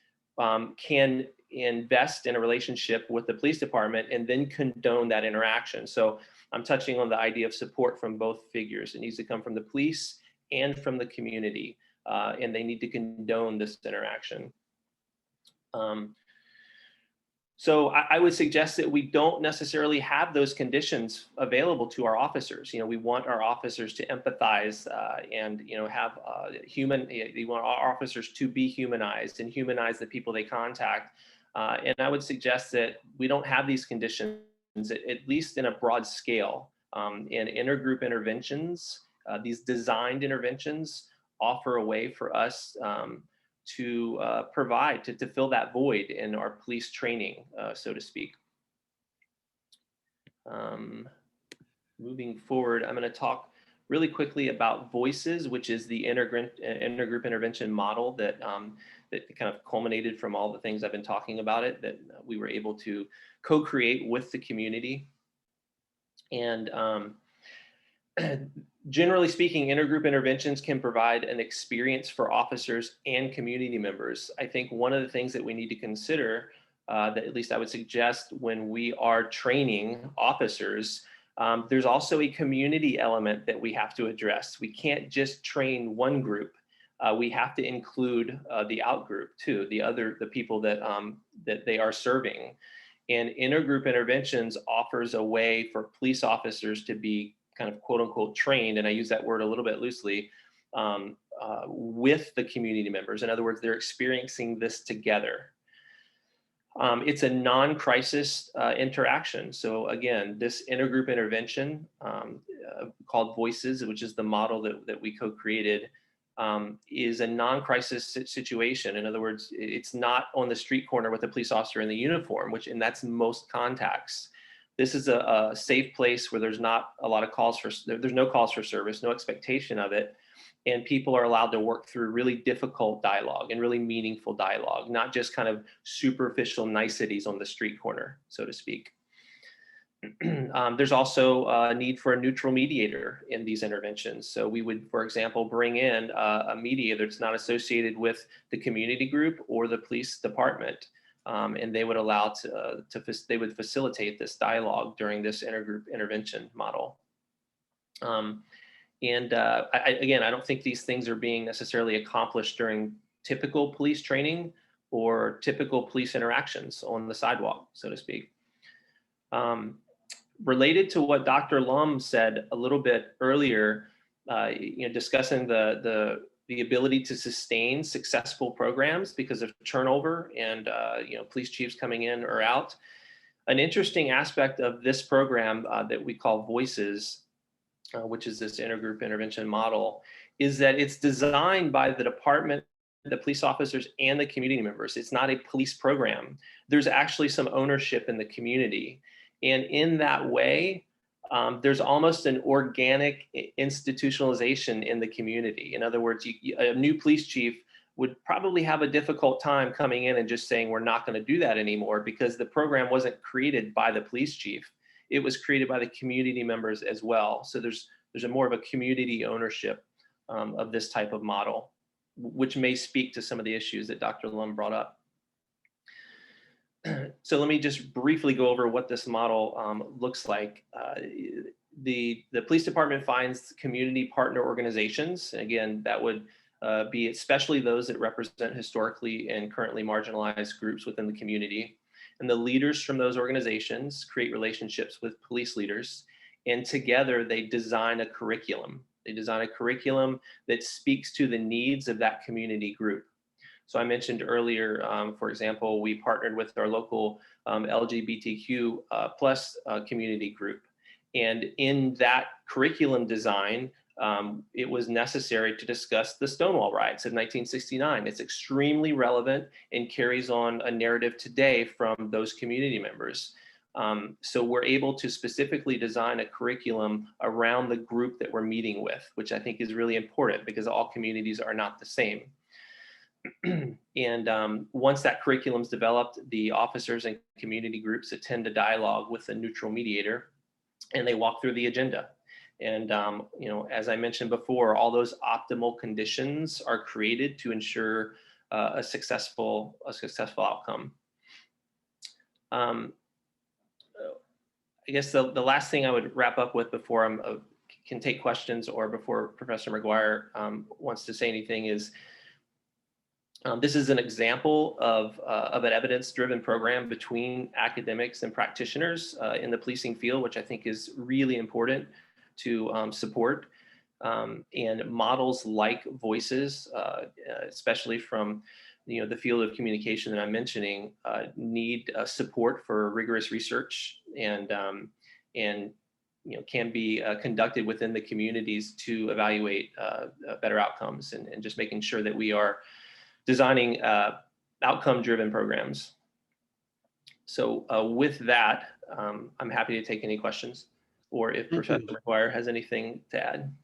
can invest in a relationship with the police department and then condone that interaction. So I'm touching on the idea of support from both figures. It needs to come from the police and from the community, and they need to condone this interaction. So I would suggest that we don't necessarily have those conditions available to our officers. We want our officers to empathize and have we want our officers to be humanized and humanize the people they contact. And I would suggest that we don't have these conditions, at least in a broad scale. And intergroup interventions, these designed interventions, offer a way for us to provide, to fill that void in our police training, so to speak. Moving forward, I'm going to talk really quickly about Voices, which is the intergroup intervention model that kind of culminated from all the things I've been talking about it, that we were able to co-create with the community. And generally speaking, intergroup interventions can provide an experience for officers and community members. I think one of the things that we need to consider, that at least I would suggest when we are training officers, there's also a community element that we have to address. We can't just train one group. We have to include the out group too, the people that they are serving. And intergroup interventions offers a way for police officers to be kind of quote unquote trained, and I use that word a little bit loosely, with the community members. In other words, they're experiencing this together. It's a non-crisis interaction. So again, this intergroup intervention called Voices, which is the model that we co-created, is a non-crisis situation. In other words, it's not on the street corner with a police officer in the uniform, and that's most contacts. This is a safe place where there's not a lot of there's no calls for service, no expectation of it. And people are allowed to work through really difficult dialogue and really meaningful dialogue, not just kind of superficial niceties on the street corner, so to speak. There's also a need for a neutral mediator in these interventions. So we would, for example, bring in a mediator that's not associated with the community group or the police department. And they would allow they would facilitate this dialogue during this intergroup intervention model. Again, I don't think these things are being necessarily accomplished during typical police training or typical police interactions on the sidewalk, so to speak. Related to what Dr. Lum said a little bit earlier, discussing the ability to sustain successful programs because of turnover and police chiefs coming in or out. An interesting aspect of this program that we call Voices, which is this intergroup intervention model, is that it's designed by the department, the police officers, and the community members. It's not a police program. There's actually some ownership in the community. And in that way, there's almost an organic institutionalization in the community. In other words, a new police chief would probably have a difficult time coming in and just saying, we're not going to do that anymore, because the program wasn't created by the police chief. It was created by the community members as well. So there's a more of a community ownership of this type of model, which may speak to some of the issues that Dr. Lum brought up. So let me just briefly go over what this model looks like. The police department finds community partner organizations. Again, that would be especially those that represent historically and currently marginalized groups within the community. And the leaders from those organizations create relationships with police leaders, and together they design a curriculum. They design a curriculum that speaks to the needs of that community group. So I mentioned earlier, for example, we partnered with our local LGBTQ plus community group. And in that curriculum design, it was necessary to discuss the Stonewall riots of 1969. It's extremely relevant and carries on a narrative today from those community members. So we're able to specifically design a curriculum around the group that we're meeting with, which I think is really important because all communities are not the same. And once that curriculum is developed, the officers and community groups attend a dialogue with a neutral mediator, and they walk through the agenda. And as I mentioned before, all those optimal conditions are created to ensure a successful outcome. I guess the last thing I would wrap up with before I can take questions or before Professor Maguire wants to say anything is, this is an example of an evidence-driven program between academics and practitioners in the policing field, which I think is really important to support. And models like Voices, especially from the field of communication that I'm mentioning, need support for rigorous research and can be conducted within the communities to evaluate better outcomes and just making sure that we are designing outcome-driven programs. So with that, I'm happy to take any questions, or if Professor Maguire has anything to add.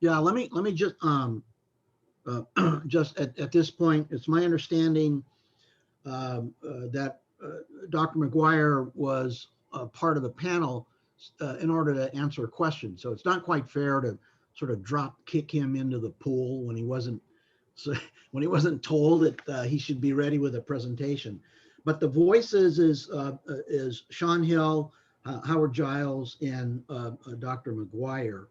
Yeah, let me just just at this point, it's my understanding that Dr. Maguire was part of the panel in order to answer a question. So it's not quite fair to sort of kick him into the pool when he wasn't told that he should be ready with a presentation. But the Voices is Shawn Hill, Howard Giles, and Dr. Maguire.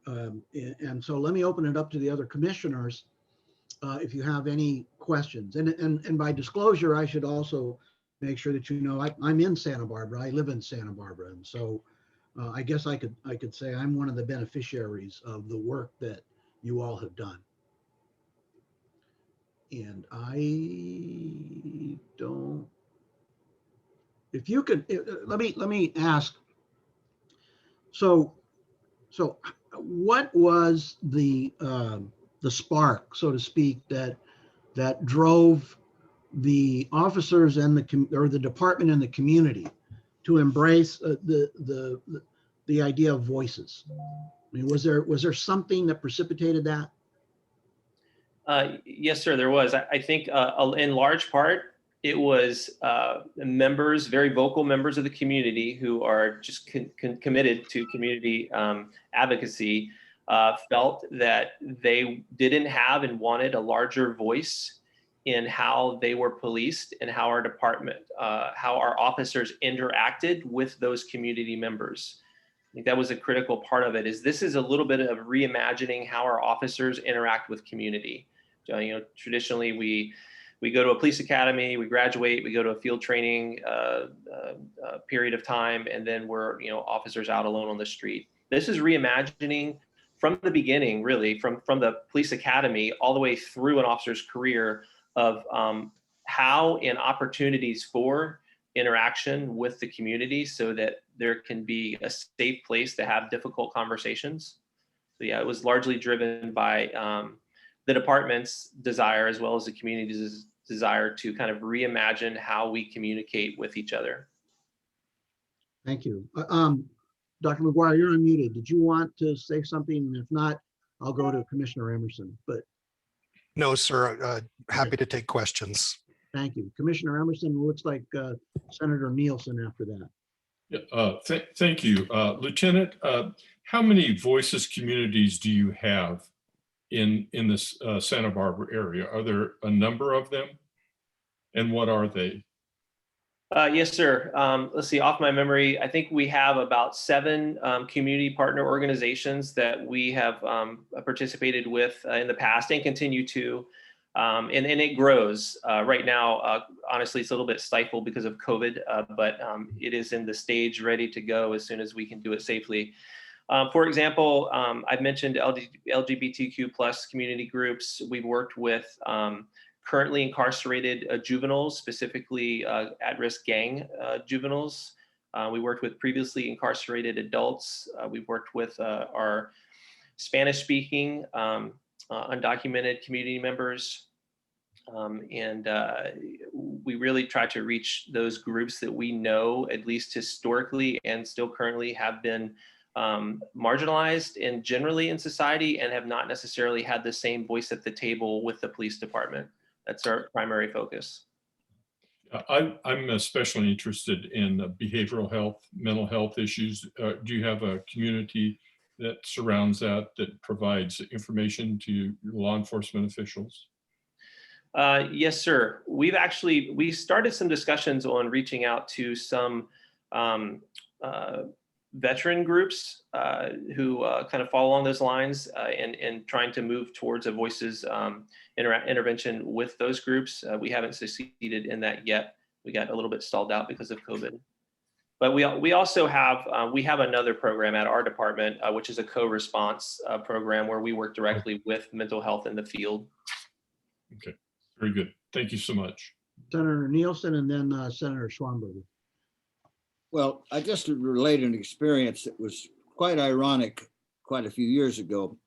And so let me open it up to the other commissioners if you have any questions. And by disclosure, I should also make sure that I'm in Santa Barbara. I live in Santa Barbara, and so I guess I could say I'm one of the beneficiaries of the work that you all have done. And I don't. If you could, let me ask. So what was the spark, so to speak, that drove the officers and the department and the community to embrace the idea of Voices? I mean, was there something that precipitated that? Yes, sir, there was. I think in large part, it was members, very vocal members of the community who are just committed to community advocacy, felt that they didn't have and wanted a larger voice in how they were policed and how our department, how our officers interacted with those community members. I think that was a critical part of it. This is a little bit of reimagining how our officers interact with community. Traditionally, we we go to a police academy, we graduate, we go to a field training period of time, and then we're, you know, officers out alone on the street. This is reimagining from the beginning, really, from the police academy all the way through an officer's career of how and opportunities for interaction with the community so that there can be a safe place to have difficult conversations. So yeah, it was largely driven by the department's desire as well as the community's desire to kind of reimagine how we communicate with each other. Thank you. Dr. Maguire, you're unmuted. Did you want to say something? And if not, I'll go to Commissioner Emerson, but No, sir. Happy to take questions. thank you. Commissioner Emerson, looks like Senator Nielsen after that. Thank you. Lieutenant, how many voices communities do you have in this Santa Barbara area? Are there a number of them? And what are they? Yes, sir. Let's see, off my memory, I think we have about 7 community partner organizations that we have participated with in the past and continue to. And it grows. Right now, honestly, it's a little bit stifled because of COVID, but it is in the stage ready to go as soon as we can do it safely. For example, I've mentioned LGBTQ plus community groups. We've worked with currently incarcerated juveniles, specifically at-risk gang juveniles. We worked with previously incarcerated adults. We've worked with our Spanish-speaking undocumented community members. And we really try to reach those groups that we know, at least historically and still currently, have been marginalized and generally in society and have not necessarily had the same voice at the table with the police department. That's our primary focus. I'm especially interested in behavioral health, mental health issues. Do you have a community that surrounds that provides information to law enforcement officials? Yes, sir. We started some discussions on reaching out to some veteran groups who kind of fall along those lines and trying to move towards a voices intervention with those groups. We haven't succeeded in that yet. We got a little bit stalled out because of COVID. But we also have another program at our department, which is a co-response program where we work directly with mental health in the field. Okay, very good. Thank you so much. Senator Nielsen and then Senator Schwamberger. Well, I just relate an experience that was quite ironic quite a few years ago.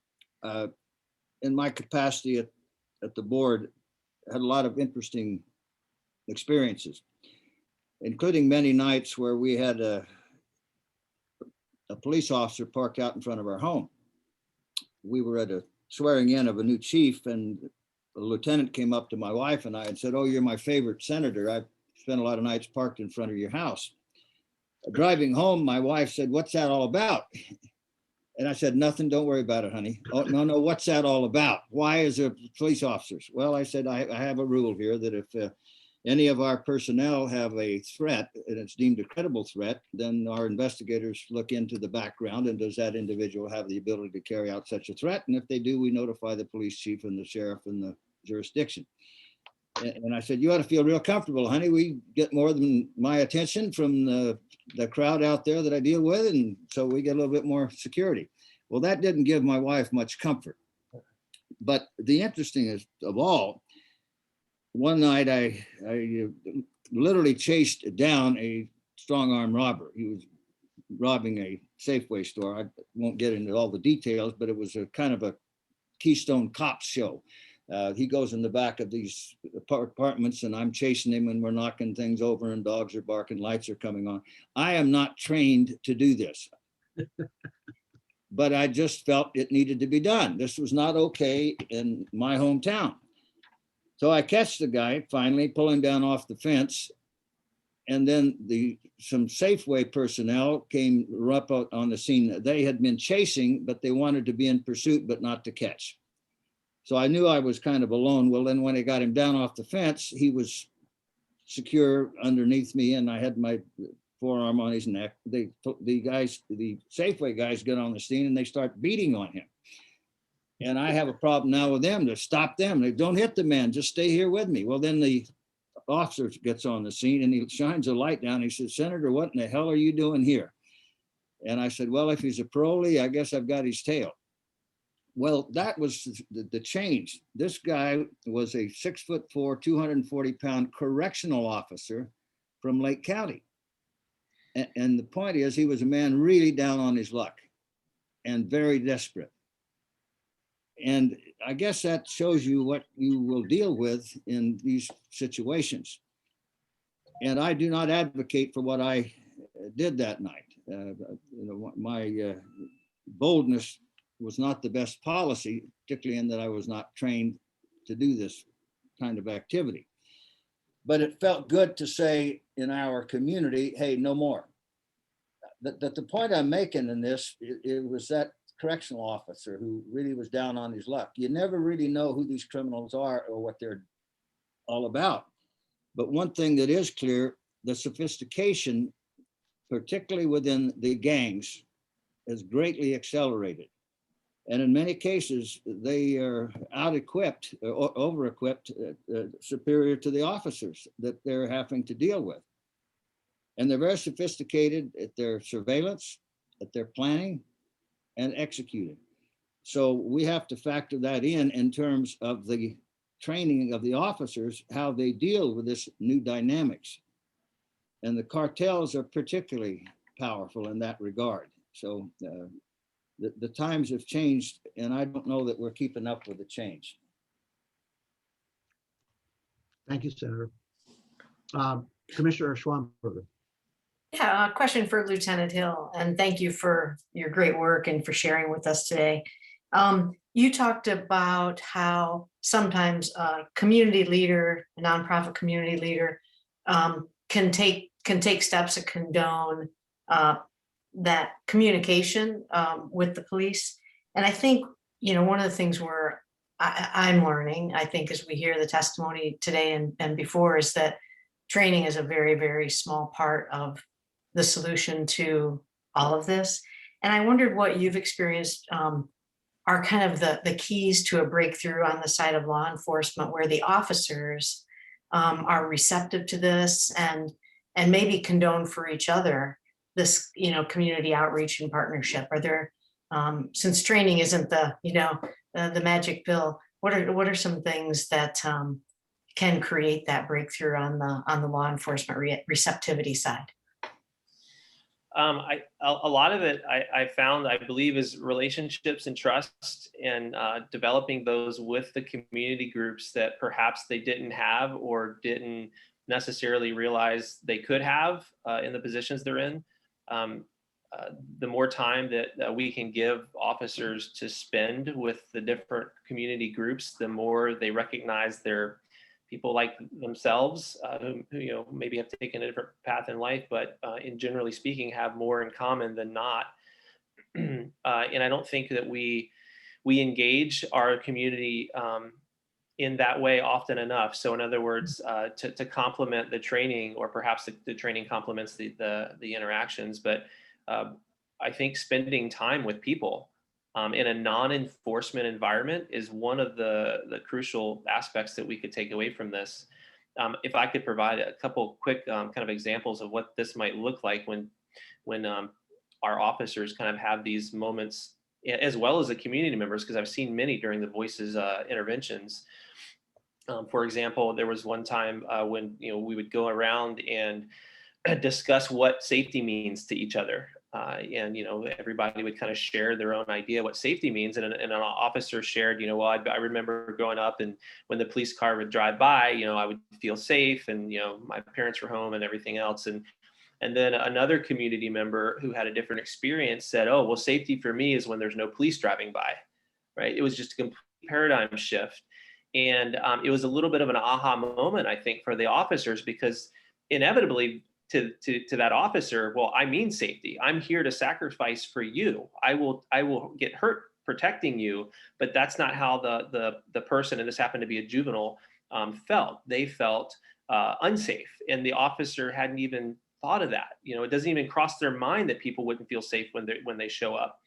In my capacity at the board, I had a lot of interesting experiences, including many nights where we had a police officer parked out in front of our home. We were at a swearing in of a new chief, and a lieutenant came up to my wife and I and said, "Oh, you're my favorite senator. I've spent a lot of nights parked in front of your house." Driving home, my wife said, "What's that all about?" And I said, "Nothing, don't worry about it, honey." "Oh, no, what's that all about? Why is there police officers?" "Well," I said, I have a rule here that if any of our personnel have a threat and it's deemed a credible threat, then our investigators look into the background and does that individual have the ability to carry out such a threat? And if they do, we notify the police chief and the sheriff in the jurisdiction. And I said, "You ought to feel real comfortable, honey. We get more than my attention from the crowd out there that I deal with. And so we get a little bit more security." Well, that didn't give my wife much comfort. But the interesting is of all, one night I literally chased down a strong arm robber. He was robbing a Safeway store. I won't get into all the details, but it was a kind of a Keystone Cops show. He goes in the back of these apartments and I'm chasing him and we're knocking things over and dogs are barking, lights are coming on. I am not trained to do this, but I just felt it needed to be done. This was not okay in my hometown. So I catch the guy, finally pull him down off the fence. And then some Safeway personnel came up on the scene. They had been chasing, but they wanted to be in pursuit, but not to catch. So I knew I was kind of alone. Well, then when I got him down off the fence, he was secure underneath me and I had my forearm on his neck. The Safeway guys get on the scene and they start beating on him. And I have a problem now with them to stop them. They don't hit the man, just stay here with me. Well, then the officer gets on the scene and he shines a light down. He says, Senator, what in the hell are you doing here? And I said, well, if he's a parolee, I guess I've got his tail. Well, that was the change. This guy was a 6'4", 240-pound correctional officer from Lake County. And the point is, he was a man really down on his luck and very desperate. And I guess that shows you what you will deal with in these situations. And I do not advocate for what I did that night. My boldness was not the best policy, particularly in that I was not trained to do this kind of activity. But it felt good to say in our community, hey, no more. The point I'm making in this, it was that correctional officer who really was down on his luck. You never really know who these criminals are or what they're all about. But one thing that is clear, the sophistication, particularly within the gangs, has greatly accelerated. And in many cases, they are out-equipped or over-equipped, superior to the officers that they're having to deal with. And they're very sophisticated at their surveillance, at their planning, and executing. So we have to factor that in terms of the training of the officers, how they deal with this new dynamics. And the cartels are particularly powerful in that regard. So the times have changed, and I don't know that we're keeping up with the change. Thank you, Senator. Commissioner Schwamberger. Yeah, a question for Lieutenant Hill, and thank you for your great work and for sharing with us today. You talked about how sometimes a community leader, a nonprofit community leader, can take steps to condone that communication with the police. And I think, one of the things I'm learning, I think, as we hear the testimony today and before, is that training is a very, very small part of the solution to all of this. And I wondered what you've experienced are kind of the keys to a breakthrough on the side of law enforcement, where the officers are receptive to this and maybe condone for each other this, community outreach and partnership. Are there, since training isn't the magic pill, what are some things that can create that breakthrough on the law enforcement receptivity side? A lot of it I found, I believe, is relationships and trust, and developing those with the community groups that perhaps they didn't have or didn't necessarily realize they could have in the positions they're in. The more time that we can give officers to spend with the different community groups, the more they recognize they're people like themselves who maybe have taken a different path in life, but in generally speaking, have more in common than not. And I don't think that we engage our community in that way often enough. So in other words, to complement the training, or perhaps the training complements the interactions, but I think spending time with people in a non-enforcement environment is one of the crucial aspects that we could take away from this. If I could provide a couple quick kind of examples of what this might look like when our officers kind of have these moments, as well as the community members, because I've seen many during the Voices interventions. For example, there was one time when we would go around and discuss what safety means to each other. And everybody would kind of share their own idea what safety means. And an officer shared, well, I remember growing up, and when the police car would drive by, I would feel safe, and my parents were home and everything else. And then another community member who had a different experience said, oh, well, safety for me is when there's no police driving by, right? It was just a complete paradigm shift. And it was a little bit of an aha moment, I think, for the officers, because inevitably, to that officer, well, I mean safety. I'm here to sacrifice for you. I will get hurt protecting you, but that's not how the person, and this happened to be a juvenile, felt. They felt unsafe, and the officer hadn't even thought of that. It doesn't even cross their mind that people wouldn't feel safe when they show up.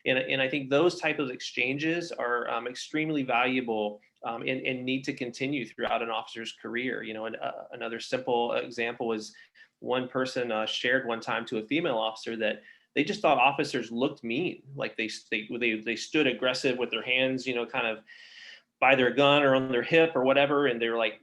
And I think those type of exchanges are extremely valuable and need to continue throughout an officer's career. You know, and another simple example is one person shared one time to a female officer that they just thought officers looked mean, like they stood aggressive with their hands, you know, kind of by their gun or on their hip or whatever, and they were like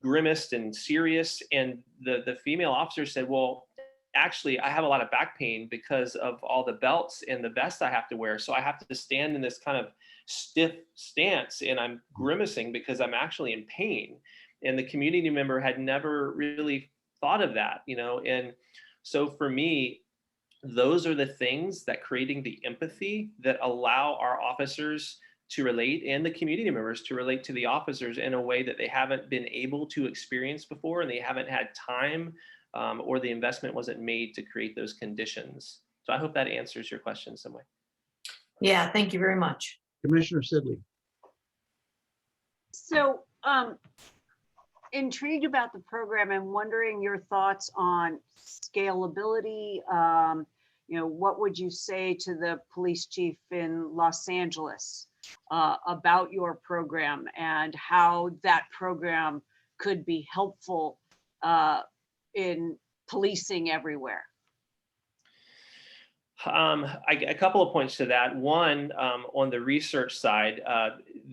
grimaced and serious. And the female officer said, well, actually, I have a lot of back pain because of all the belts and the vest I have to wear. So I have to stand in this kind of stiff stance, and I'm grimacing because I'm actually in pain. And the community member had never really thought of that, you know. And so for me, those are the things that creating the empathy that allow our officers to relate and the community members to relate to the officers in a way that they haven't been able to experience before, and they haven't had time or the investment wasn't made to create those conditions. So I hope that answers your question in some way. Yeah, thank you very much. Commissioner Sidley. So intrigued about the program and wondering your thoughts on scalability. You know, what would you say to the police chief in Los Angeles about your program and how that program could be helpful in policing everywhere? A couple of points to that. One, on the research side,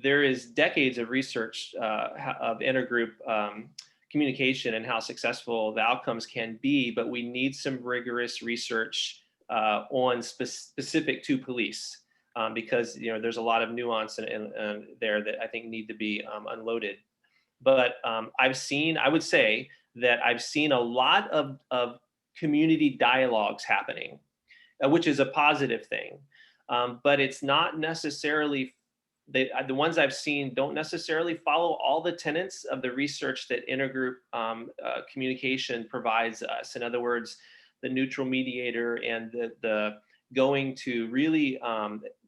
there is decades of research of intergroup communication and how successful the outcomes can be, but we need some rigorous research on specific to police because, you know, there's a lot of nuance in there that I think need to be unloaded. But I would say that I've seen a lot of community dialogues happening, which is a positive thing. But it's not necessarily, the ones I've seen don't necessarily follow all the tenets of the research that intergroup communication provides us. In other words, the neutral mediator and the going to really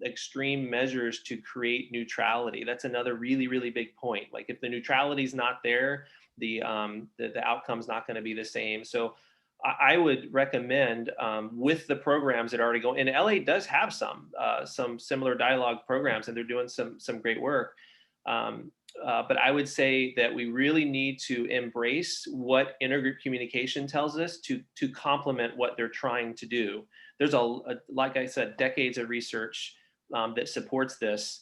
extreme measures to create neutrality. That's another really, really big point. Like if the neutrality is not there, the outcome's not going to be the same. So I would recommend with the programs that already go, and LA does have some similar dialogue programs, and they're doing some great work. But I would say that we really need to embrace what intergroup communication tells us to complement what they're trying to do. There's like I said, decades of research that supports this.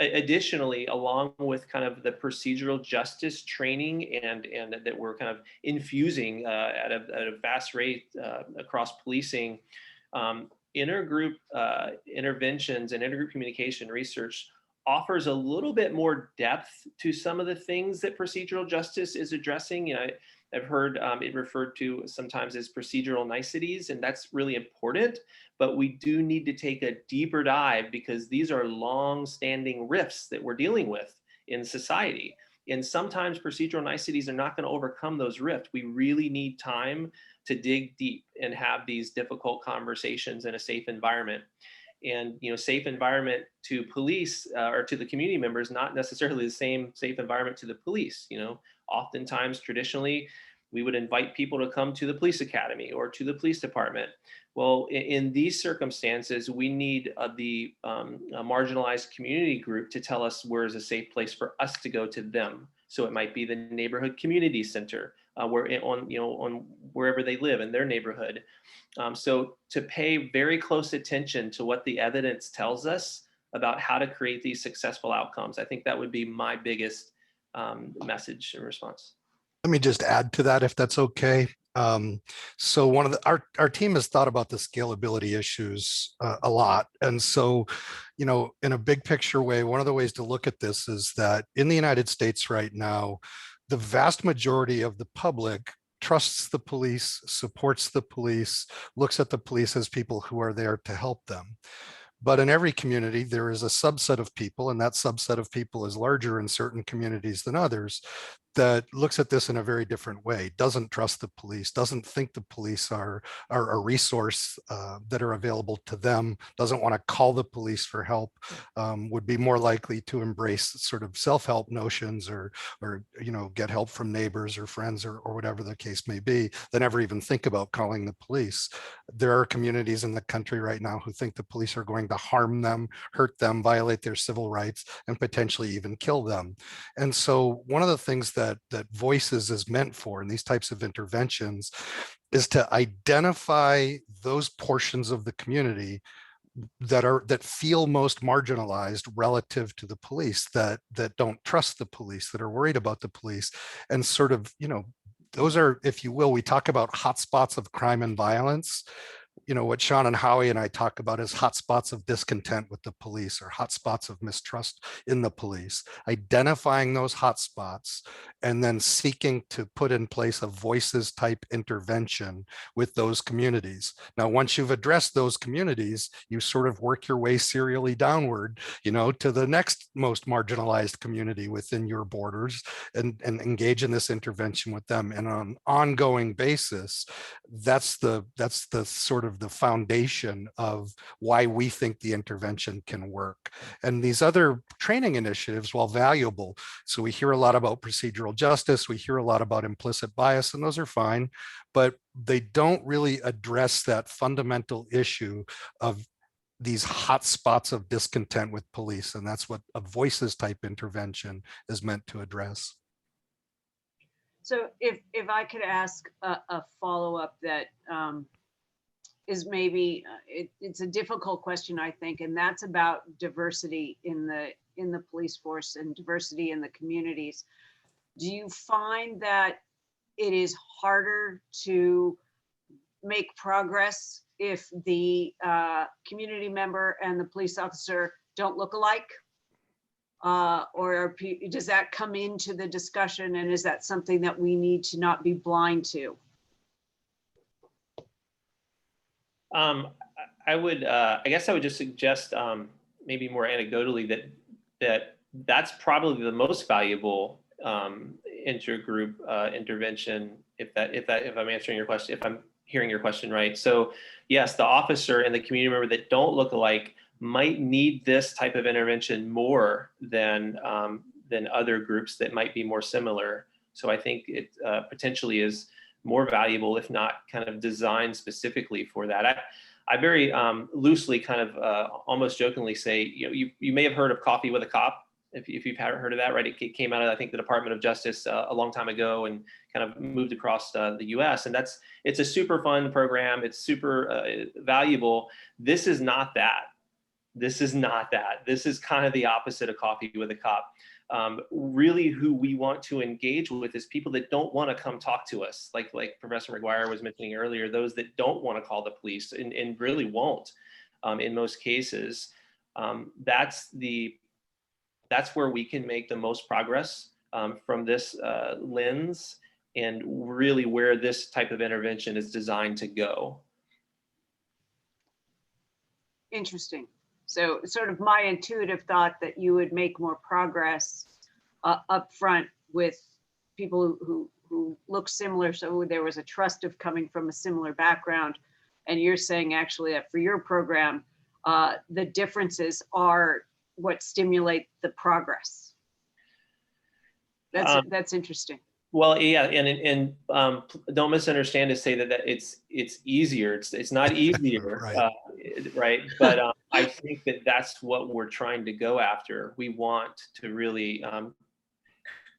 Additionally, along with kind of the procedural justice training and that we're kind of infusing at a fast rate across policing, intergroup interventions and intergroup communication research offers a little bit more depth to some of the things that procedural justice is addressing. You know, I've heard it referred to sometimes as procedural niceties, and that's really important, but we do need to take a deeper dive because these are long-standing rifts that we're dealing with in society. And sometimes procedural niceties are not going to overcome those rifts. We really need time to dig deep and have these difficult conversations in a safe environment. And, you know, safe environment to police or to the community members, not necessarily the same safe environment to the police. You know, oftentimes, traditionally, we would invite people to come to the police academy or to the police department. Well, in these circumstances, we need a marginalized community group to tell us where is a safe place for us to go to them. So it might be the neighborhood community center, on wherever they live in their neighborhood. So to pay very close attention to what the evidence tells us about how to create these successful outcomes, I think that would be my biggest message and response. Let me just add to that, if that's okay. So our team has thought about the scalability issues a lot. And so, you know, in a big picture way, one of the ways to look at this is that in the United States right now, the vast majority of the public trusts the police, supports the police, looks at the police as people who are there to help them. But in every community, there is a subset of people, and that subset of people is larger in certain communities than others, that looks at this in a very different way, doesn't trust the police, doesn't think the police are a resource that are available to them, doesn't want to call the police for help, would be more likely to embrace sort of self-help notions or you know, get help from neighbors or friends or whatever the case may be, than ever even think about calling the police. There are communities in the country right now who think the police are going to harm them, hurt them, violate their civil rights, and potentially even kill them. And so one of the things that Voices is meant for in these types of interventions is to identify those portions of the community that feel most marginalized relative to the police, that don't trust the police, that are worried about the police, and sort of, those are, if you will, we talk about hotspots of crime and violence. What Shawn and Howie and I talk about is hotspots of discontent with the police or hotspots of mistrust in the police, identifying those hotspots and then seeking to put in place a Voices type intervention with those communities. Now, once you've addressed those communities, you sort of work your way serially downward, to the next most marginalized community within your borders and engage in this intervention with them. And on an ongoing basis, that's the sort of the foundation of why we think the intervention can work. And these other training initiatives, while valuable, so we hear a lot about procedural justice, we hear a lot about implicit bias, and those are fine, but they don't really address that fundamental issue of these hot spots of discontent with police. And that's what a Voices type intervention is meant to address. So if I could ask a follow-up that is maybe, it's a difficult question, I think, and that's about diversity in the police force and diversity in the communities. Do you find that it is harder to make progress if the community member and the police officer don't look alike? Or does that come into the discussion, and is that something that we need to not be blind to? I guess I would just suggest maybe more anecdotally that's probably the most valuable intergroup intervention, if I'm answering your question, if I'm hearing your question right. So yes, the officer and the community member that don't look alike might need this type of intervention more than other groups that might be more similar. So I think it potentially is more valuable, if not kind of designed specifically for that. I very loosely kind of almost jokingly say, you may have heard of Coffee with a Cop, if you've heard of that, right? It came out of, I think, the Department of Justice a long time ago and kind of moved across the US. And it's a super fun program. It's super valuable. This is not that. This is not that. This is kind of the opposite of Coffee with a Cop. Really who we want to engage with is people that don't want to come talk to us, like Professor Maguire was mentioning earlier, those that don't want to call the police and really won't in most cases. That's where we can make the most progress from this lens, and really where this type of intervention is designed to go. Interesting. So sort of my intuitive thought that you would make more progress up front with people who look similar. So there was a trust of coming from a similar background. And you're saying actually that for your program, the differences are what stimulate the progress. That's interesting. Well, yeah, and don't misunderstand to say that it's easier. It's not easier, right? Right. But I think that's what we're trying to go after. We want to really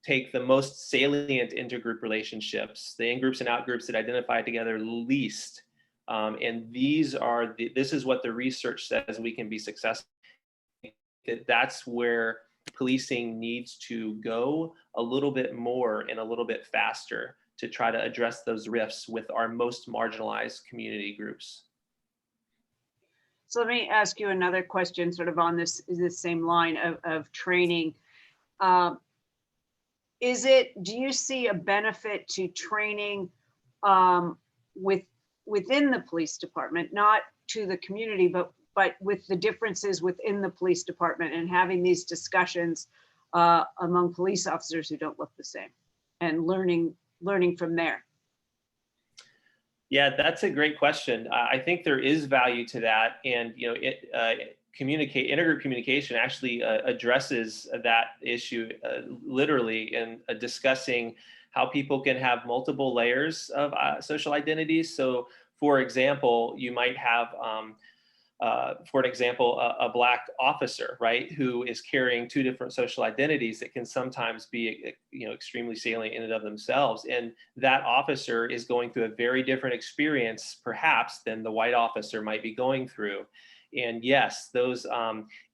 take the most salient intergroup relationships, the in-groups and out-groups that identify together least, and this is what the research says we can be successful. That's where policing needs to go a little bit more and a little bit faster to try to address those rifts with our most marginalized community groups. So let me ask you another question sort of on this same line of training. Do you see a benefit to training within the police department, not to the community, but with the differences within the police department and having these discussions among police officers who don't look the same and learning from there? Yeah, that's a great question. I think there is value to that. And, intergroup communication actually addresses that issue literally in discussing how people can have multiple layers of social identities. So for example, you might have for an example, a Black officer, right, who is carrying two different social identities that can sometimes be, extremely salient in and of themselves. And that officer is going through a very different experience, perhaps, than the white officer might be going through. And yes, those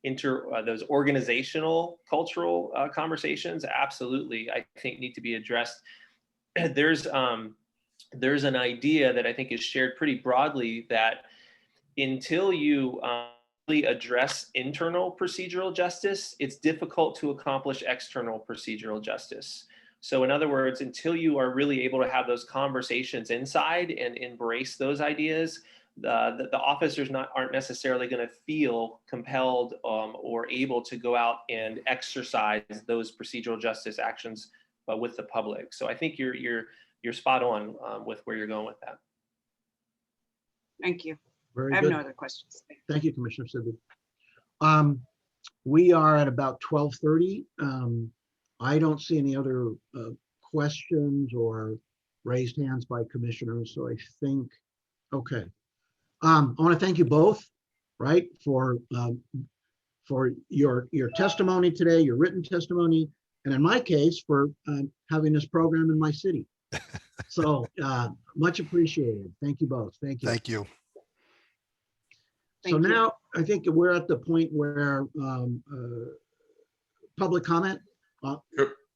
those organizational, cultural conversations, absolutely, I think need to be addressed. There's an idea that I think is shared pretty broadly that until you really address internal procedural justice, it's difficult to accomplish external procedural justice. So in other words, until you are really able to have those conversations inside and embrace those ideas, the officers aren't necessarily going to feel compelled or able to go out and exercise those procedural justice actions with the public. So I think you're spot on with where you're going with that. Thank you. Very I have good. no other questions. Thank you, Commissioner Sidley. We are at about 12:30. I don't see any other questions or raised hands by commissioners, so I think, okay. I want to thank you both, right, for your testimony today, your written testimony, and in my case, for having this program in my city. So much appreciated. Thank you both. Thank you. Thank you. So now I think we're at the point where public comment.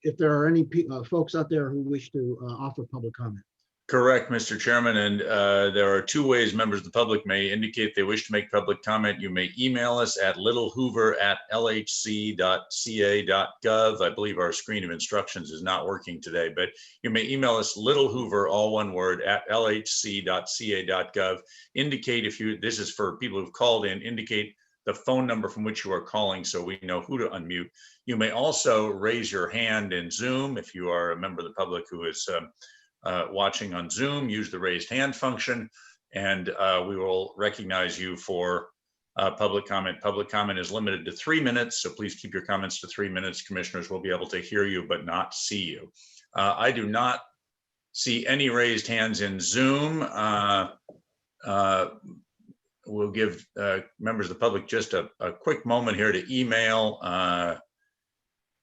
If there are any folks out there who wish to offer public comment. Correct, Mr. Chairman, and there are two ways members of the public may indicate they wish to make public comment. You may email us at littlehoover@lhc.ca.gov. I believe our screen of instructions is not working today, but you may email us littlehoover, all one word, @lhc.ca.gov. Indicate if you, this is for people who've called in, indicate the phone number from which you are calling so we know who to unmute. You may also raise your hand in Zoom if you are a member of the public who is watching on Zoom. Use the raised hand function, and we will recognize you for public comment. Public comment is limited to 3 minutes, so please keep your comments to 3 minutes. Commissioners will be able to hear you but not see you. I do not see any raised hands in Zoom. We'll give members of the public just a quick moment here to email,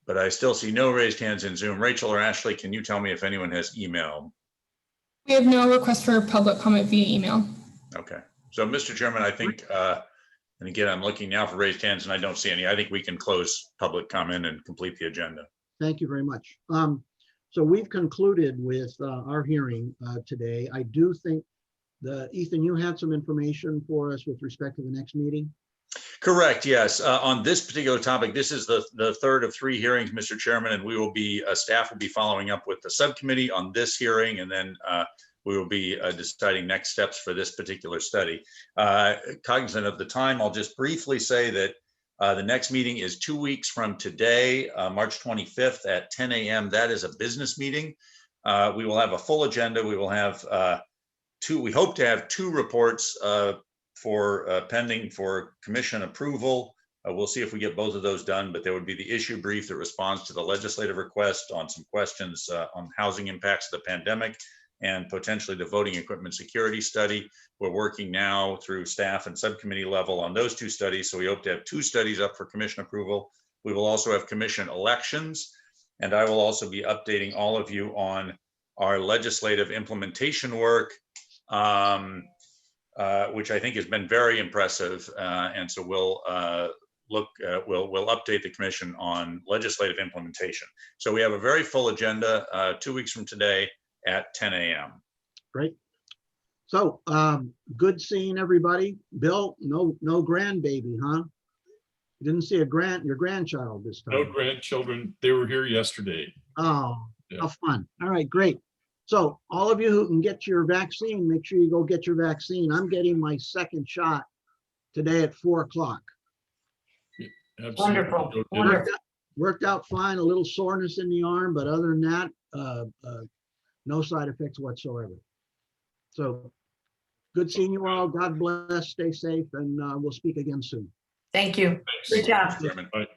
but I still see no raised hands in Zoom. Rachel or Ashley, can you tell me if anyone has emailed? We have no request for public comment via email. Okay, so Mr. Chairman, I think, and again, I'm looking now for raised hands and I don't see any. I think we can close public comment and complete the agenda. Thank you very much. So we've concluded with our hearing today. I do think Ethan, you had some information for us with respect to the next meeting. Correct, yes. On this particular topic, this is the third of 3 hearings, Mr. Chairman, and we will be, staff will be following up with the subcommittee on this hearing, and then we will be deciding next steps for this particular study. Cognizant of the time, I'll just briefly say that the next meeting is 2 weeks from today, March 25th at 10 a.m. That is a business meeting. We will have a full agenda. We will have we hope to have 2 reports for pending for commission approval. We'll see if we get both of those done, but there would be the issue brief that responds to the legislative request on some questions on housing impacts of the pandemic and potentially the voting equipment security study. We're working now through staff and subcommittee level on those 2 studies. So we hope to have 2 studies up for commission approval. We will also have commission elections, and I will also be updating all of you on our legislative implementation work, which I think has been very impressive. And so we'll we'll update the commission on legislative implementation. So we have a very full agenda 2 weeks from today at 10 a.m. Great. So good seeing everybody. Bill, no grandbaby, huh? You didn't see your grandchild this time. No grandchildren. They were here yesterday. Oh, yeah. How fun. All right, great. So all of you who can get your vaccine, make sure you go get your vaccine. I'm getting my 2nd shot today at 4 o'clock. Wonderful. Wonderful. Worked out fine, a little soreness in the arm, but other than that, no side effects whatsoever. So good seeing you all. God bless, stay safe, and we'll speak again soon. Thank you. Thanks. Good job. Bye.